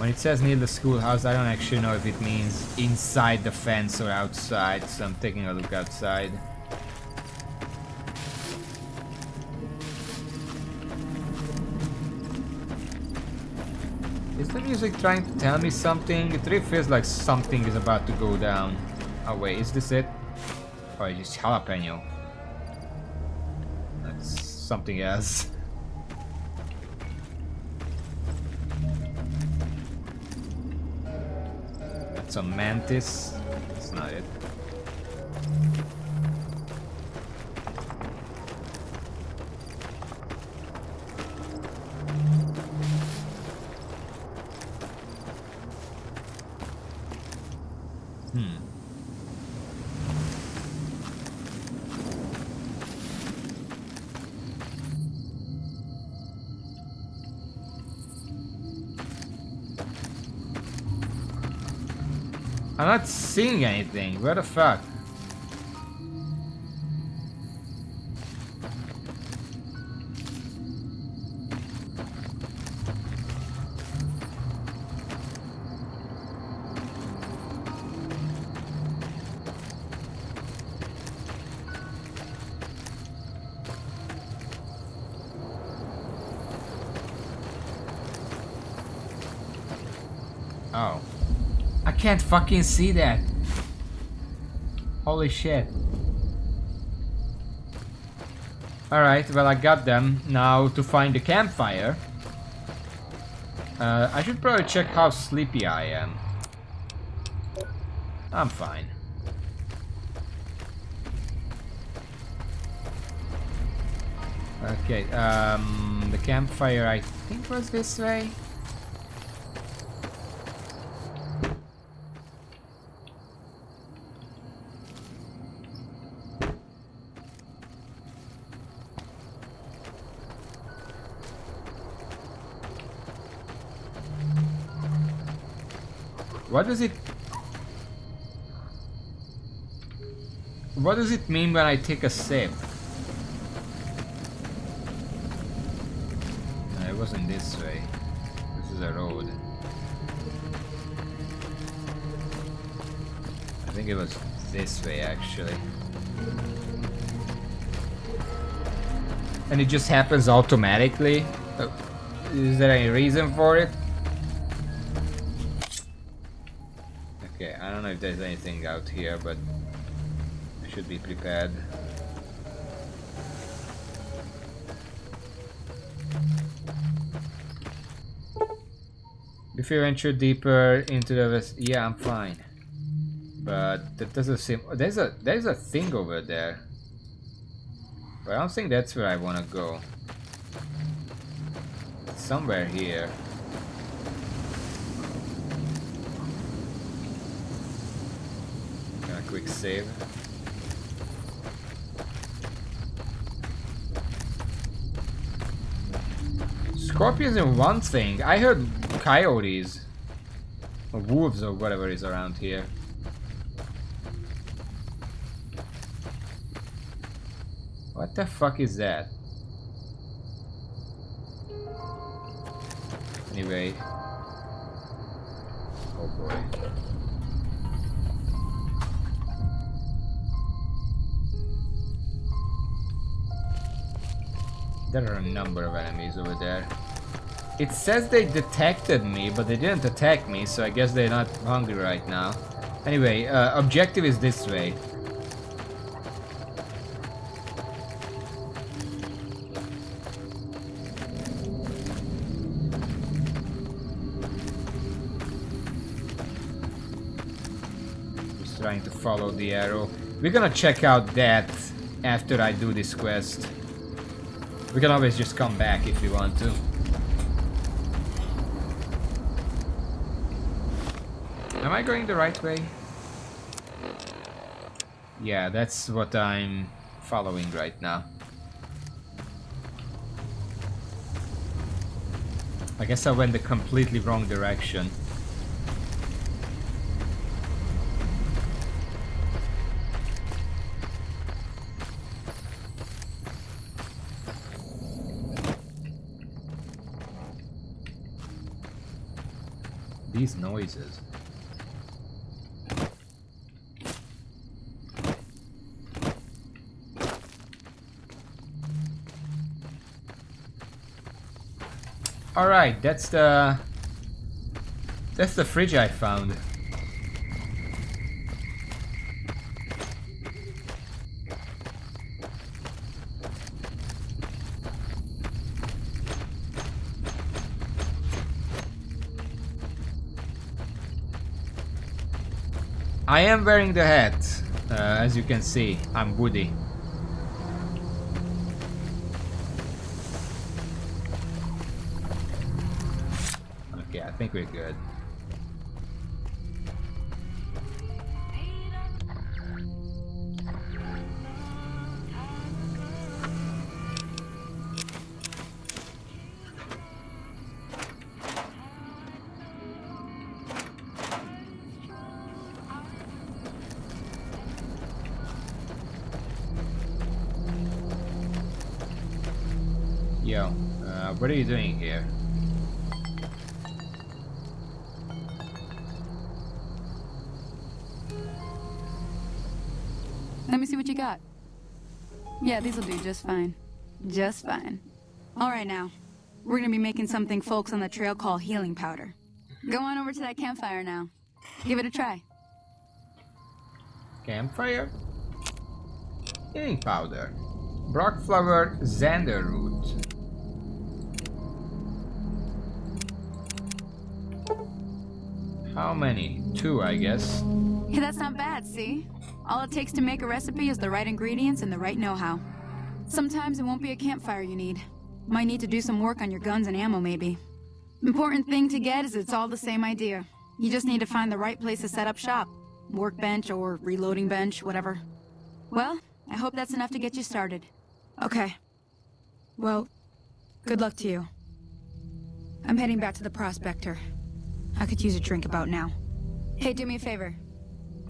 When it says near the schoolhouse, I don't actually know if it means inside the fence or outside, so I'm taking a look outside. Is the music trying to tell me something? It really feels like something is about to go down. Oh wait, is this it? Oh, it's just jalapeno. That's something else. That's a mantis. That's not it. I'm not seeing anything. Where the fuck? Oh. I can't fucking see that. Holy shit. Alright, well I got them. Now to find the campfire. I should probably check how sleepy I am. I'm fine. Okay, the campfire I think was this way. What does it mean when I take a sip? No, it wasn't this way. This is a road. I think it was this way actually. And it just happens automatically? Is there any reason for it? Okay, I don't know if there's anything out here, but I should be prepared. If you venture deeper into the west, yeah, I'm fine. But that doesn't seem. There's a thing over there, but I don't think that's where I want to go. It's somewhere here. Quick save. Scorpions is one thing. I heard coyotes or wolves or whatever is around here. What the fuck is that? Anyway. Oh boy. There are a number of enemies over there. It says they detected me, but they didn't attack me, so I guess they're not hungry right now. Anyway, objective is this way. Just trying to follow the arrow. We're gonna check out that after I do this quest. We can always just come back if we want to. Am I going the right way? Yeah, that's what I'm following right now. I guess I went the completely wrong direction. these noises? Alright, that's the fridge I found. I am wearing the hat, as you can see. I'm Woody. Okay, I think we're good. Yo, what are you doing here? Let me see what you got. Yeah, these'll do just fine. Just fine. Alright now. We're gonna be making something folks on the trail call healing powder. Go on over to that campfire now. Give it a try. Campfire? Healing powder. Brock flower, xander root. How many? 2, I guess. Hey, that's not bad, see? All it takes to make a recipe is the right ingredients and the right know-how. Sometimes it won't be a campfire you need. Might need to do some work on your guns and ammo, maybe. Important thing to get is it's all the same idea. You just need to find the right place to set up shop. Workbench or reloading bench, whatever. Well, I hope that's enough to get you started. Okay. Well, good luck to you. I'm heading back to the Prospector. I could use a drink about now. Hey, do me a favor.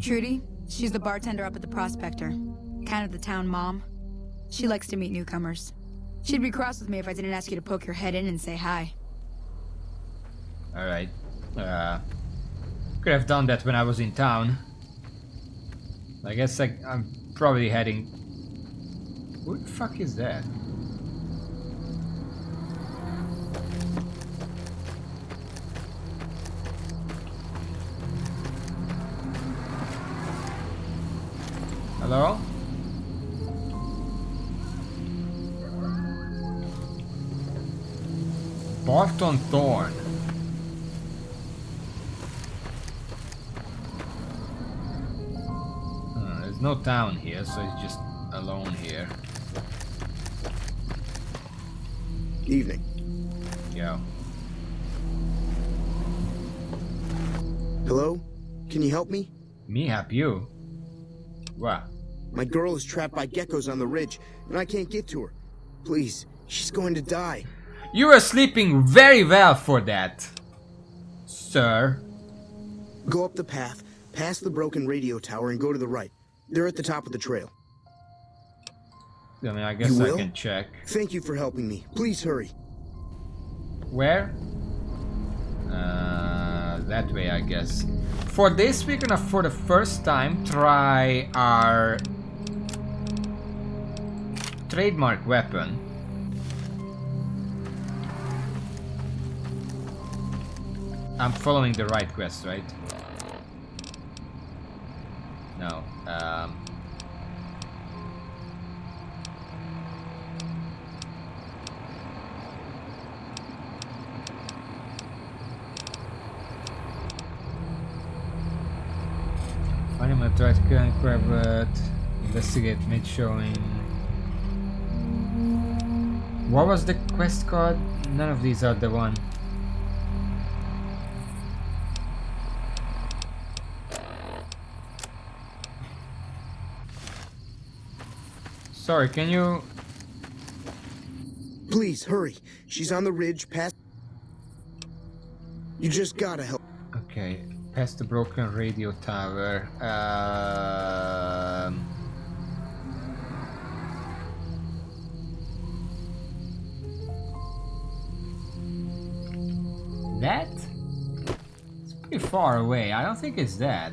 Trudy, she's the bartender up at the Prospector. Kind of the town mom. She likes to meet newcomers. She'd be cross with me if I didn't ask you to poke your head in and say hi. Alright. Could have done that when I was in town. I guess I'm probably heading... What the fuck is that? Hello? Barton Thorn. There's no town here, so it's just alone here. Evening. Yo. Hello? Can you help me? Me help you? What? My girl is trapped by geckos on the ridge, and I can't get to her. Please, she's going to die. You are sleeping very well for that, sir. Go up the path, past the broken radio tower, and go to the right. They're at the top of the trail. I mean, I guess I can check. Thank you for helping me. Please hurry. Where? That way, I guess. For this, we're gonna, for the first time, try our trademark weapon. I'm following the right quest, right? No. Animal threat, current private, investigate mid showing. What was the quest called? None of these are the one. Sorry, can you... Please, hurry. She's on the ridge past... You just gotta help. Okay, past the broken radio tower. That? It's Must be far away. I don't think it's that.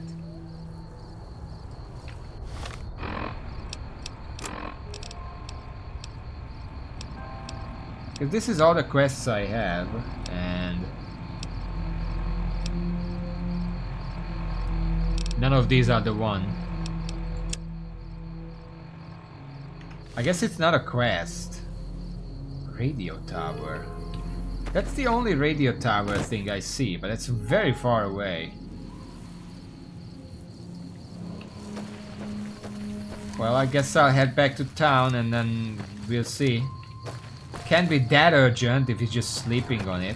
Because this is all the quests I have, and none of these are the one. I guess it's not a quest. Radio tower. That's the only radio tower thing I see, but it's very far away. Well, I guess I'll head back to town and then we'll see. Can't be that urgent if he's just sleeping on it.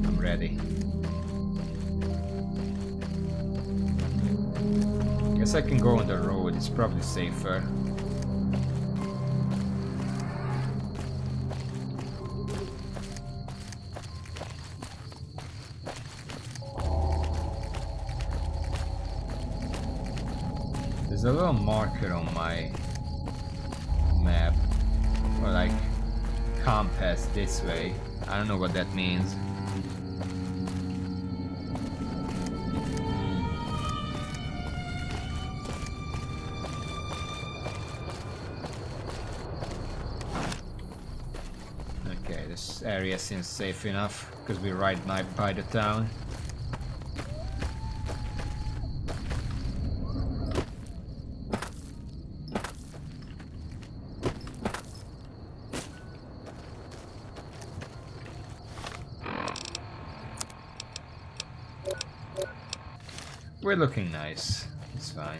I'm ready. Guess I can go on the road, it's probably safer. There's a little marker on my map, or like compass this way. I don't know what that means. Okay, this area seems safe enough because we're right by the town. We're looking nice. It's fine.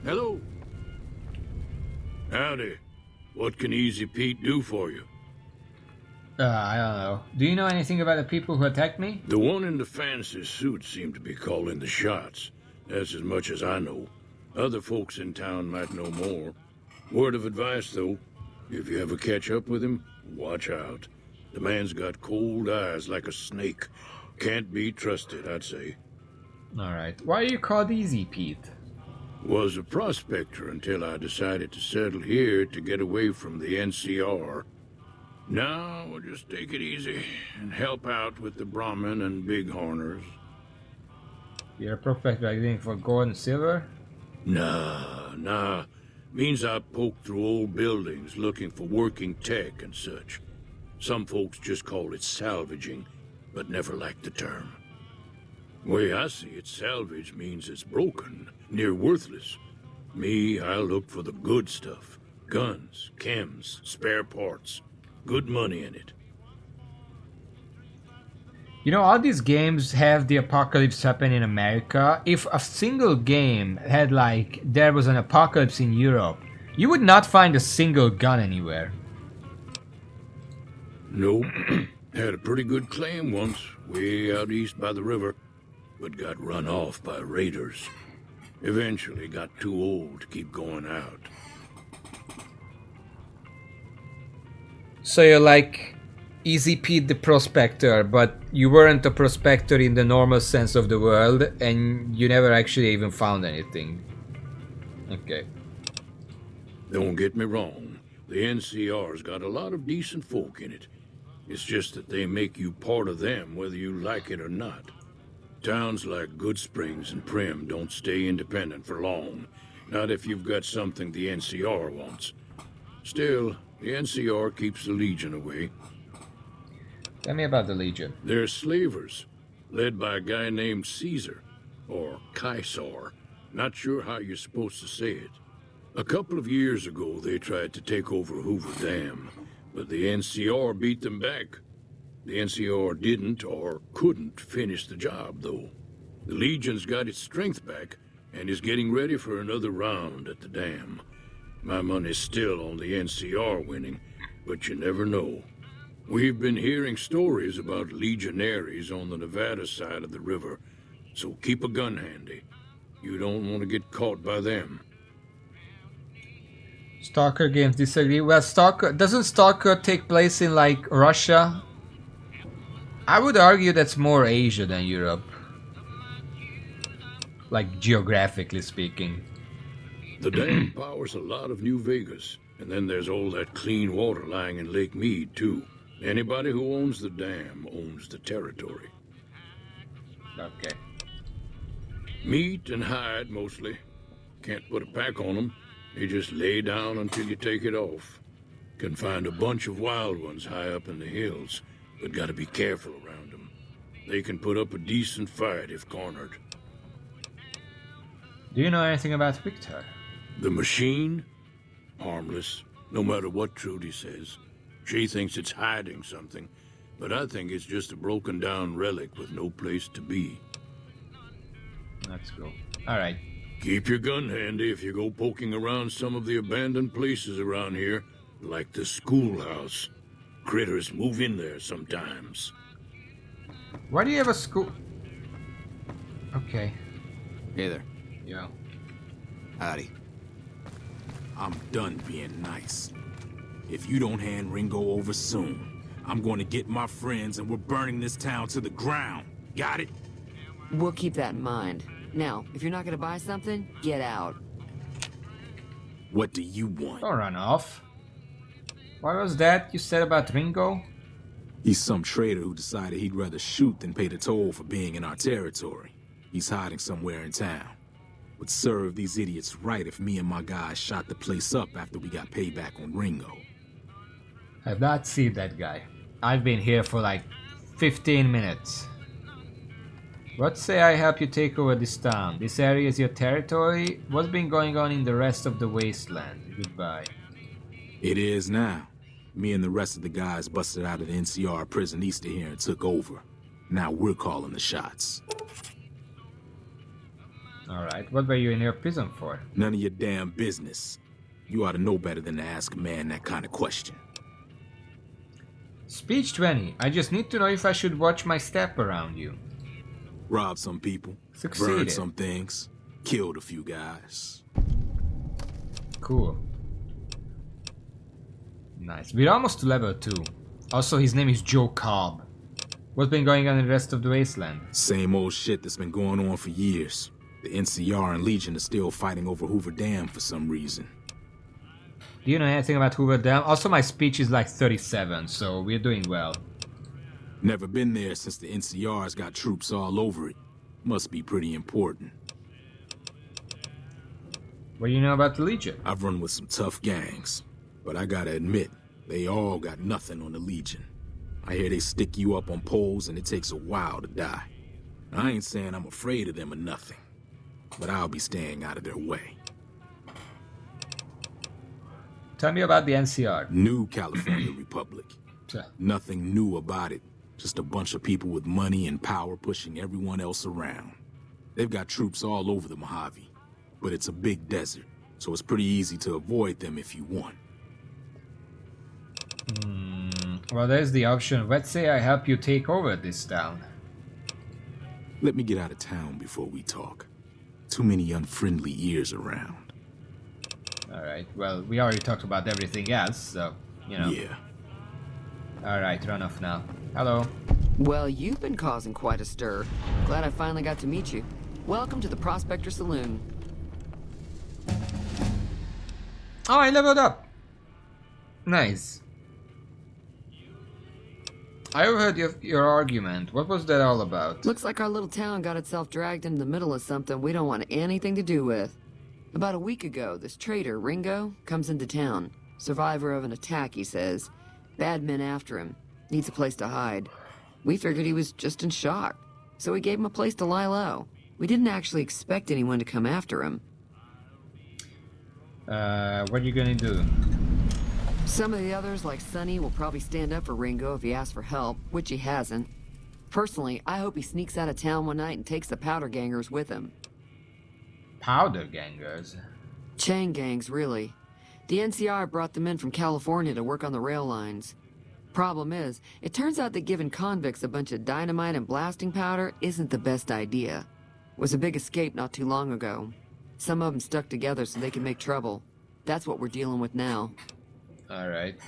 Hello. Howdy. What can Easy Pete do for you? I don't know. Do you know anything about the people who attacked me? The one in the fancy suit seemed to be calling the shots. That's as much as I know. Other folks in town might know more. Word of advice, though. If you ever catch up with him, watch out. The man's got cold eyes like a snake. Can't be trusted, I'd say. Alright. Why are you called Easy Pete? Was a prospector until I decided to settle here to get away from the NCR. Now, we'll just take it easy and help out with the Brahmin and Bighorners. You're a prospector looking for gold and silver? Nah. Means I poke through old buildings looking for working tech and such. Some folks just call it salvaging, but never liked the term. Way I see it, salvage means it's broken, near worthless. Me, I look for the good stuff. Guns, chems, spare parts. Good money in it. You know, all these games have the apocalypse happen in America. If a single game had like, there was an apocalypse in Europe, you would not find a single gun anywhere. Nope. Had a pretty good claim once, way out east by the river, but got run off by raiders. Eventually got too old to keep going out. So you're like Easy Pete the Prospector, but you weren't a prospector in the normal sense of the word, and you never actually even found anything. Okay. Don't get me wrong, the NCR's got a lot of decent folk in it. It's just that they make you part of them whether you like it or not. Towns like Good Springs and Prim don't stay independent for long, not if you've got something the NCR wants. Still, the NCR keeps the Legion away. Tell me about the Legion. They're slavers, led by a guy named Caesar, or Caesar. Not sure how you're supposed to say it. A couple of years ago, they tried to take over Hoover Dam, but the NCR beat them back. The NCR didn't or couldn't finish the job, though. The Legion's got its strength back and is getting ready for another round at the dam. My money's still on the NCR winning, but you never know. We've been hearing stories about legionaries on the Nevada side of the river, so keep a gun handy. You don't want to get caught by them. Stalker games disagree. Well, doesn't Stalker take place in like Russia? I would argue that's more Asia than Europe. Like geographically speaking. The dam powers a lot of New Vegas, and then there's all that clean water lying in Lake Mead, too. Anybody who owns the dam owns the territory. Okay. Meat and hide, mostly. Can't put a pack on them. They just lay down until you take it off. Can find a bunch of wild ones high up in the hills, but gotta be careful around them. They can put up a decent fight if cornered. Do you know anything about Victor? The machine? Harmless, no matter what Trudy says. She thinks it's hiding something, but I think it's just a broken down relic with no place to be. Let's go. Alright. Keep your gun handy if you go poking around some of the abandoned places around here, like the schoolhouse. Critters move in there sometimes. Why do you have a school? Okay. Hey there. Yeah. Howdy. I'm done being nice. If you don't hand Ringo over soon, I'm going to get my friends and we're burning this town to the ground. Got it? We'll keep that in mind. Now, if you're not gonna buy something, get out. What do you want? Don't run off. What was that you said about Ringo? He's some trader who decided he'd rather shoot than pay the toll for being in our territory. He's hiding somewhere in town. Would serve these idiots right if me and my guys shot the place up after we got payback on Ringo. I've not seen that guy. I've been here for like 15 minutes. What say I help you take over this town? This area is your territory? What's been going on in the rest of the wasteland? Goodbye. It is now. Me and the rest of the guys busted out of the NCR prison east of here and took over. Now we're calling the shots. Alright, what were you in your prison for? None of your damn business. You ought to know better than to ask a man that kind of question. Speech 20. I just need to know if I should watch my step around you. Robbed some people, Succeeded. burned some things, killed a few guys. Cool. Nice. We're almost to level 2. Also, his name is Joe Cobb. What's been going on in the rest of the wasteland? Same old shit that's been going on for years. The NCR and Legion are still fighting over Hoover Dam for some reason. Do you know anything about Hoover Dam? Also, my speech is like 37, so we're doing well. Never been there since the NCR's got troops all over it. Must be pretty important. What do you know about the Legion? I've run with some tough gangs, but I gotta admit, they all got nothing on the Legion. I hear they stick you up on poles and it takes a while to die. I ain't saying I'm afraid of them or nothing, but I'll be staying out of their way. Tell me about the NCR. New California Republic. Nothing new about it. Just a bunch of people with money and power pushing everyone else around. They've got troops all over the Mojave, but it's a big desert, so it's pretty easy to avoid them if you want. Well, there's the option. Let's say I help you take over this town. Let me get out of town before we talk. Too many unfriendly ears around. Alright, well, we already talked about everything else, so, you know. Yeah. Alright, run off now. Hello. Well, you've been causing quite a stir. Glad I finally got to meet you. Welcome to the Prospector Saloon. Oh, I leveled up. Nice. I overheard your argument. What was that all about? Looks like our little town got itself dragged into the middle of something we don't want anything to do with. About a week ago, this traitor, Ringo, comes into town. Survivor of an attack, he says. Bad men after him. Needs a place to hide. We figured he was just in shock, so we gave him a place to lie low. We didn't actually expect anyone to come after him. What are you gonna do? Some of the others, like Sonny, will probably stand up for Ringo if he asks for help, which he hasn't. Personally, I hope he sneaks out of town one night and takes the powder gangers with him. Powder gangers? Chain gangs, really. The NCR brought them in from California to work on the rail lines. Problem is, it turns out that giving convicts a bunch of dynamite and blasting powder isn't the best idea. It was a big escape not too long ago. Some of them stuck together so they could make trouble. That's what we're dealing with now. Alright.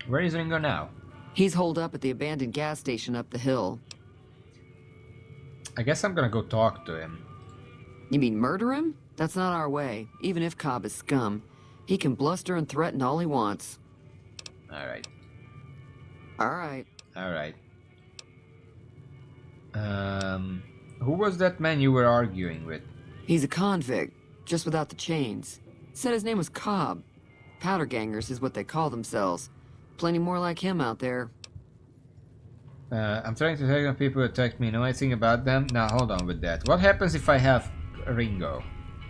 Where is Ringo now? He's holed up at the abandoned gas station up the hill. I guess I'm gonna go talk to him. You mean murder him? That's not our way, even if Cobb is scum. He can bluster and threaten all he wants. Alright. Alright. Alright. Who was that man you were arguing with? He's a convict, just without the chains. Said his name was Cobb. Powder gangers is what they call themselves. Plenty more like him out there. I'm trying to take on people who attacked me. Know anything about them? Now hold on with that. What happens if I have Ringo?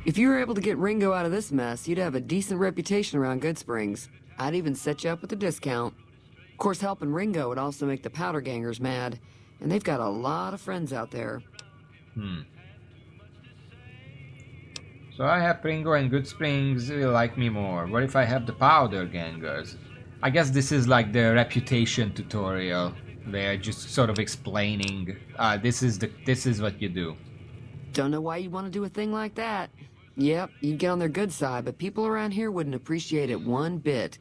If you were able to get Ringo out of this mess, you'd have a decent reputation around Good Springs. I'd even set you up with a discount. Of course, helping Ringo would also make the powder gangers mad. And they've got a lot of friends out there. So I have Ringo and Good Springs like me more. What if I have the powder gangers? I guess this is like the reputation tutorial. They're just sort of explaining, this is what you do. Don't know why you'd want to do a thing like that. Yep, you'd get on their good side, but people around here wouldn't appreciate it one bit.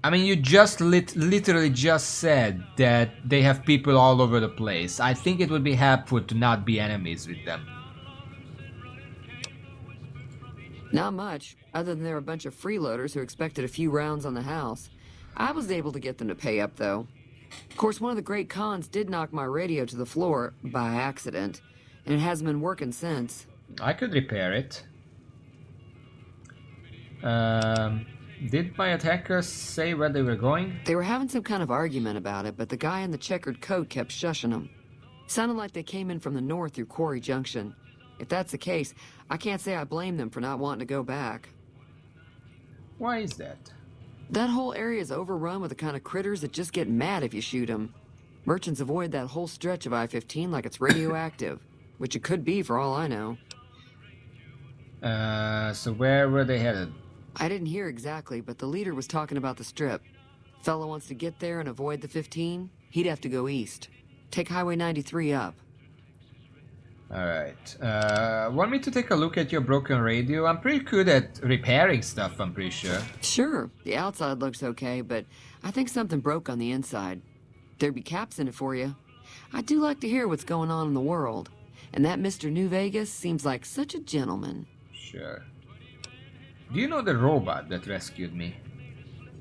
I mean, you just literally just said that they have people all over the place. I think it would be helpful to not be enemies with them. Not much, other than they're a bunch of freeloaders who expected a few rounds on the house. I was able to get them to pay up, though. Of course, one of the great cons did knock my radio to the floor, by accident, and it hasn't been working since. I could repair it. Did my attackers say where they were going? They were having some kind of argument about it, but the guy in the checkered coat kept shushing them. Sounded like they came in from the north through Quarry Junction. If that's the case, I can't say I blame them for not wanting to go back. Why is that? That whole area is overrun with the kind of critters that just get mad if you shoot them. Merchants avoid that whole stretch of I-15 like it's radioactive, which it could be for all I know. So where were they headed? I didn't hear exactly, but the leader was talking about the strip. Fellow wants to get there and avoid the 15, he'd have to go east. Take Highway 93 up. Alright. Want me to take a look at your broken radio? I'm pretty good at repairing stuff, I'm pretty sure. Sure. The outside looks okay, but I think something broke on the inside. There'd be caps in it for you. I do like to hear what's going on in the world. And that Mr. New Vegas seems like such a gentleman. Sure. Do you know the robot that rescued me?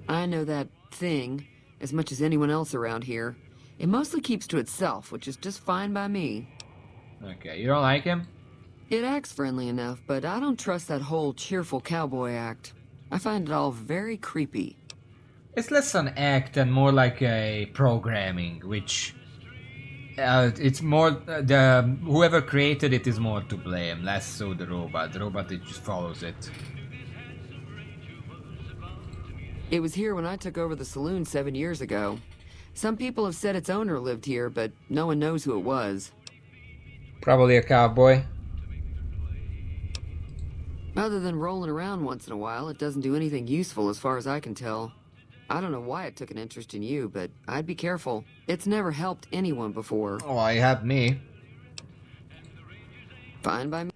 I know that thing as much as anyone else around here. It mostly keeps to itself, which is just fine by me. Okay, you don't like him? It acts friendly enough, but I don't trust that whole cheerful cowboy act. I find it all very creepy. It's less an act and more like a programming, which... it's more... whoever created it is more to blame, less so the robot. The robot, it just follows it. It was here when I took over the saloon 7 years ago. Some people have said its owner lived here, but no one knows who it was. Probably a cowboy. Other than rolling around once in a while, it doesn't do anything useful as far as I can tell. I don't know why it took an interest in you, but I'd be careful. It's never helped anyone before. Oh, it helped me. Fine by me.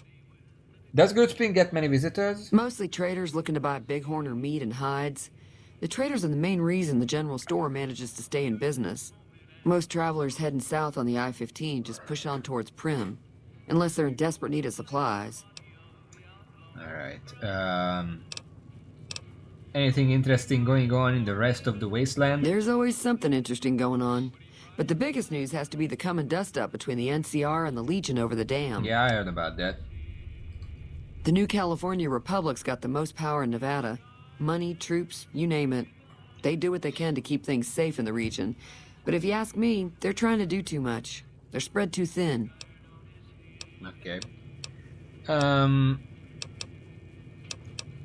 Does Good Spring get many visitors? Mostly traders looking to buy bighorn or meat and hides. The traders are the main reason the general store manages to stay in business. Most travelers heading south on the I-15 just push on towards Prim, unless they're in desperate need of supplies. Alright, anything interesting going on in the rest of the wasteland? There's always something interesting going on. But the biggest news has to be the coming dust-up between the NCR and the Legion over the dam. Yeah, I heard about that. The new California Republic's got the most power in Nevada. Money, troops, you name it. They do what they can to keep things safe in the region. But if you ask me, they're trying to do too much. They're spread too thin. Okay.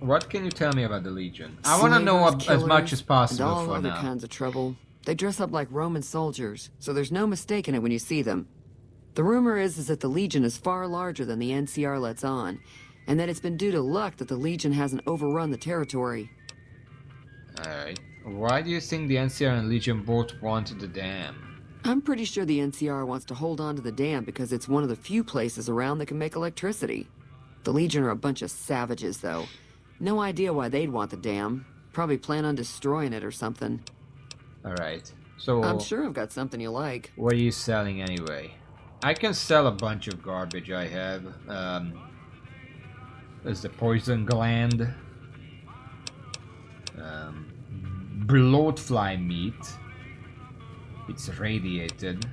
What can you tell me about the Legion? I want to know as much as possible and all for other now. kinds of trouble. They dress up like Roman soldiers, so there's no mistaking it when you see them. The rumor is that the Legion is far larger than the NCR lets on, and that it's been due to luck that the Legion hasn't overrun the territory. Alright. Why do you think the NCR and Legion both want the dam? I'm pretty sure the NCR wants to hold on to the dam because it's one of the few places around that can make electricity. The Legion are a bunch of savages, though. No idea why they'd want the dam. Probably plan on destroying it or something. Alright, so... I'm sure I've got something you like. What are you selling anyway? I can sell a bunch of garbage I have. There's the poison gland. Bloatfly meat. It's radiated.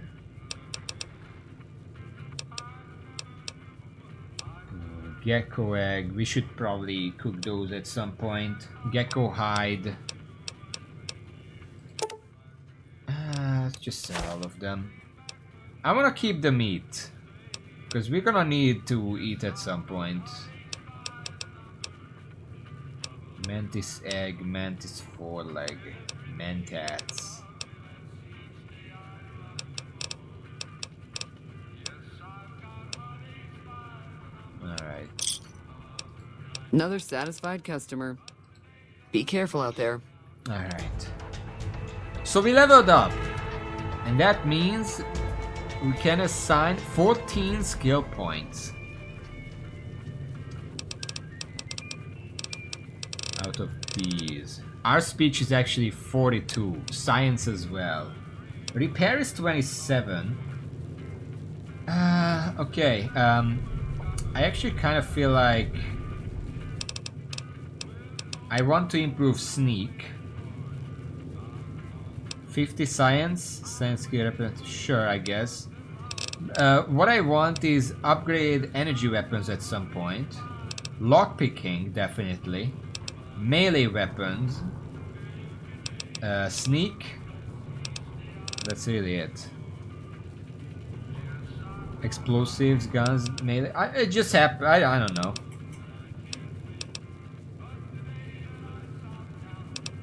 Gecko egg. We should probably cook those at some point. Gecko hide. Let's just sell all of them. I want to keep the meat. Because we're gonna need to eat at some point. Mantis egg, mantis foreleg, mentats. Alright. Another satisfied customer. Be careful out there. Alright. So we leveled up. And that means we can assign 14 skill points. Out of these. Our speech is actually 42. Science as well. Repair is 27. Okay. I actually kind of feel like I want to improve sneak. 50 science. Science skill represent. Sure, I guess. What I want is upgrade energy weapons at some point. Lockpicking, definitely. Melee weapons. Sneak. That's really it. Explosives, guns, melee. It just happened. I don't know.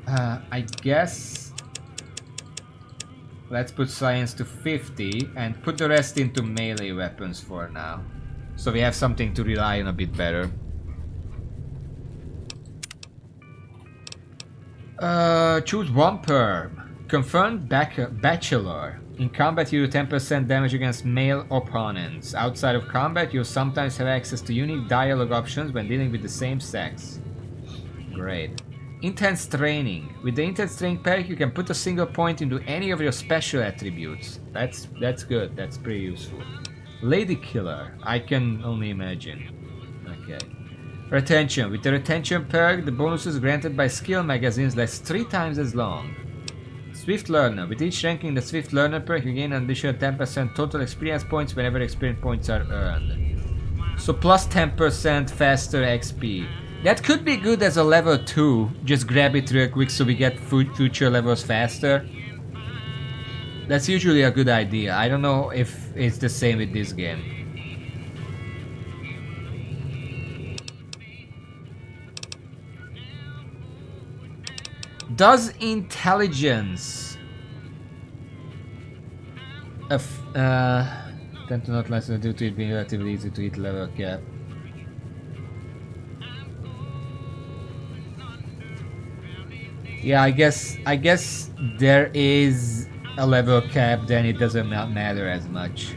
I guess let's put science to 50 and put the rest into melee weapons for now. So we have something to rely on a bit better. Choose one perm. Confirmed Bachelor. In combat you do 10% damage against male opponents. Outside of combat you sometimes have access to unique dialogue options when dealing with the same sex. Great. Intense Training. With the Intense Training perk you can put a single point into any of your special attributes. That's good. That's pretty useful. Lady Killer. I can only imagine. Okay. Retention. With the Retention perk, the bonuses granted by skill magazines last 3 times as long. Swift Learner. With each ranking the Swift Learner perk, you gain an additional 10% total experience points whenever experience points are earned. So plus 10% faster XP. That could be good as a level 2. Just grab it real quick so we get future levels faster. That's usually a good idea. I don't know if it's the same with this game. Does intelligence tend to not lessen due to it being relatively easy to hit level cap? Yeah, I guess there is a level cap, then it doesn't matter as much.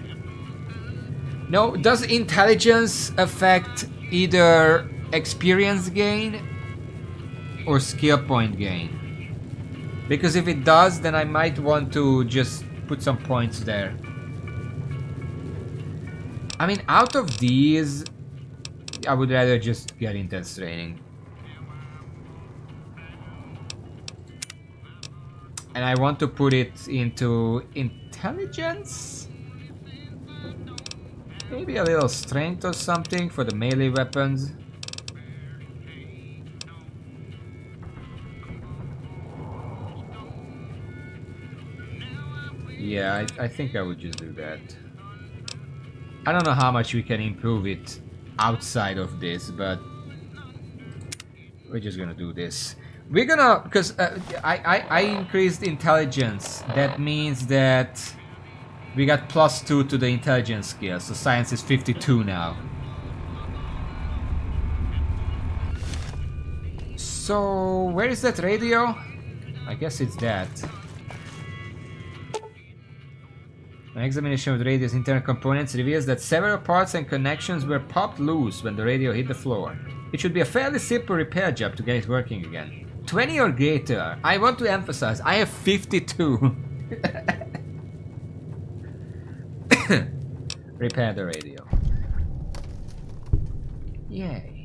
No, does intelligence affect either experience gain or skill point gain? Because if it does, then I might want to just put some points there. I mean, out of these, I would rather just get Intense Training. And I want to put it into intelligence? Maybe a little strength or something for the melee weapons. Yeah, I think I would just do that. I don't know how much we can improve it outside of this, but we're just gonna do this. We're gonna, because I increased intelligence. That means that we got +2 to the intelligence skill, so science is 52 now. So, where is that radio? I guess it's that. An examination of the radio's internal components reveals that several parts and connections were popped loose when the radio hit the floor. It should be a fairly simple repair job to get it working again. 20 or greater. I want to emphasize, I have 52. Repair the radio. Yay.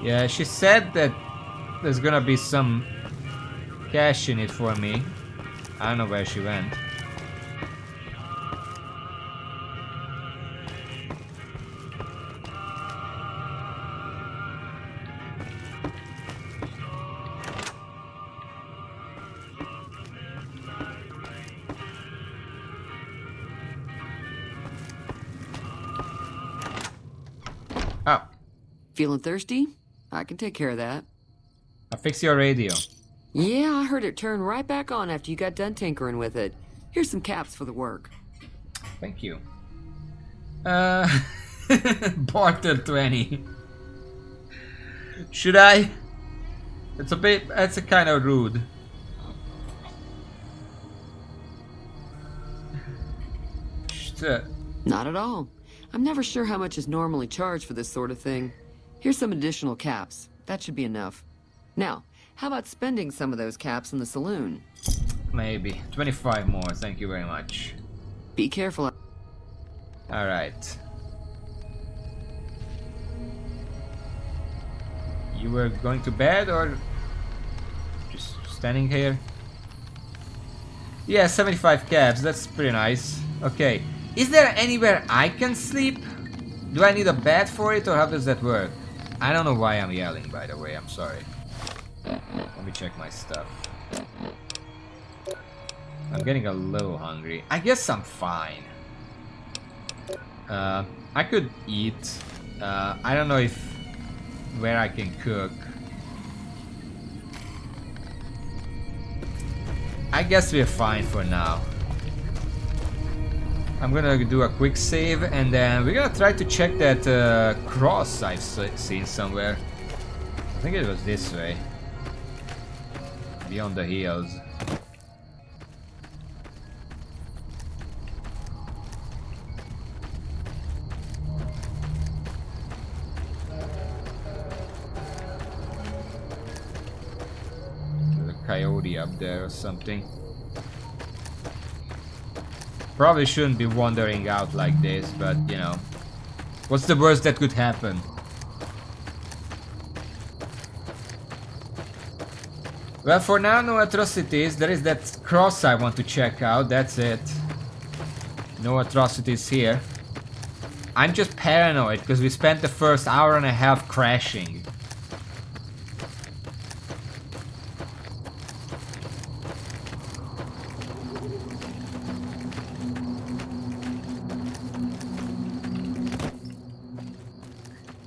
Yeah, she said that there's gonna be some cash in it for me. I don't know where she went. Oh. Feeling thirsty? I can take care of that. I'll fix your radio. Yeah, I heard it turn right back on after you got done tinkering with it. Here's some caps for the work. Thank you. Barter 20. Should I? It's a kind of rude. Not at all. I'm never sure how much is normally charged for this sort of thing. Here's some additional caps. That should be enough. Now, how about spending some of those caps in the saloon? Maybe. 25 more, thank you very much. Be careful. Alright. You were going to bed or just standing here? Yeah, 75 caps, that's pretty nice. Okay. Is there anywhere I can sleep? Do I need a bed for it or how does that work? I don't know why I'm yelling, by the way, I'm sorry. Let me check my stuff. I'm getting a little hungry. I guess I'm fine. I could eat. I don't know where I can cook. I guess we're fine for now. I'm gonna do a quick save and then we're gonna try to check that cross I've seen somewhere. I think it was this way. Beyond the hills. There's a coyote up there or something. Probably shouldn't be wandering out like this, but you know. What's the worst that could happen? Well, for now, no atrocities. There is that cross I want to check out, that's it. No atrocities here. I'm just paranoid because we spent the first hour and a half crashing.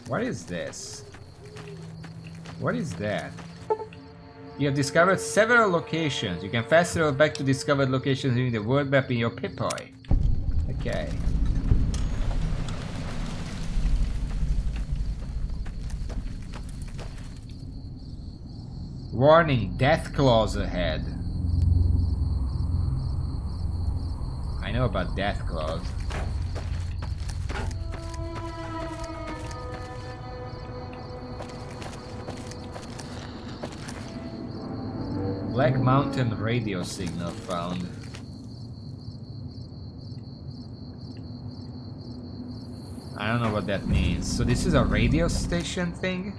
What is this? What is that? You have discovered several locations. You can fast travel back to discovered locations using the world map in your Pip-Boy. Okay. Warning, death claws ahead. I know about death claws. Black Mountain radio signal found. I don't know what that means. So this is a radio station thing?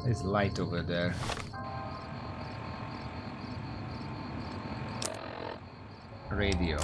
There's light over there. Radio.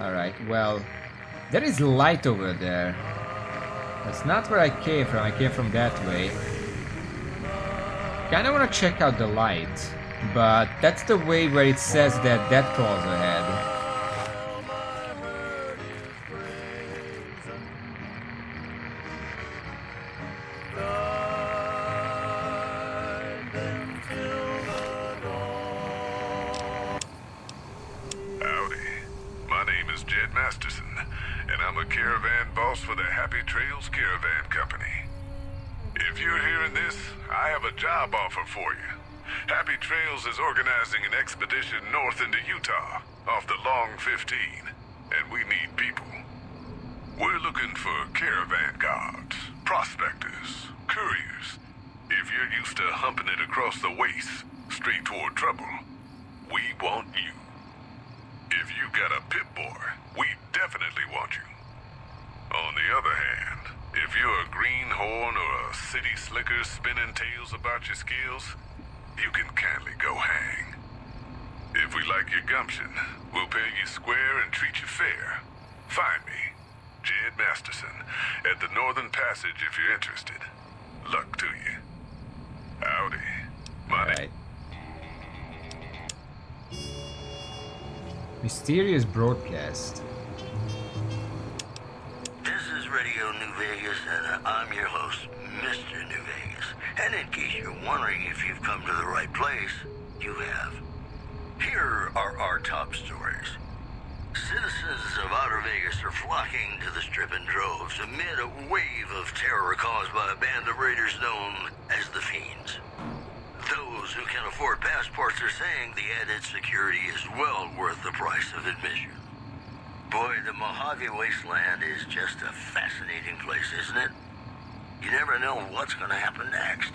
Alright, well, there is light over there. That's not where I came from. I came from that way. Kinda wanna check out the light, but that's the way where it says that death claws ahead. For the Happy Trails Caravan Company. If you're hearing this, I have a job offer for you. Happy Trails is organizing an expedition north into Utah, off the Long 15, and we need people. We're looking for caravan guards, prospectors, couriers. If you're used to humping it across the waste, straight toward trouble, we want you. If you got a pit boy, we definitely want you. On the other hand, if you're a greenhorn or a city slicker spinning tales about your skills, you can kindly go hang. If we like your gumption, we'll pay you square and treat you fair. Find me, Jed Masterson, at the Northern Passage if you're interested. Luck to you. Howdy. Money. Mysterious broadcast. Radio New Vegas, and I'm your host, Mr. New Vegas. And in case you're wondering if you've come to the right place, you have. Here are our top stories. Citizens of Outer Vegas are flocking to the Strip in droves amid a wave of terror caused by a band of raiders known as the Fiends. Those who can afford passports are saying the added security is well worth the price of admission. Boy, the Mojave Wasteland is just a fascinating place, isn't it? You never know what's going to happen next.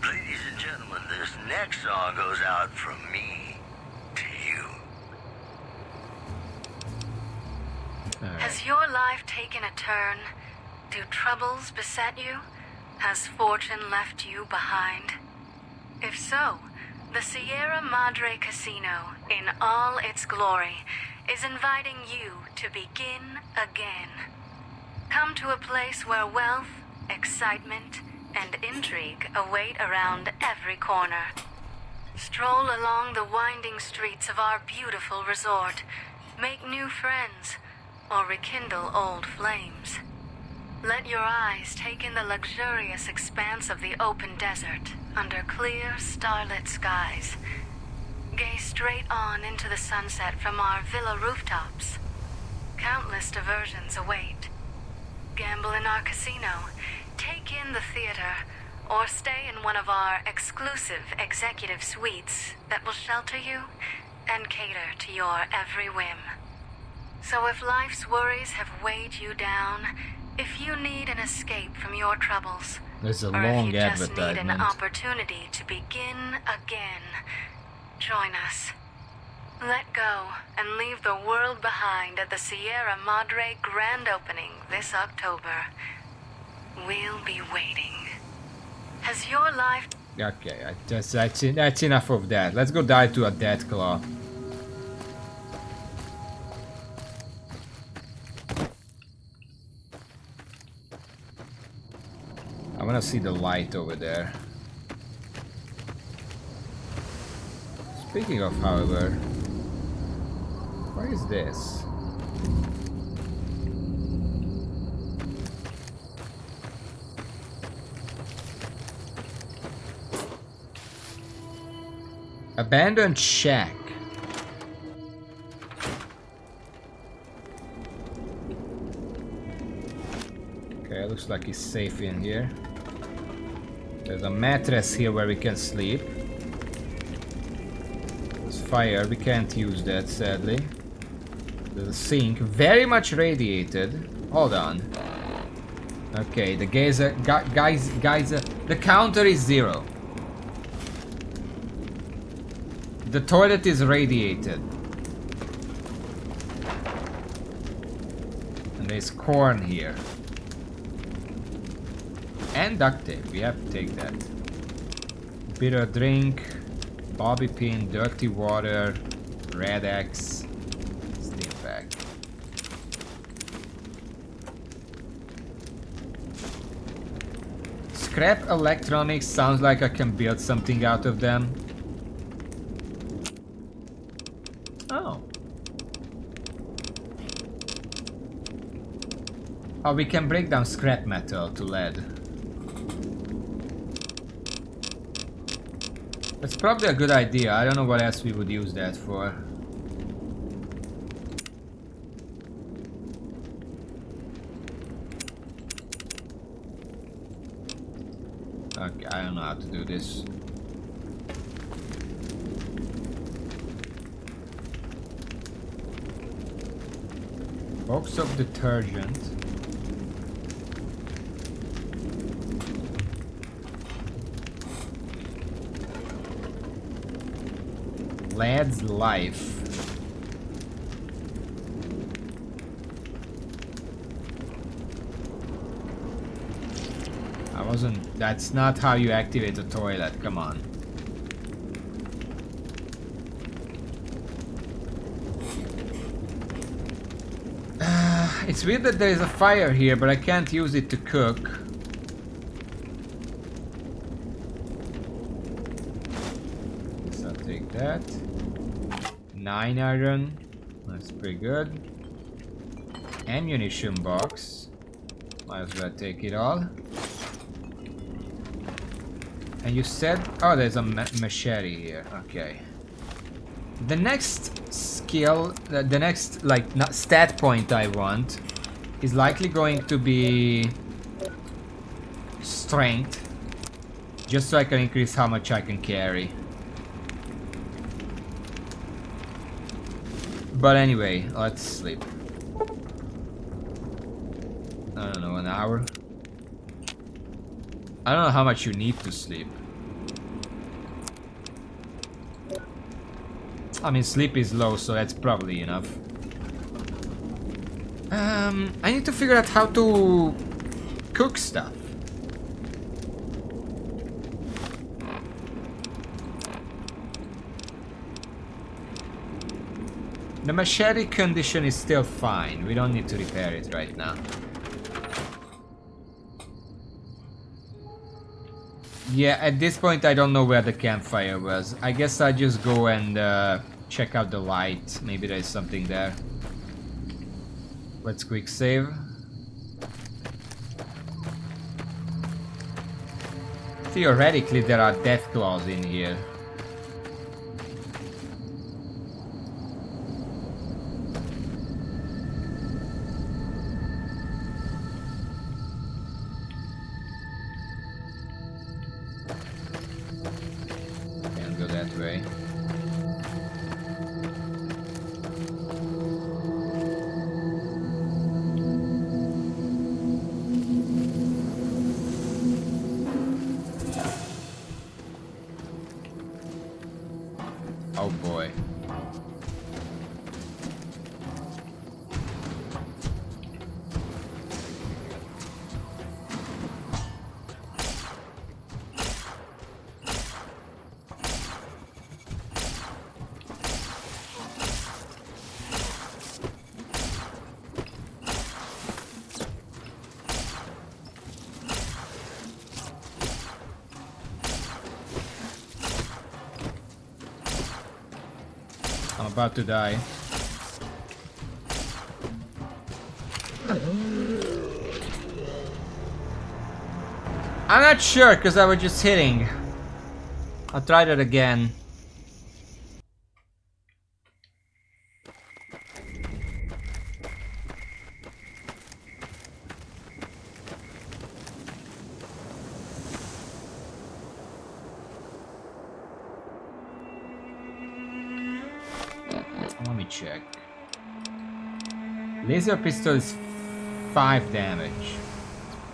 Ladies and gentlemen, this next song goes out from me to you. Has your life taken a turn? Do troubles beset you? Has fortune left you behind? If so, the Sierra Madre Casino, in all its glory, is inviting you to begin again. Come to a place where wealth, excitement, and intrigue await around every corner. Stroll along the winding streets of our beautiful resort, make new friends, or rekindle old flames. Let your eyes take in the luxurious expanse of the open desert under clear, starlit skies. Gaze straight on into the sunset from our villa rooftops. Countless diversions await. Gamble in our casino, take in the theater, or stay in one of our exclusive executive suites that will shelter you and cater to your every whim. So if life's worries have weighed you down, if you need an escape from your troubles, there's a or long if you just need advertisement. an opportunity to begin again, join us. Let go and leave the world behind at the Sierra Madre grand opening this October. We'll be waiting. Has your life... Okay, that's enough of that. Let's go die to a death claw. I wanna see the light over there. Speaking of, however, what is this? Abandoned shack. Okay, looks like he's safe in here. There's a mattress here where we can sleep. There's fire, we can't use that sadly. There's a sink, very much radiated. Hold on. Okay, the geyser, guys, the counter is 0. The toilet is radiated. And there's corn here. And duct tape, we have to take that. Bitter drink, bobby pin, dirty water, red X, steam pack. Scrap electronics sounds like I can build something out of them. Oh. Oh, we can break down scrap metal to lead. That's probably a good idea. I don't know what else we would use that for. Okay, I don't know how to do this. Box of detergent. Lad's life. That's not how you activate a toilet, come on. It's weird that there is a fire here, but I can't use it to cook. So I'll take that. 9 iron. That's pretty good. Ammunition box. Might as well take it all. And you said... Oh, there's a machete here. Okay. The next skill... The next, like, stat point I want is likely going to be... strength. Just so I can increase how much I can carry. But anyway, let's sleep. I don't know, an hour? I don't know how much you need to sleep. I mean, sleep is low, so that's probably enough. I need to figure out how to cook stuff. The machete condition is still fine. We don't need to repair it right now. Yeah, at this point I don't know where the campfire was. I guess I'll just go and check out the light. Maybe there's something there. Let's quick save. Theoretically there are death claws in here. Oh boy. I'm about to die. I'm not sure because I was just hitting. I'll try that again. Let me check. Laser pistol is 5 damage.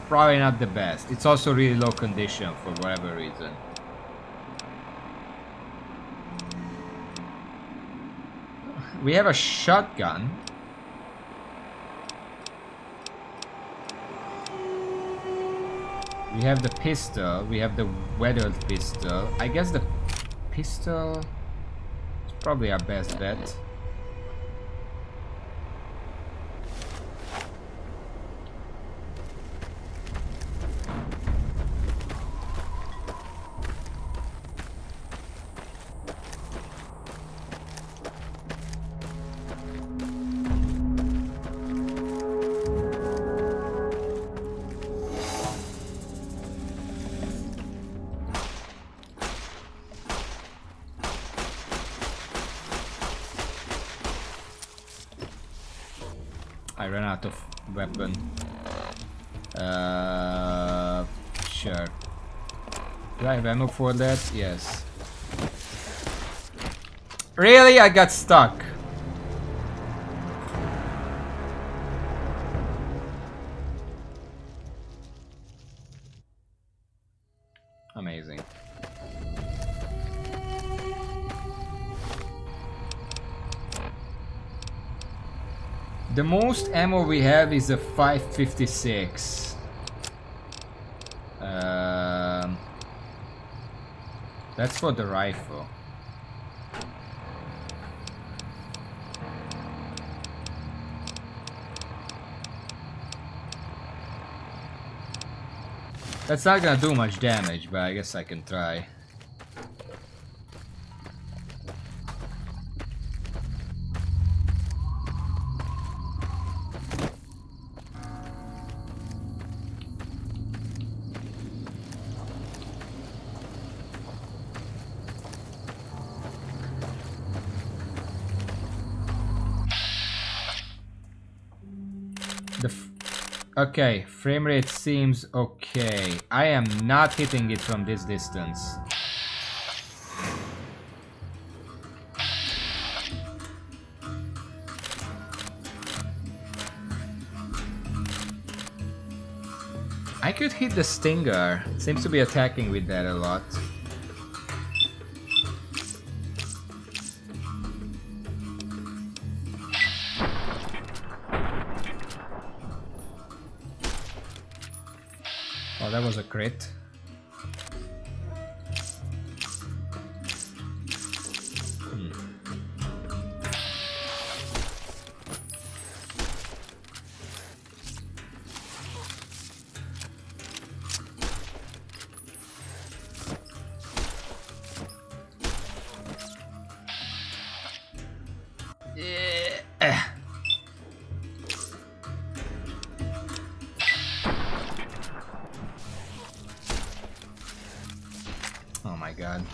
Probably not the best. It's also really low condition for whatever reason. We have a shotgun. We have the pistol. We have the weathered pistol. I guess the pistol is probably our best bet. I ran out of weapon. Sure. Do I have ammo for that? Yes. Really? I got stuck. Amazing. The most ammo we have is a 556. That's for the rifle. That's not gonna do much damage, but I guess I can try. Okay, frame rate seems okay. I am not hitting it from this distance. I could hit the Stinger. It seems to be attacking with that a lot. Oh, that was a crit. Oh my god.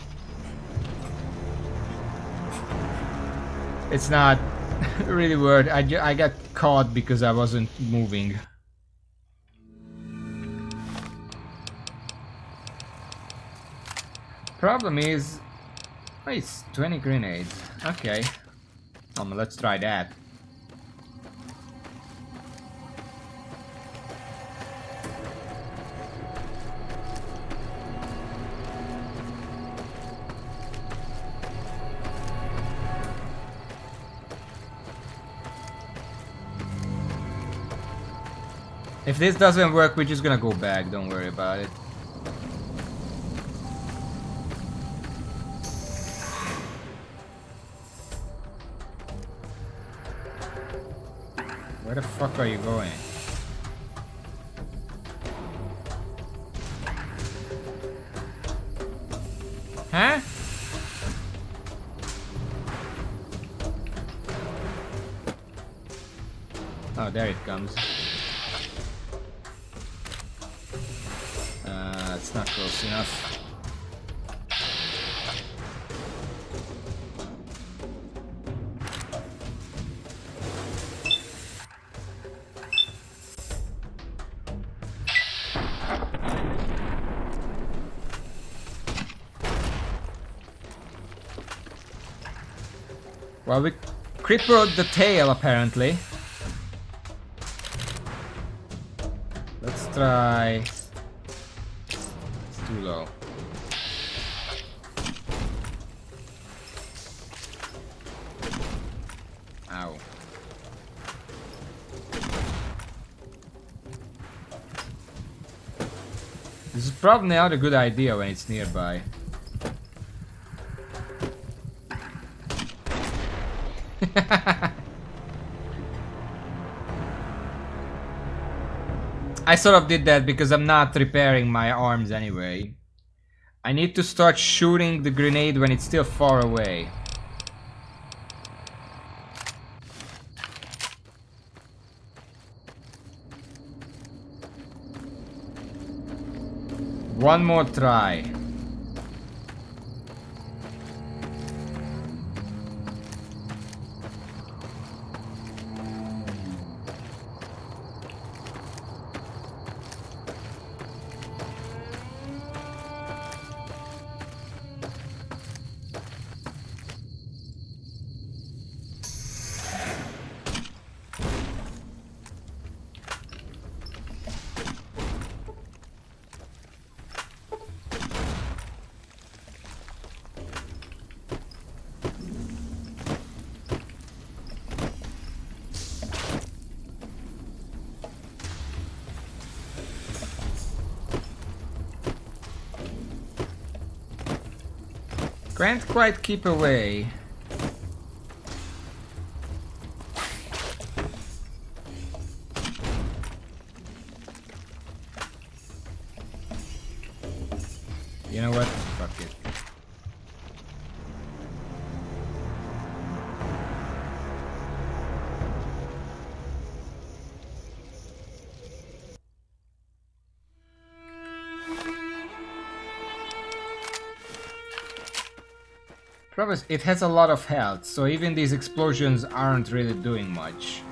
It's not really worth. I got caught because I wasn't moving. Problem is, oh, it's 20 grenades. Okay, let's try that. If this doesn't work, we're just gonna go back, don't worry about it. Where the fuck are you going? Huh? Oh, there it comes. It's not close enough. Well, we crippled the tail apparently. Let's try. Too low. Ow. This is probably not a good idea when it's nearby. I sort of did that because I'm not repairing my arms anyway. I need to start shooting the grenade when it's still far away. One more try. Can't quite keep away. You know what? Fuck it. Problem is, it has a lot of health, so even these explosions aren't really doing much.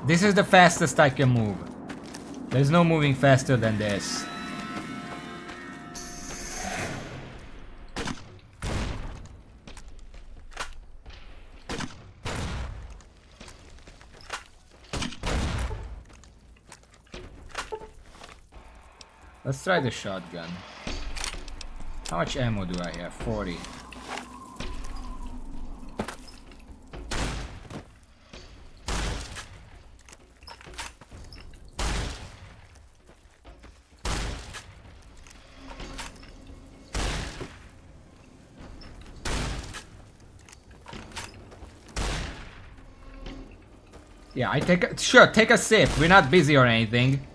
This is the fastest I can move. There's no moving faster than this. Let's try the shotgun. How much ammo do I have? 40. Yeah, I take a, sure, take a sip. We're not busy or anything.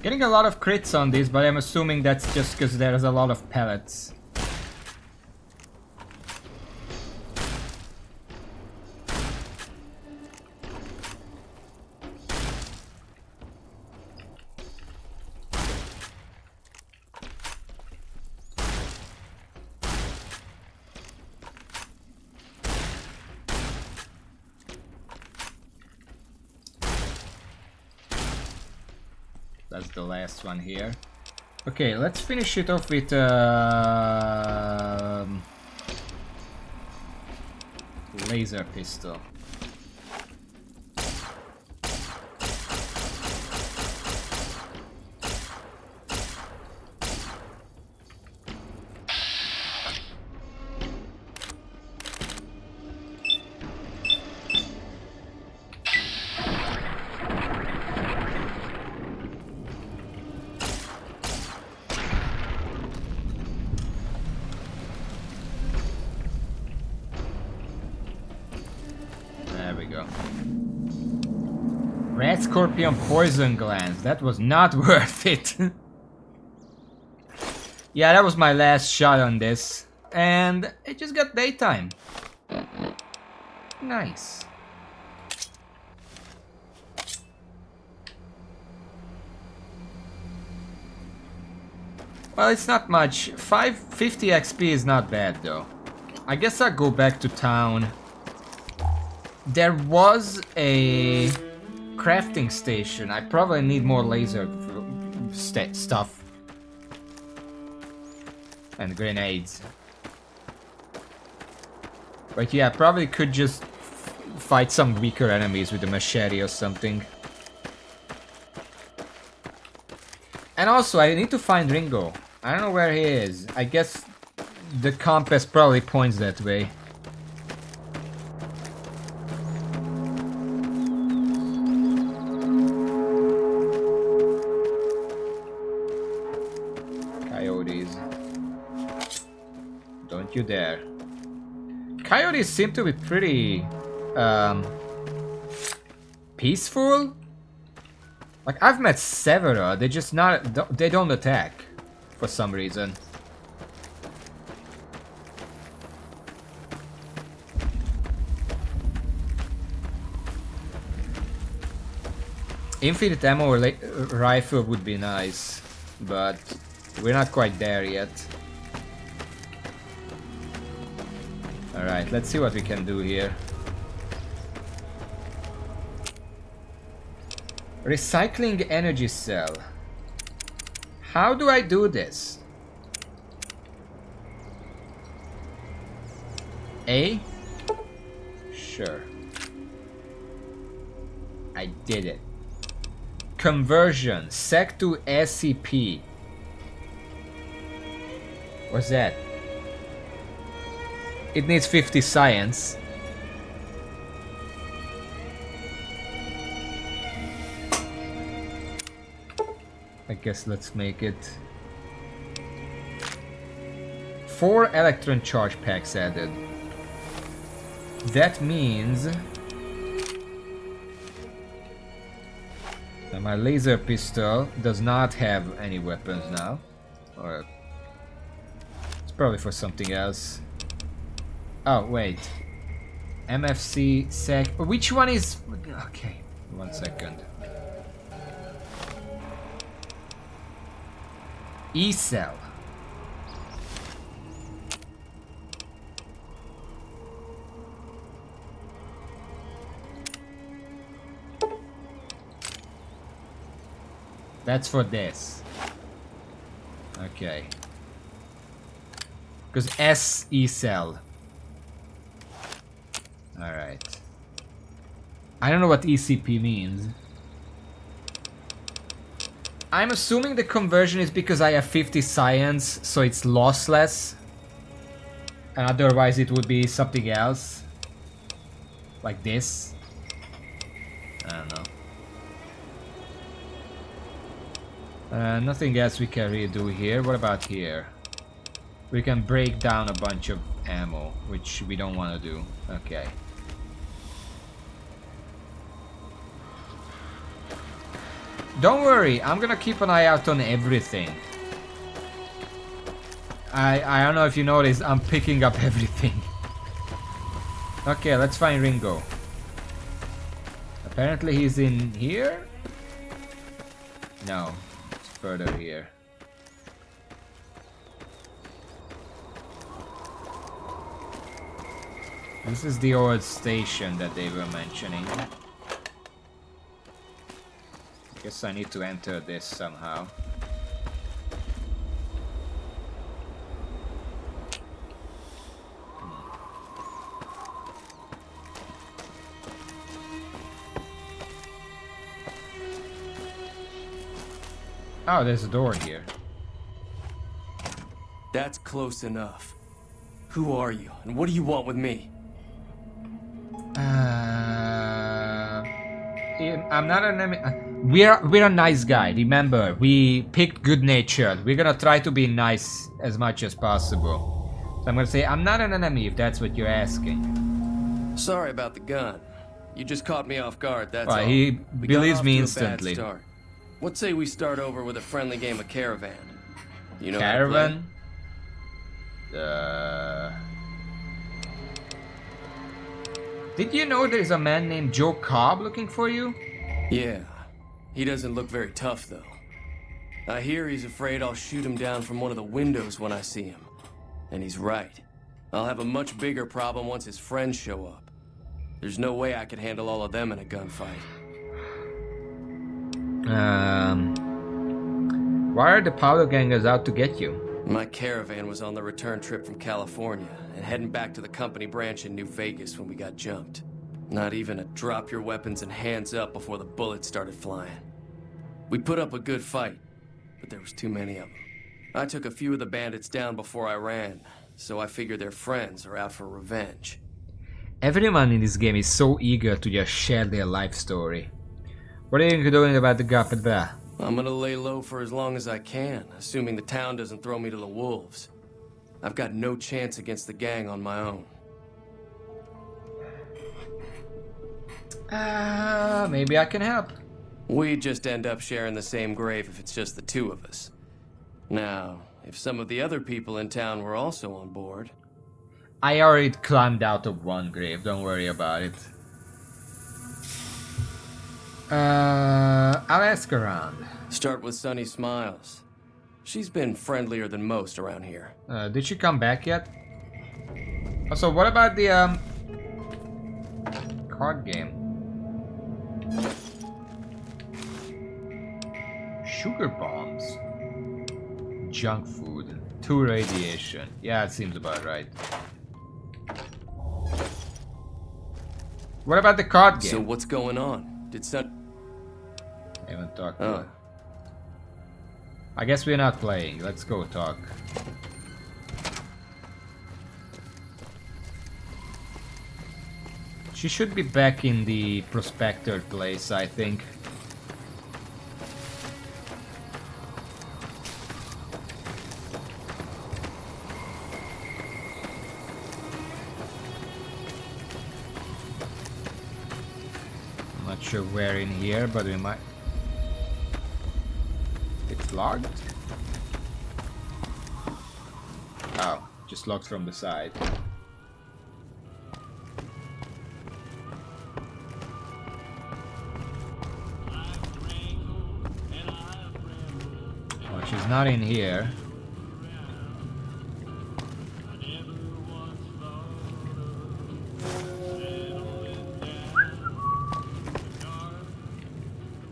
Getting a lot of crits on this, but I'm assuming that's just because there's a lot of pellets. That's the last one here. Okay, let's finish it off with laser pistol. Red Scorpion poison glands. That was not worth it. Yeah, that was my last shot on this. And it just got daytime. Nice. Well, it's not much. 550 XP is not bad though. I guess I'll go back to town. There was a crafting station. I probably need more laser stuff. And grenades. But yeah, probably could just fight some weaker enemies with a machete or something. And also, I need to find Ringo. I don't know where he is. I guess the compass probably points that way. Coyotes. Don't you dare. Coyotes seem to be pretty peaceful. Like, I've met several, they just not, they don't attack for some reason. Infinite ammo rifle would be nice, but we're not quite there yet. Alright, let's see what we can do here. Recycling energy cell. How do I do this? A? Sure. I did it. Conversion. Sec to SCP. What's that? It needs 50 science. I guess let's make it 4 electron charge packs added. That means that my laser pistol does not have any weapons now. Or it's probably for something else. Oh, wait. MFC sec. Which one is... Okay, 1 second. E-cell. That's for this. Okay. Because S E-cell. Alright. I don't know what ECP means. I'm assuming the conversion is because I have 50 science, so it's lossless. And otherwise it would be something else. Like this. I don't know. Nothing else we can really do here. What about here? We can break down a bunch of ammo, which we don't want to do. Okay. Don't worry, I'm gonna keep an eye out on everything. I don't know if you noticed, I'm picking up everything. Okay, let's find Ringo. Apparently he's in here? No, it's further here. This is the old station that they were mentioning. Guess I need to enter this somehow. Oh, there's a door here. That's close enough. Who are you, and what do you want with me? I'm not an enemy. We're a nice guy. Remember, we picked good natured. We're gonna try to be nice as much as possible. So I'm gonna say I'm not an enemy if that's what you're asking. Sorry about the gun. You just caught me off guard. That's all. He We believes got off me to a instantly. bad start. What say we start over with a friendly game of Caravan? You know Caravan? Did you know there's a man named Joe Cobb looking for you? Yeah. He doesn't look very tough, though. I hear he's afraid I'll shoot him down from one of the windows when I see him. And he's right. I'll have a much bigger problem once his friends show up. There's no way I could handle all of them in a gunfight. Why are the powder gangers out to get you? My caravan was on the return trip from California and heading back to the company branch in New Vegas when we got jumped. Not even a drop your weapons and hands up before the bullets started flying. We put up a good fight, but there was too many of them. I took a few of the bandits down before I ran, so I figure their friends are out for revenge. Everyone in this game is so eager to just share their life story. What are you doing about the Guppet Bear? I'm gonna lay low for as long as I can, assuming the town doesn't throw me to the wolves. I've got no chance against the gang on my own. Maybe I can help. We just end up sharing the same grave if it's just the two of us. Now, if some of the other people in town were also on board... I already climbed out of one grave, don't worry about it. I'll ask around. Start with Sunny Smiles. She's been friendlier than most around here. Did she come back yet? Also, what about the card game? Sugar bombs. Junk food. 2 radiation. Yeah, it seems about right. What about the card game? So what's going on? Did Sun... I haven't talked to her. I guess we're not playing. Let's go talk. She should be back in the prospector place, I think. I'm not sure where in here, but we might... It's locked? Oh, just locked from the side. Oh, she's not in here.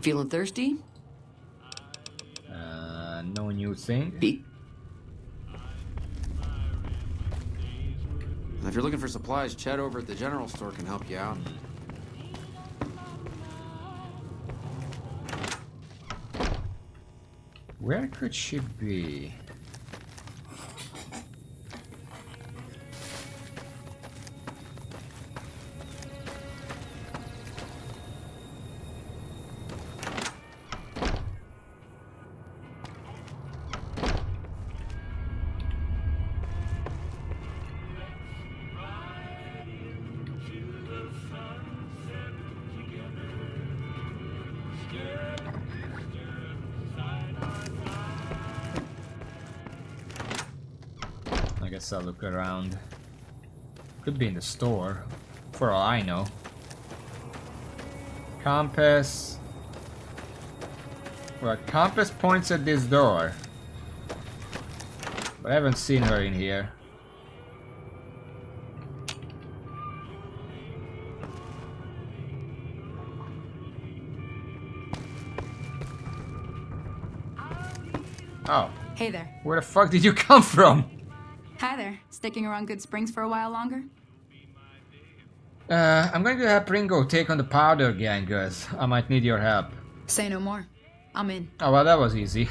Feeling thirsty? No new thing. If you're looking for supplies, Chet over at the general store can help you out. Where could she be? I guess I'll look around. Could be in the store, for all I know. Compass. Well, compass points at this door. But I haven't seen her in here. Oh. Hey there. Where the fuck did you come from? Hi there. Sticking around Good Springs for a while longer? I'm going to help Ringo take on the Powder Gang, guys. I might need your help. Say no more. I'm in. Oh, well, that was easy.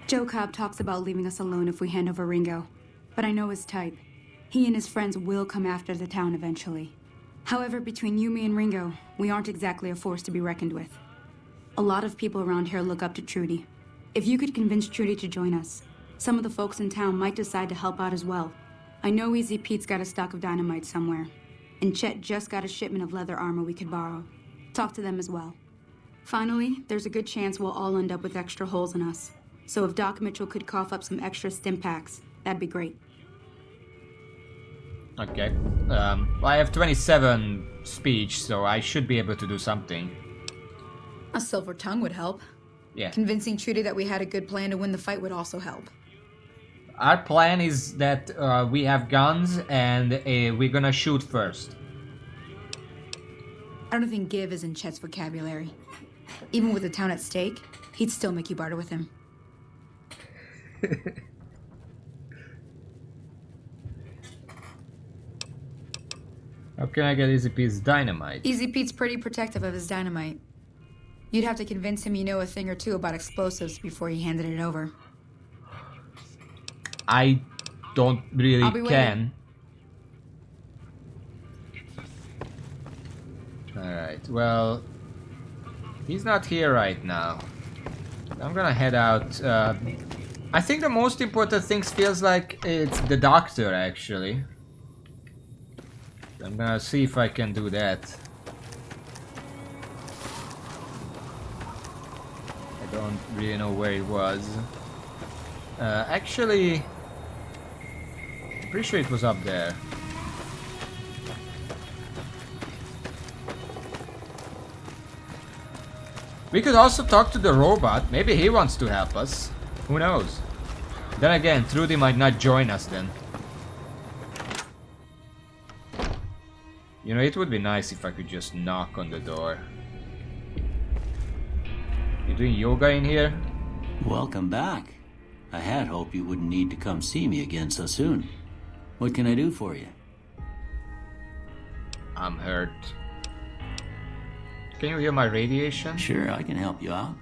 Joe Cobb talks about leaving us alone if we hand over Ringo. But I know his type. He and his friends will come after the town eventually. However, between you, me, and Ringo, we aren't exactly a force to be reckoned with. A lot of people around here look up to Trudy. If you could convince Trudy to join us, some of the folks in town might decide to help out as well. I know Easy Pete's got a stock of dynamite somewhere, and Chet just got a shipment of leather armor we could borrow. Talk to them as well. Finally, there's a good chance we'll all end up with extra holes in us. So if Doc Mitchell could cough up some extra stim packs, that'd be great. Okay. I have 27 speech, so I should be able to do something. A silver tongue would help. Yeah. Convincing Trudy that we had a good plan to win the fight would also help. Our plan is that we have guns and we're gonna shoot first. I don't think give is in Chet's vocabulary. Even with the town at stake, he'd still make you barter with him. How can I get Easy Pete's dynamite? Easy Pete's pretty protective of his dynamite. You'd have to convince him you know a thing or two about explosives before you handed it over. I don't really can. Alright, well, he's not here right now. I'm gonna head out. I think the most important thing feels like it's the doctor, actually. I'm gonna see if I can do that. I don't really know where it was. Actually, I'm pretty sure it was up there. We could also talk to the robot. Maybe he wants to help us. Who knows? Then again, Trudy might not join us then. You know, it would be nice if I could just knock on the door. You doing yoga in here? Welcome back. I had hoped you wouldn't need to come see me again so soon. What can I do for you? I'm hurt. Can you hear my radiation? Sure, I can help you out.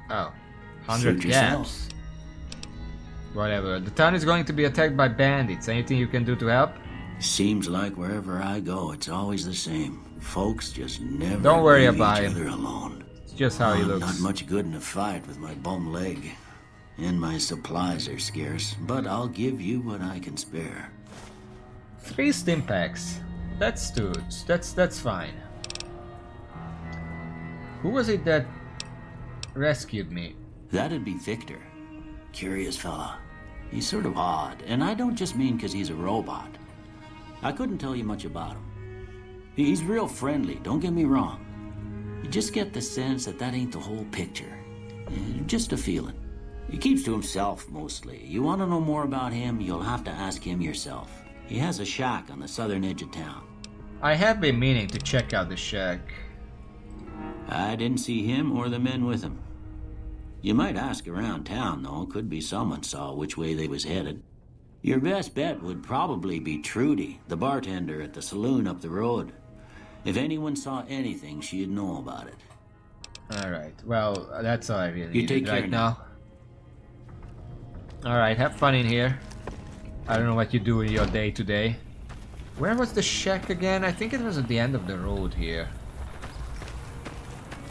Oh, 100 Suit yourself. gaps. Whatever. The town is going to be attacked by bandits. Anything you can do to help? Seems like wherever I go, it's always the same. Folks just never Don't worry leave about each him. other alone. It's just how he I'm looks. not much good in a fight with my bum leg. And my supplies are scarce, but I'll give you what I can spare. 3 stim packs. That's good. That's fine. Who was it that rescued me? That'd be Victor. Curious fella. He's sort of odd, and I don't just mean because he's a robot. I couldn't tell you much about him. He's real friendly, don't get me wrong. You just get the sense that that ain't the whole picture. Just a feeling. He keeps to himself, mostly. You want to know more about him, you'll have to ask him yourself. He has a shack on the southern edge of town. I have been meaning to check out the shack. I didn't see him or the men with him. You might ask around town, though. Could be someone saw which way they was headed. Your best bet would probably be Trudy, the bartender at the saloon up the road. If anyone saw anything, she'd know about it. Alright, well, that's all I really You need take care right now. Alright, have fun in here. I don't know what you do in your day today. Where was the shack again? I think it was at the end of the road here.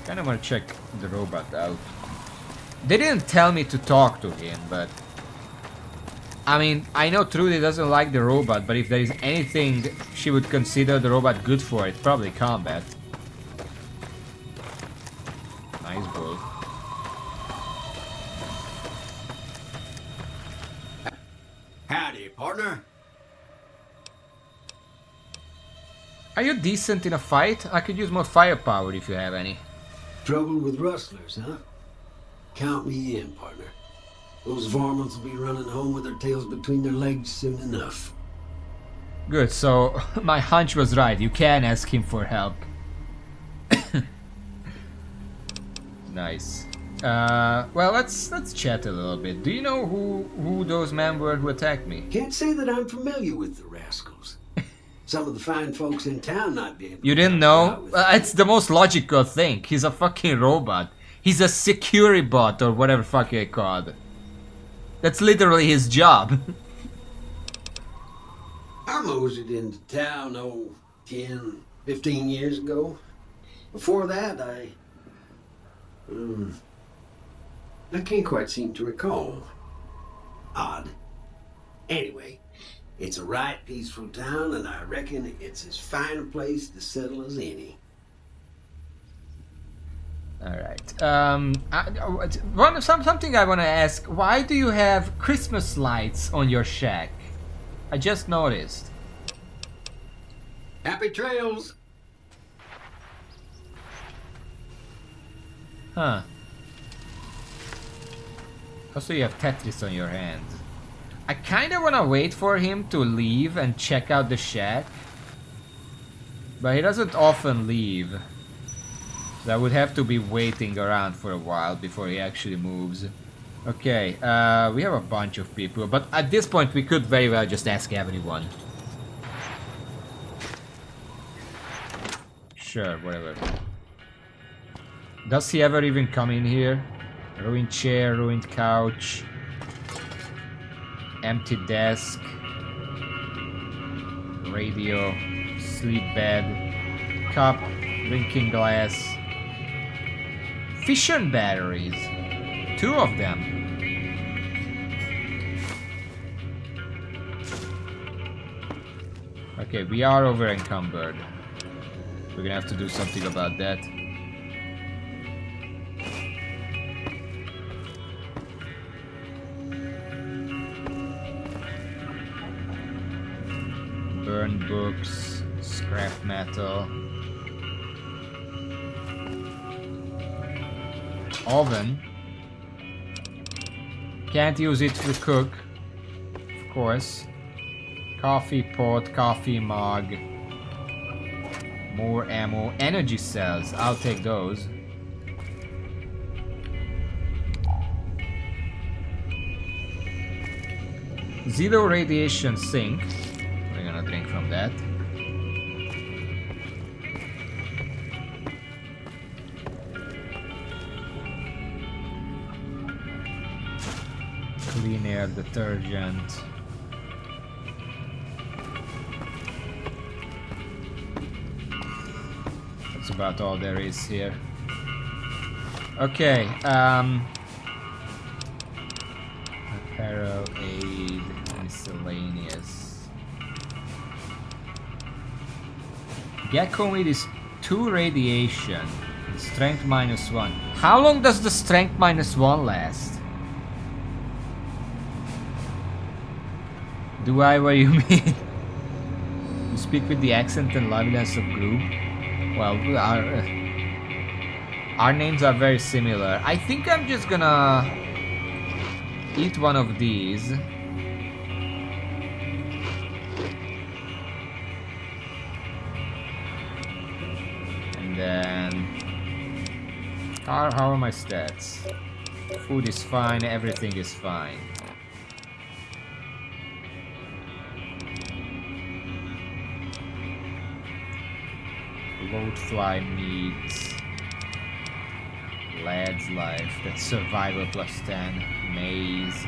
Kinda wanna check the robot out. They didn't tell me to talk to him, but... I mean, I know Trudy doesn't like the robot, but if there is anything she would consider the robot good for, it's probably combat. Nice bull. Howdy, partner. Are you decent in a fight? I could use more firepower if you have any. Trouble with rustlers, huh? Count me in, partner. Those varmints will be running home with their tails between their legs soon enough. Good, so my hunch was right. You can ask him for help. Nice. Well, let's chat a little bit. Do you know who those men were who attacked me? Can't say that I'm familiar with the rascals. Some of the fine folks in town might be able You didn't know? It's the most logical thing. He's a fucking robot. He's a security bot or whatever fuck they called. That's literally his job. I moseyed into town, 10, 15 years ago. Before that, I can't quite seem to recall. Odd. Anyway, it's a right peaceful town, and I reckon it's as fine a place to settle as any. Alright. Something I want to ask. Why do you have Christmas lights on your shack? I just noticed. Happy trails! Huh. Also, you have Tetris on your hands. I kinda wanna wait for him to leave and check out the shack. But he doesn't often leave. So I would have to be waiting around for a while before he actually moves. Okay, we have a bunch of people, but at this point we could very well just ask everyone. Sure, whatever. Does he ever even come in here? Ruined chair, ruined couch. empty desk, radio, sleep bed, cup, drinking glass, fission batteries, 2 of them. Okay, we are over encumbered. We're gonna have to do something about that. Burned books, scrap metal. Oven. Can't use it to cook, of course. Coffee pot, coffee mug. More ammo. Energy cells, I'll take those. Zero radiation sink. We're gonna drink from that. Clean air detergent. That's about all there is here. Okay, apparel, aid, miscellaneous. Gecko meat is 2 radiation. Strength -1. How long does the strength -1 last? Do I? What do you mean? You speak with the accent and liveliness of Gloob? Well, our names are very similar. I think I'm just gonna eat one of these. And then... How are my stats? Food is fine, everything is fine. Loadfly meat. Lad's life. That's survival +10. Maize.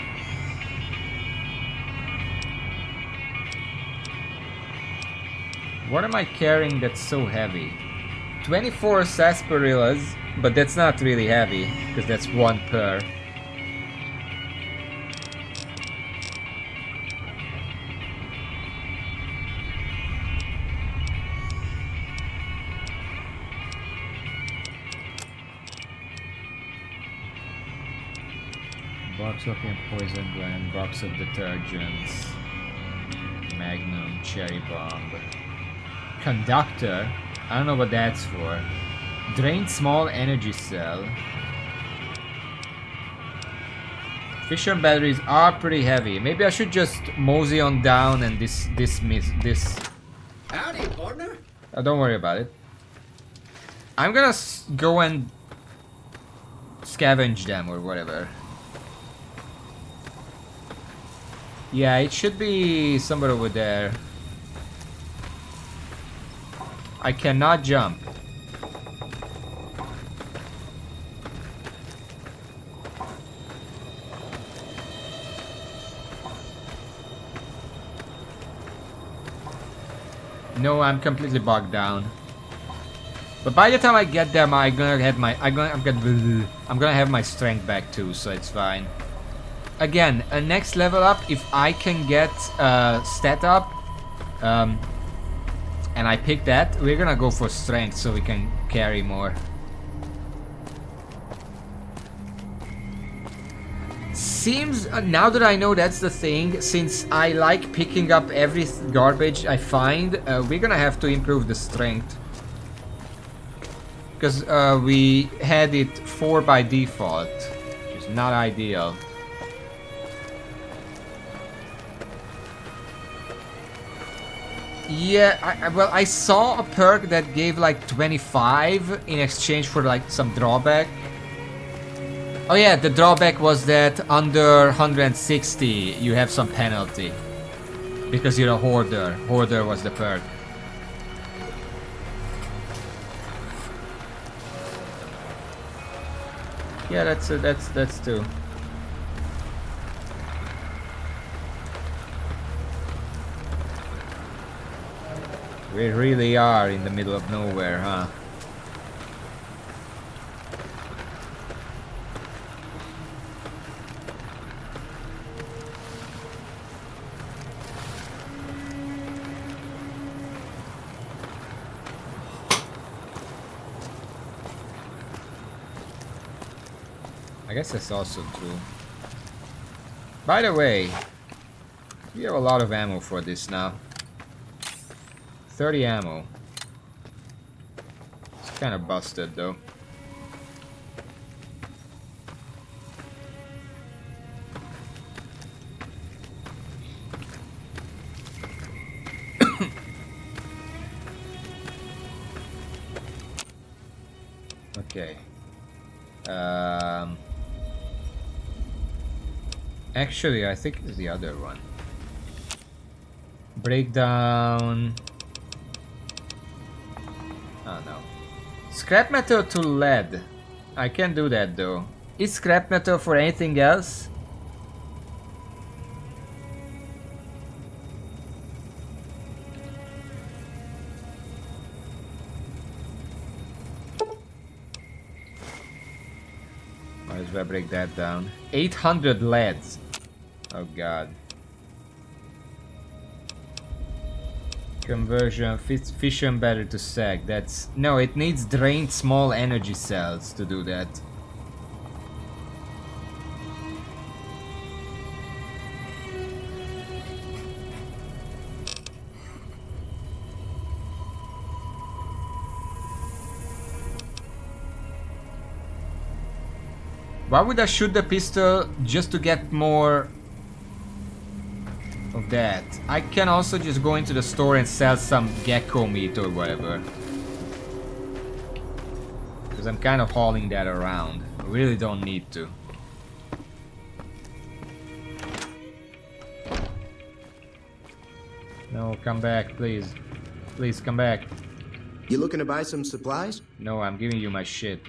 What am I carrying that's so heavy? 24 sarsaparillas, but that's not really heavy, because that's 1 per. Box of poison blend, box of detergents, Magnum, cherry bomb, conductor. I don't know what that's for. Drained small energy cell. Fission batteries are pretty heavy. Maybe I should just mosey on down and dismiss this. Howdy, partner. Don't worry about it. I'm gonna go and scavenge them or whatever. Yeah, it should be somewhere over there. I cannot jump. No, I'm completely bogged down. But by the time I get there, I'm gonna have my strength back too, so it's fine. Again, a next level up, if I can get stat up, and I pick that, we're gonna go for strength so we can carry more. Seems, now that I know that's the thing, since I like picking up every garbage I find, we're gonna have to improve the strength. Because we had it 4 by default, which is not ideal. Yeah, well, I saw a perk that gave like 25 in exchange for like some drawback. Oh yeah, the drawback was that under 160 you have some penalty. Because you're a hoarder. Hoarder was the perk. Yeah, that's 2. We really are in the middle of nowhere, huh? I guess that's also true. By the way, we have a lot of ammo for this now. 30 ammo. It's kind of busted though. Okay. Actually, I think it's the other one. Breakdown. Oh no. Scrap metal to lead. I can do that though. Is scrap metal for anything else? Might as well break that down. 800 leads. Oh god. Conversion, fission battery to sag. That's... No, it needs drained small energy cells to do that. Why would I shoot the pistol just to get more of that? I can also just go into the store and sell some gecko meat or whatever. Because I'm kind of hauling that around. I really don't need to. No, come back, please. Please, come back. You looking to buy some supplies? No, I'm giving you my shit.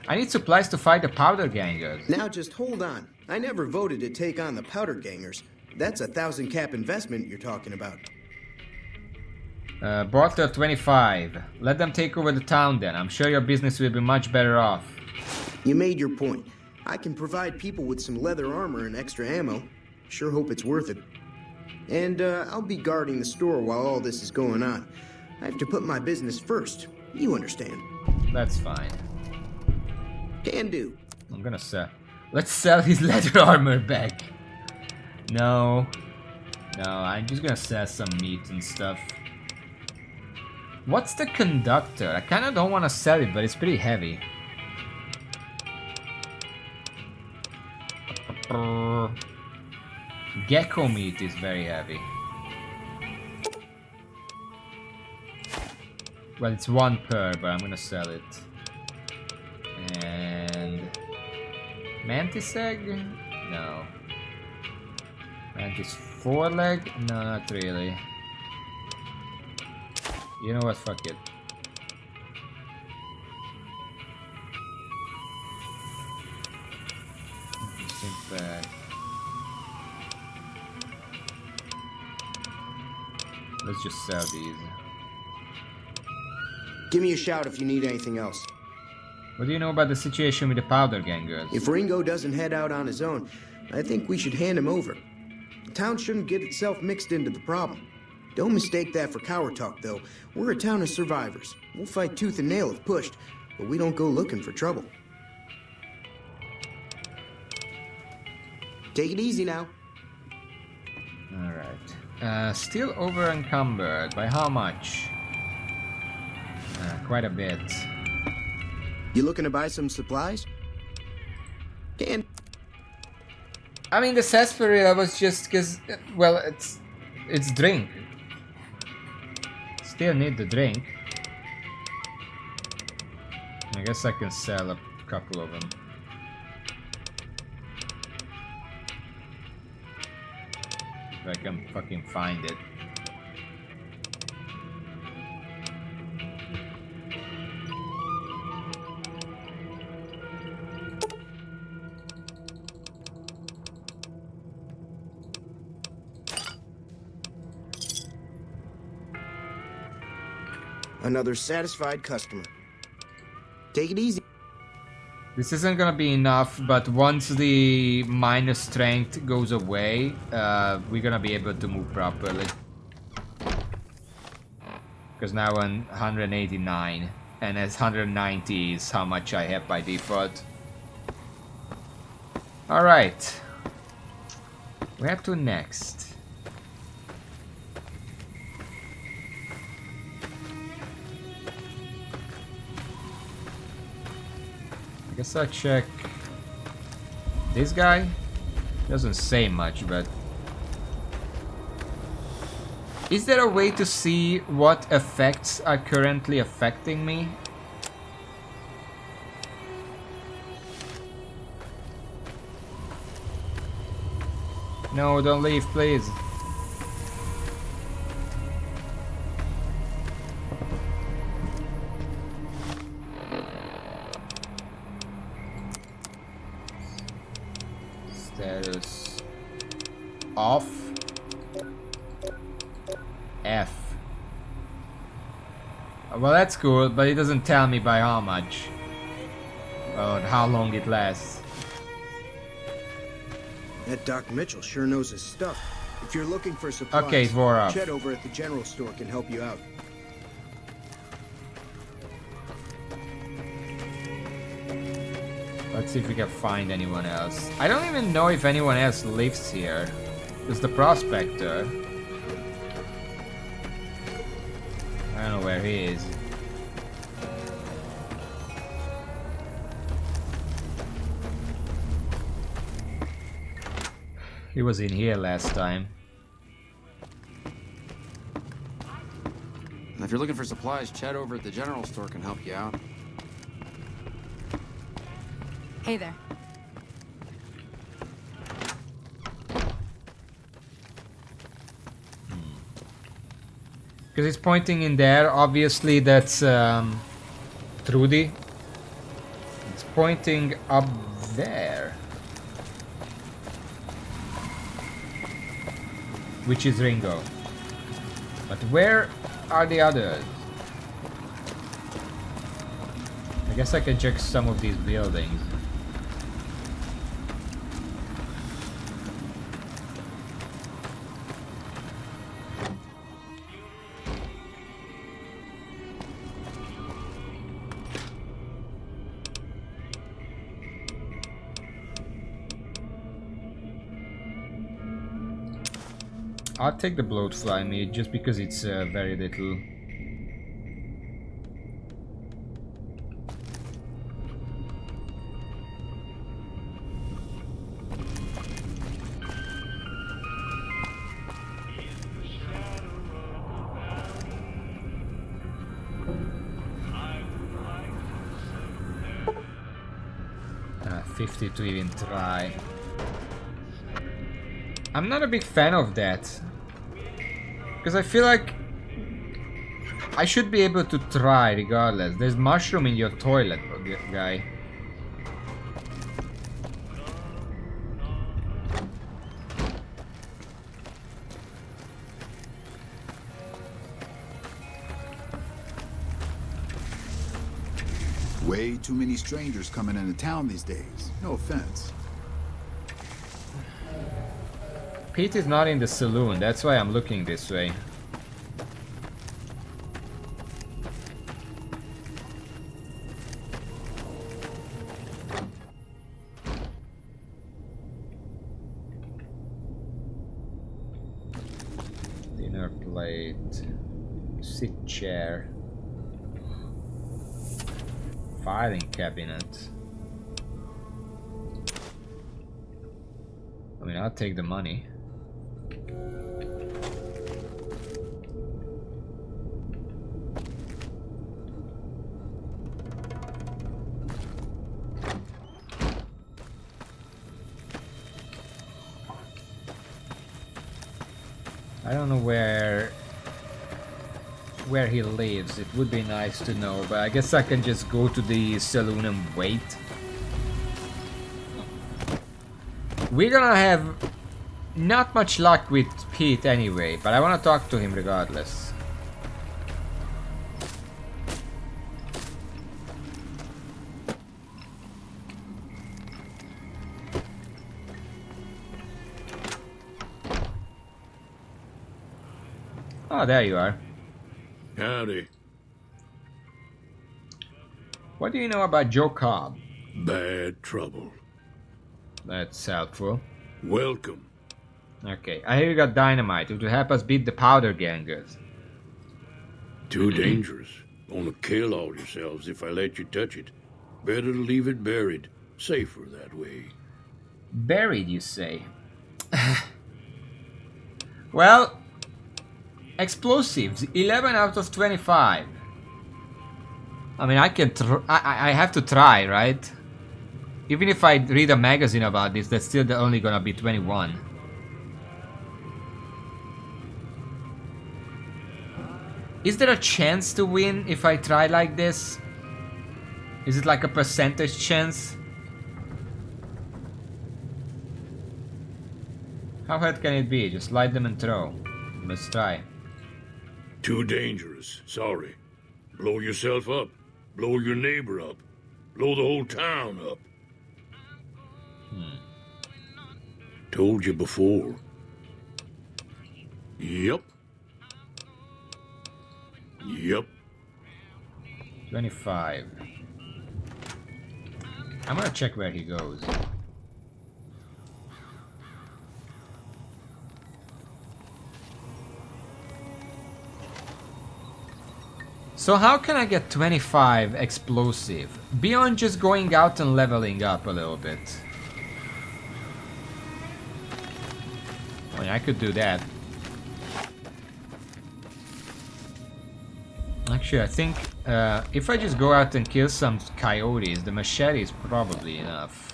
I need supplies to fight the powder gangers. Now just hold on. I never voted to take on the powder gangers. That's a 1,000 cap investment you're talking about. Barter 25. Let them take over the town then. I'm sure your business will be much better off. You made your point. I can provide people with some leather armor and extra ammo. Sure hope it's worth it. And I'll be guarding the store while all this is going on. I have to put my business first. You understand. That's fine. Can do. I'm gonna sell. Let's sell his leather armor back. No. No, I'm just gonna sell some meat and stuff. What's the conductor? I kinda don't wanna sell it, but it's pretty heavy. Gecko meat is very heavy. Well, it's 1 per, but I'm gonna sell it. And... Mantis egg? No. Mantis 4-leg? No, not really. You know what? Fuck it. Think back. Let's just sell these. Give me a shout if you need anything else. What do you know about the situation with the powder gangers? If Ringo doesn't head out on his own, I think we should hand him over. The town shouldn't get itself mixed into the problem. Don't mistake that for coward talk, though. We're a town of survivors. We'll fight tooth and nail if pushed, but we don't go looking for trouble. Take it easy now. Alright. Still over encumbered. By how much? Quite a bit. You looking to buy some supplies? Can. I mean, the sarsaparilla was just because, well, it's drink. Still need the drink. I guess I can sell a couple of them. If I can fucking find it. Another satisfied customer. Take it easy. This isn't gonna be enough, but once the minus strength goes away, we're gonna be able to move properly. Because now I'm 189, and as 190 is how much I have by default. Alright. Where to next? I guess I'll check this guy. Doesn't say much, but is there a way to see what effects are currently affecting me? No, don't leave, please. Status off. F. Well, that's cool, but it doesn't tell me by how much. Or how long it lasts. That Doc Mitchell sure knows his stuff. If you're looking for supplies, okay, Vorov. Chet over at the general store can help you out. Let's see if we can find anyone else. I don't even know if anyone else lives here. There's the prospector. I don't know where he is. He was in here last time. If you're looking for supplies, Chet over at the general store can help you out. Hey there. Because it's pointing in there, obviously that's Trudy. It's pointing up there. Which is Ringo. But where are the others? I guess I can check some of these buildings. I'll take the bloatfly meat just because it's very little. $50 to even try. I'm not a big fan of that. Because I feel like I should be able to try regardless. There's mushroom in your toilet, guy. Way too many strangers coming into town these days. No offense. Pete is not in the saloon, that's why I'm looking this way. Dinner plate, sit chair, filing cabinet. I mean, I'll take the money. I don't know where he lives. It would be nice to know, but I guess I can just go to the saloon and wait. We're gonna have not much luck with Pete anyway, but I wanna talk to him regardless. Oh, there you are. Howdy. What do you know about Joe Cobb? Bad trouble. That's helpful. Welcome. Okay, I hear you got dynamite. It will help us beat the powder gangers. Too dangerous. Gonna kill all yourselves if I let you touch it. Better to leave it buried. Safer that way. Buried, you say? Well, explosives, 11 out of 25. I mean, I have to try, right? Even if I read a magazine about this, that's still only gonna be 21. Is there a chance to win if I try like this? Is it like a percentage chance? How hard can it be? Just light them and throw. Let's try. Too dangerous. Sorry. Blow yourself up. Blow your neighbor up. Blow the whole town up. Told you before. Yep. Yep. 25. I'm gonna check where he goes. So how can I get 25 explosive? Beyond just going out and leveling up a little bit. I mean, I could do that. Actually, I think if I just go out and kill some coyotes, the machete is probably enough.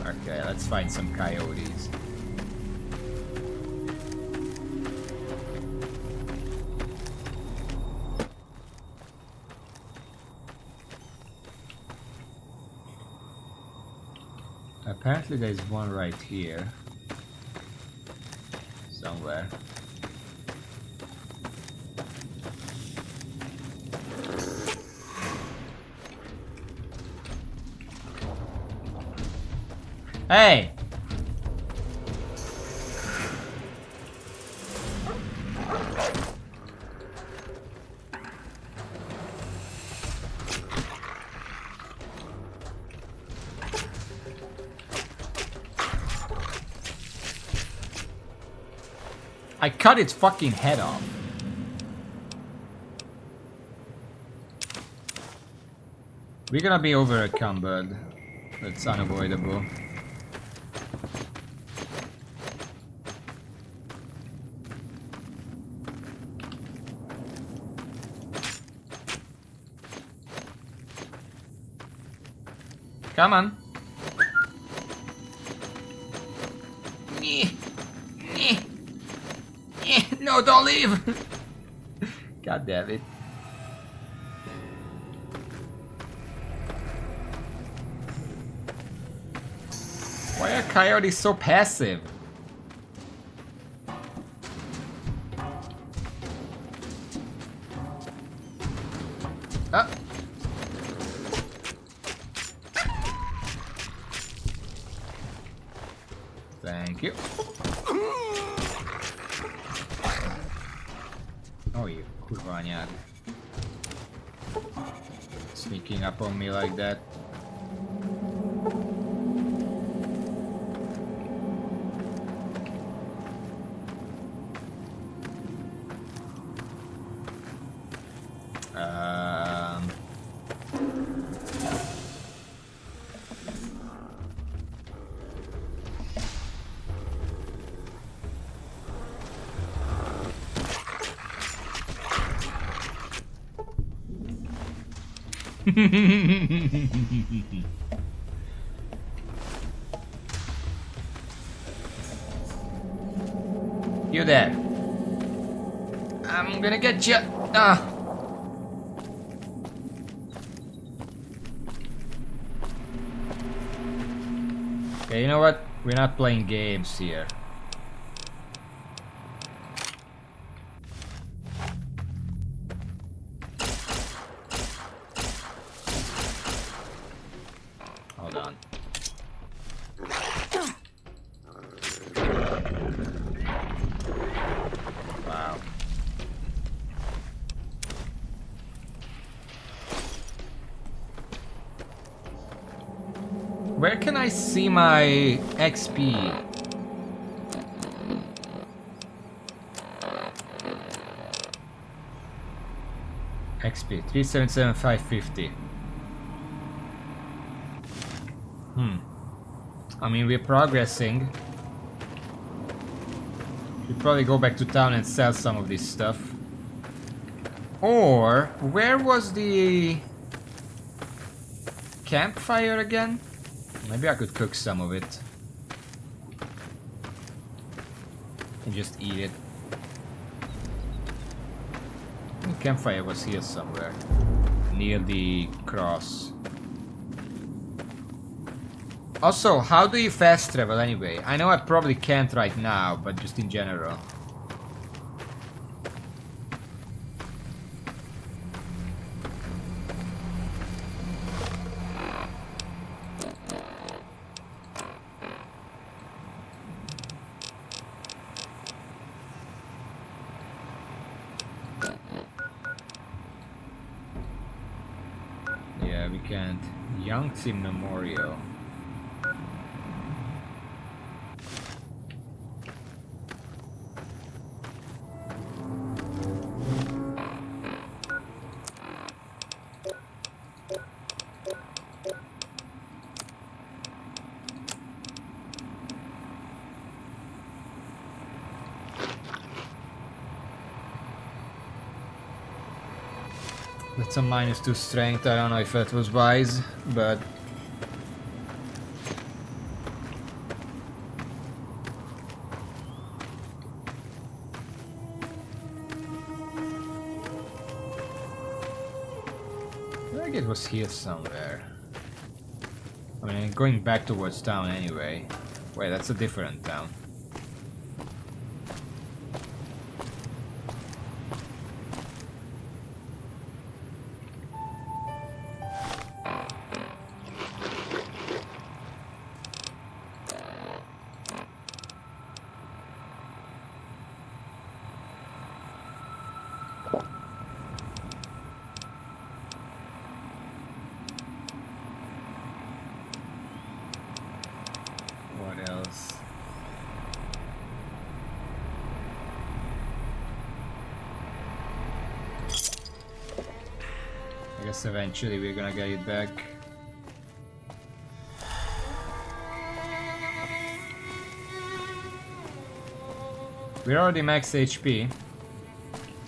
Okay, let's find some coyotes. Apparently there's one right here. Somewhere. Hey! I cut its fucking head off. We're gonna be over encumbered. That's unavoidable. Come on. No, don't leave! God damn it. Why are coyotes so passive? Ah. Thank you. Oh, you kurva anyád. Sneaking up on me like that. You there? I'm gonna get you. Ah. Okay, you know what? We're not playing games here. Hold on. Wow. Where can I see my XP? XP 377,550. I mean, we're progressing. Should probably go back to town and sell some of this stuff. Or where was the campfire again? Maybe I could cook some of it and just eat it. The campfire was here somewhere, near the cross. Also, how do you fast travel anyway? I know I probably can't right now, but just in general. Yeah, we can't. Yangtze Memorial. That's a -2 strength. I don't know if that was wise, but I think it was here somewhere. I mean, going back towards town anyway. Wait, that's a different town. What else? I guess eventually we're gonna get it back. We're already max HP,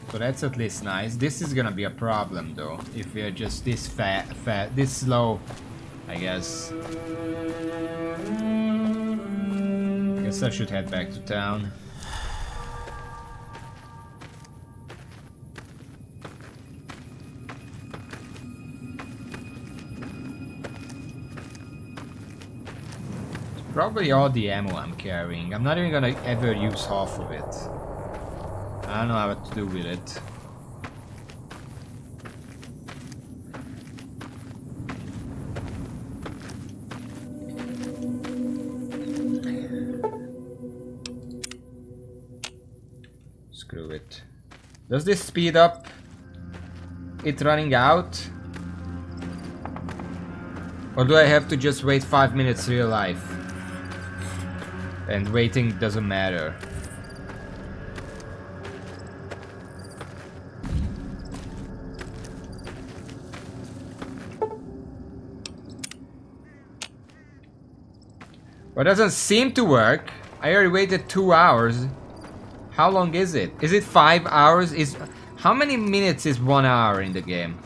so that's at least nice. This is gonna be a problem though, if we're just this this slow, I guess. Guess I should head back to town. Probably all the ammo I'm carrying. I'm not even gonna ever use half of it. I don't know what to do with it. Screw it. Does this speed up it running out? Or do I have to just wait 5 minutes real life? And waiting doesn't matter. Well, it doesn't seem to work. I already waited 2 hours. How long is it? Is it 5 hours? How many minutes is 1 hour in the game?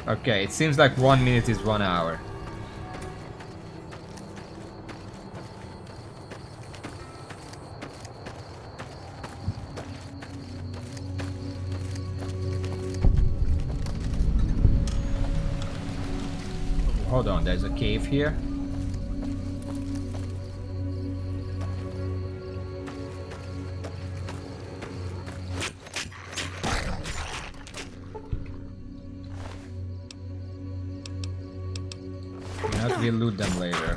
Okay, it seems like 1 minute is 1 hour. hold on, there's a cave here. Not we'll loot them later.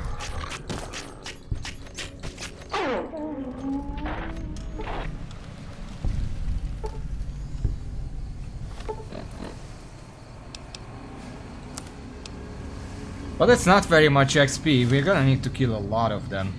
But that's not very much XP. We're gonna need to kill a lot of them.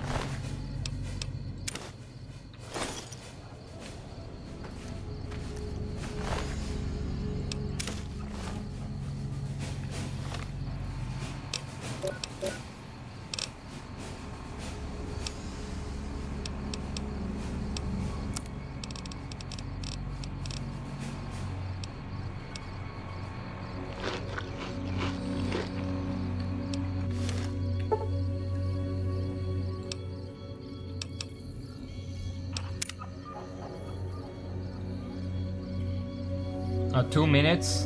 Oh, 2 minutes?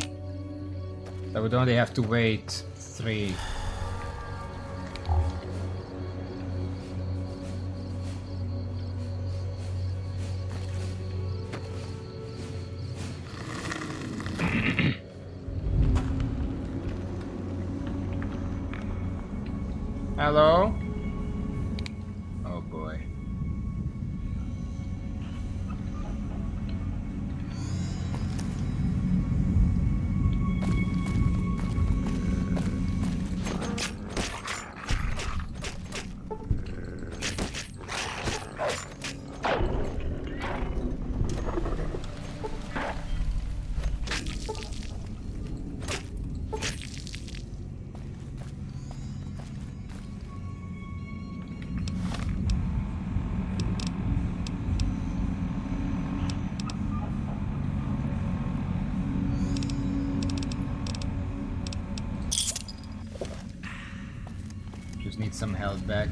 I would only have to wait 3. Hello? Oh boy. Need some health back.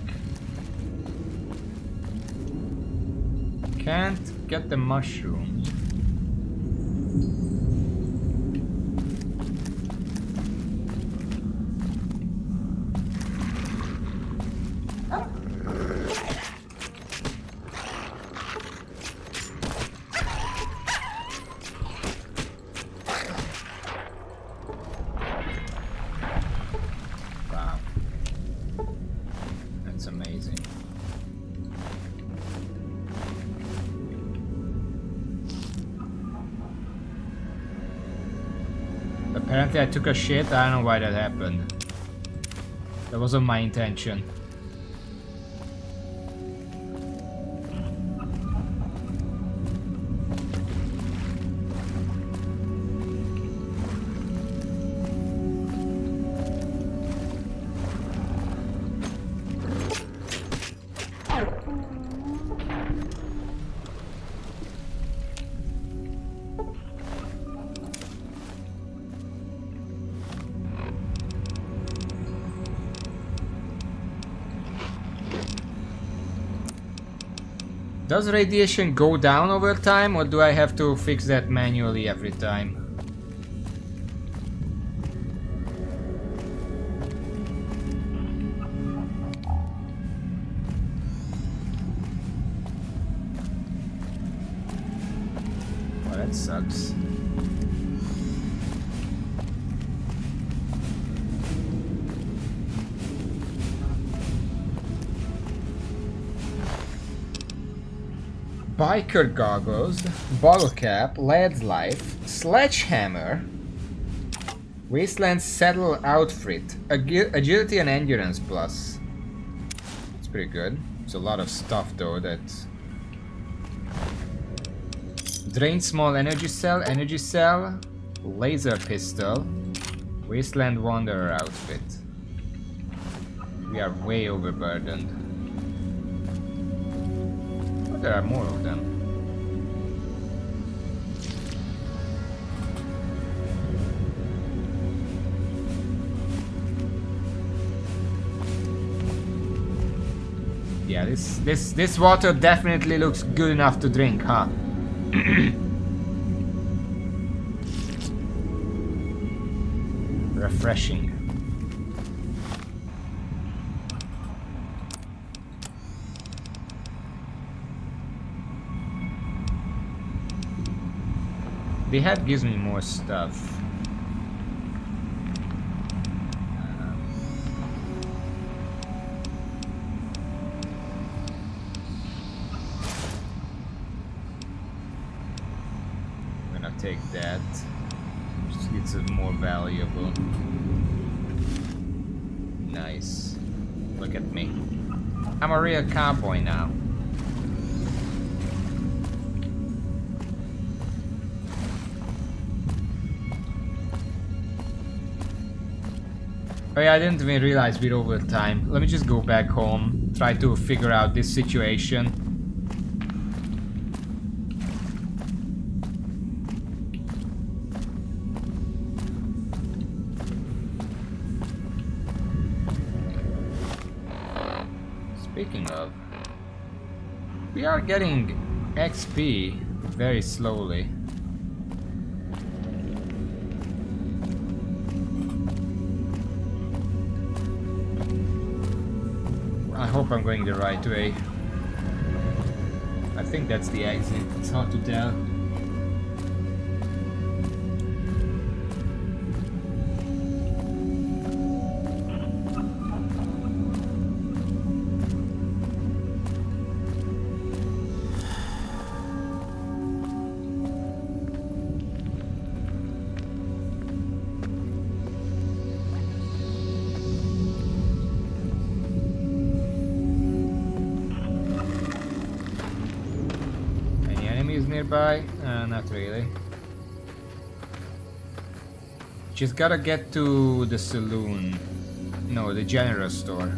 Can't get the mushrooms. Apparently I took a shit, I don't know why that happened. That wasn't my intention. Does radiation go down over time, or do I have to fix that manually every time? Oh, that sucks. Biker goggles, bottle cap, lad's life, sledgehammer, wasteland saddle outfit, agility and endurance plus. It's pretty good. It's a lot of stuff though. That drain small energy cell, laser pistol, wasteland wanderer outfit. We are way overburdened. There are more of them. Yeah, this water definitely looks good enough to drink, huh? Refreshing. The hat gives me more stuff. I'm gonna take that. It's more valuable. Nice. Look at me. I'm a real cowboy now. Oh yeah, I didn't even realize we're over time. Let me just go back home, try to figure out this situation. Speaking of, we are getting XP very slowly. I hope I'm going the right way. I think that's the exit. It's hard to tell. Nearby? Not really. Just gotta get to the saloon. No, the general store.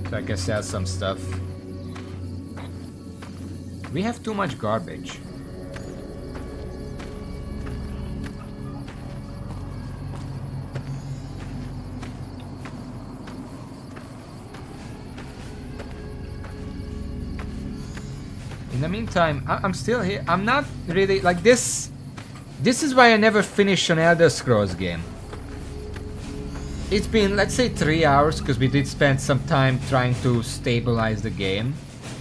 So I can sell some stuff. We have too much garbage. In the meantime, I'm still here. I'm not really like this. This is why I never finished an Elder Scrolls game. It's been, let's say, 3 hours because we did spend some time trying to stabilize the game.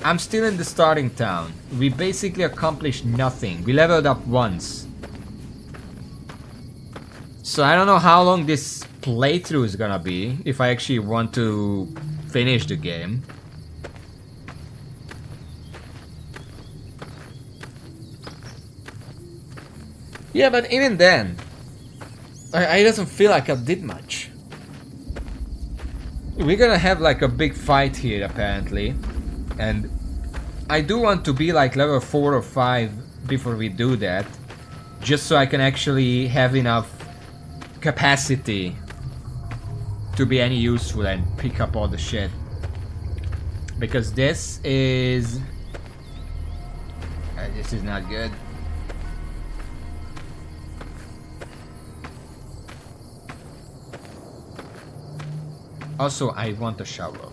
I'm still in the starting town. We basically accomplished nothing. We leveled up once. So I don't know how long this playthrough is gonna be if I actually want to finish the game. Yeah, but even then, I doesn't feel like I did much. We're gonna have like a big fight here apparently, and I do want to be like level 4 or 5 before we do that, just so I can actually have enough capacity to be any useful and pick up all the shit. Because this is not good. Also, I want a shovel.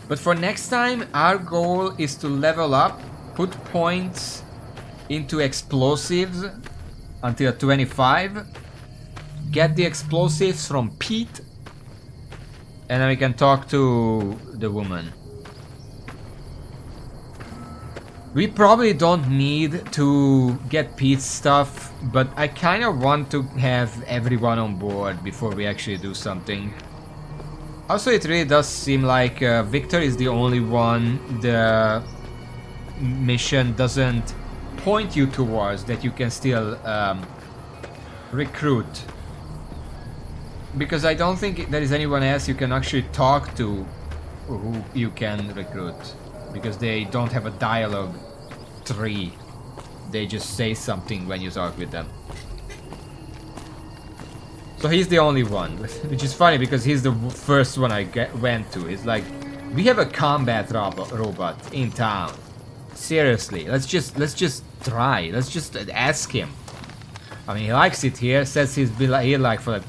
But for next time, our goal is to level up, put points into explosives until 25, get the explosives from Pete, and then we can talk to the woman. We probably don't need to get Pete's stuff, but I kind of want to have everyone on board before we actually do something. Also, it really does seem like Victor is the only one the mission doesn't point you towards that you can still recruit. Because I don't think there is anyone else you can actually talk to who you can recruit. Because they don't have a dialogue tree. They just say something when you talk with them. So he's the only one, which is funny because he's the first one I went to. It's like, we have a combat robot in town. Seriously, let's just try. Let's just ask him. I mean, he likes it here. Says he's been here like for like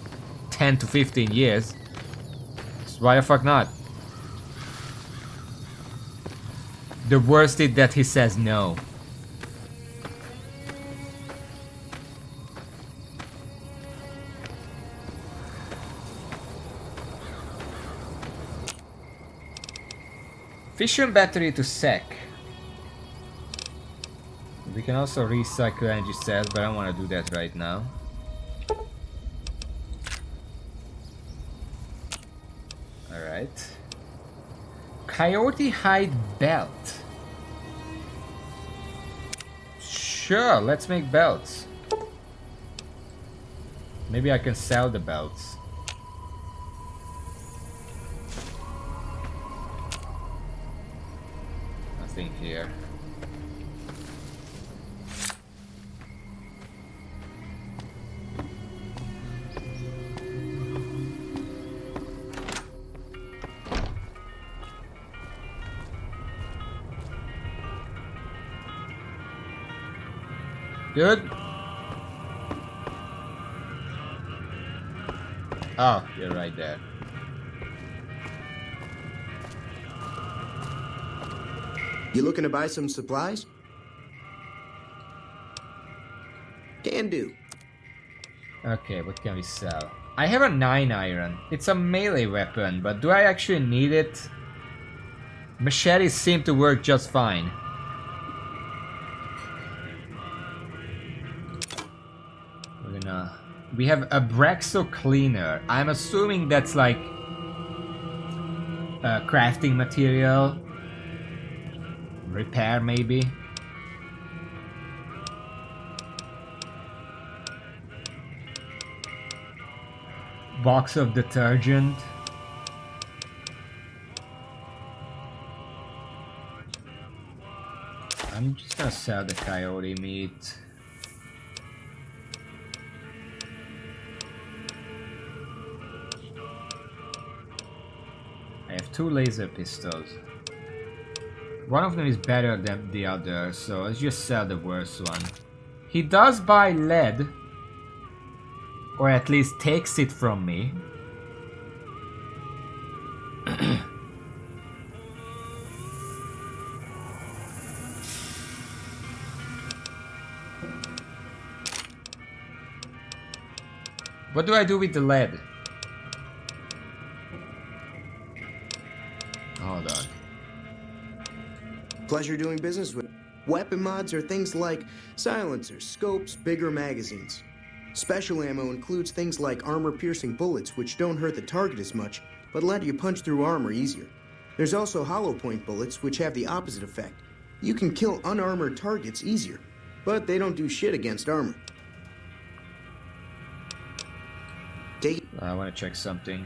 10 to 15 years. So why the fuck not? The worst is that he says no. Fission battery to sec. We can also recycle energy cells, but I don't want to do that right now. Alright. Coyote hide belt. Sure, let's make belts. Maybe I can sell the belts. Nothing here. Good. Oh, you're right there. You looking to buy some supplies? Can do. Okay, what can we sell? I have a 9 iron. It's a melee weapon, but do I actually need it? Machetes seem to work just fine. We have a Brexo cleaner. I'm assuming that's like crafting material. Repair maybe. Box of detergent. I'm just gonna sell the coyote meat. I have 2 laser pistols. One of them is better than the other, so let's just sell the worst one. He does buy lead, or at least takes it from me. What do I do with the lead? Hold on. Pleasure doing business with. Weapon mods are things like silencers, scopes, bigger magazines. Special ammo includes things like armor-piercing bullets, which don't hurt the target as much, but let you punch through armor easier. There's also hollow point bullets, which have the opposite effect. You can kill unarmored targets easier, but they don't do shit against armor. I want to check something.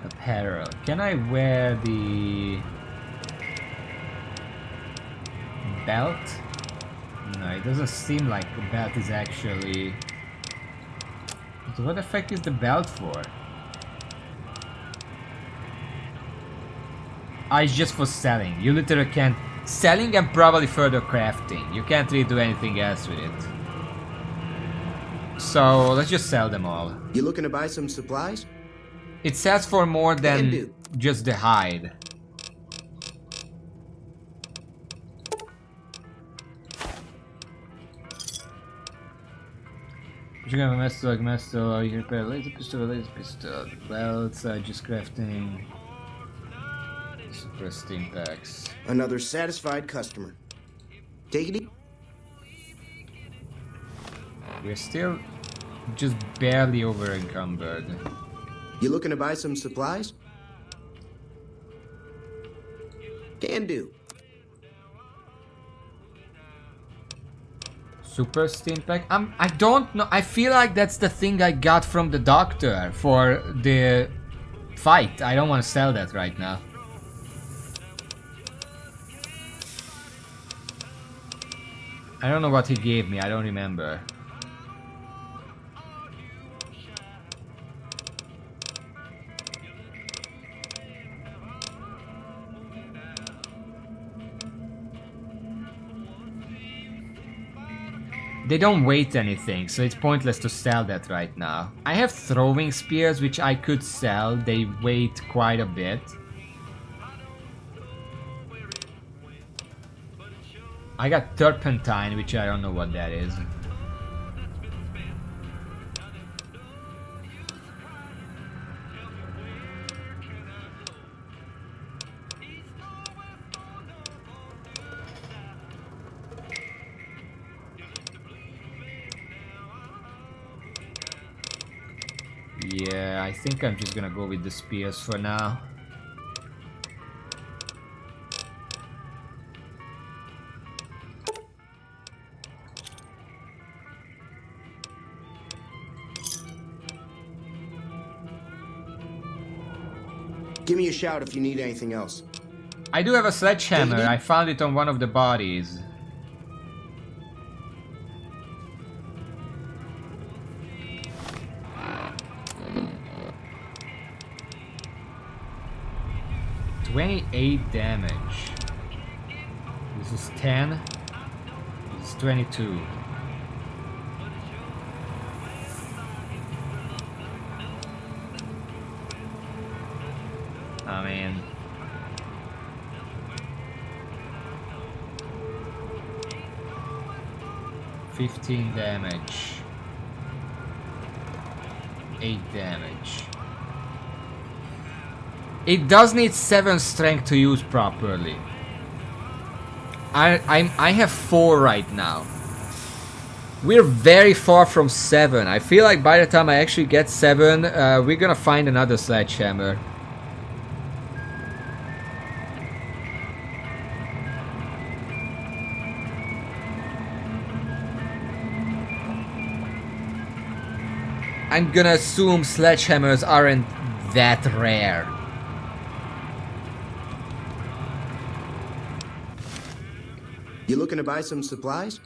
Apparel. Can I wear the belt? No, it doesn't seem like the belt is actually... So what effect is the belt for? Ah, it's just for selling. You literally can't... Selling and probably further crafting. You can't really do anything else with it. So let's just sell them all. You looking to buy some supplies? It sells for more than just the hide. You can have a master, you can repair a laser pistol, belts, just crafting. Super steam packs. Another satisfied customer. Take it easy. We're still just barely over encumbered. You looking to buy some supplies? Can do. Super steam pack? I don't know. I feel like that's the thing I got from the doctor for the fight. I don't want to sell that right now. I don't know what he gave me. I don't remember. They don't weight anything, so it's pointless to sell that right now. I have throwing spears, which I could sell. They weight quite a bit. I got turpentine, which I don't know what that is. Yeah, I think I'm just gonna go with the spears for now. Give me a shout if you need anything else. I do have a sledgehammer. I found it on one of the bodies. $28 damage. This is 10. This is 22. I mean, $15 damage. 8 damage. It does need 7 strength to use properly. I have 4 right now. We're very far from 7. I feel like by the time I actually get 7, we're gonna find another sledgehammer. I'm gonna assume sledgehammers aren't that rare. You looking to buy some supplies?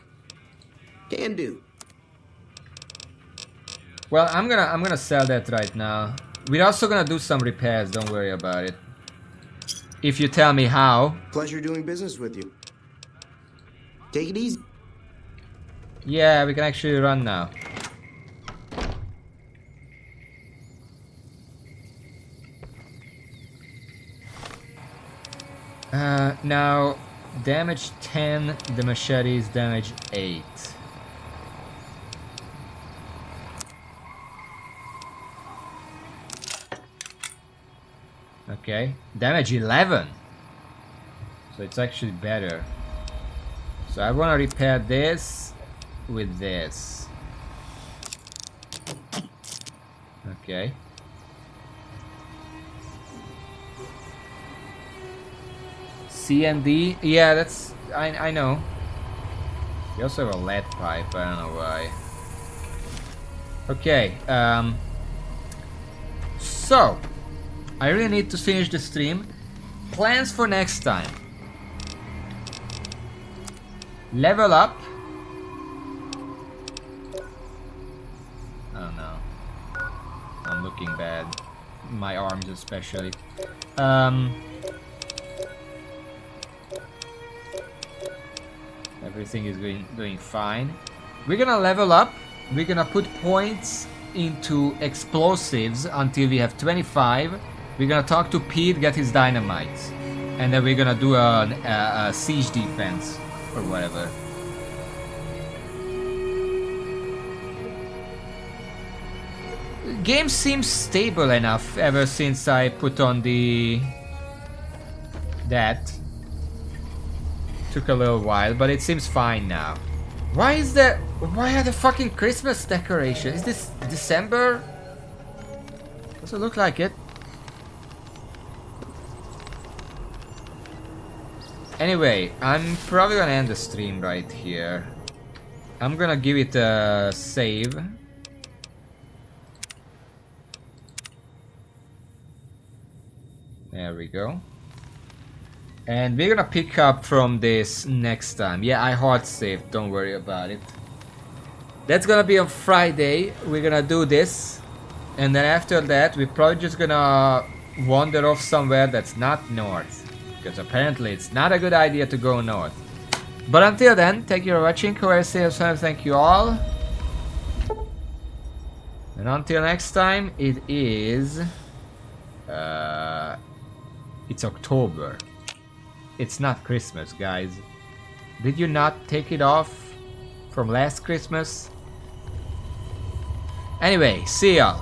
Can do. Well, I'm gonna sell that right now. We're also gonna do some repairs, don't worry about it. If you tell me how. Pleasure doing business with you. Take it easy. Yeah, we can actually run now. Now, damage 10, the machetes damage 8. Okay, damage 11. So it's actually better. So I want to repair this with this. Okay. C and D, yeah, that's I know. You also have a lead pipe. I don't know why. Okay. So I really need to finish the stream. Plans for next time: level up. Oh no, I'm looking bad. My arms especially. Everything is going fine. We're gonna level up. We're gonna put points into explosives until we have 25. We're gonna talk to Pete, get his dynamite, and then we're gonna do a siege defense or whatever. Game seems stable enough ever since I put on that. Took a little while, but it seems fine now. Why are the fucking Christmas decorations? Is this December? Doesn't look like it. Anyway, I'm probably gonna end the stream right here. I'm gonna give it a save. There we go. And we're gonna pick up from this next time. Yeah, I hard saved, don't worry about it. That's gonna be on Friday. We're gonna do this. And then after that, we're probably just gonna wander off somewhere that's not north. Because apparently it's not a good idea to go north. But until then, thank you for watching. Thank you all. And until next time, it is... it's October. It's not Christmas, guys. Did you not take it off from last Christmas? Anyway, see y'all.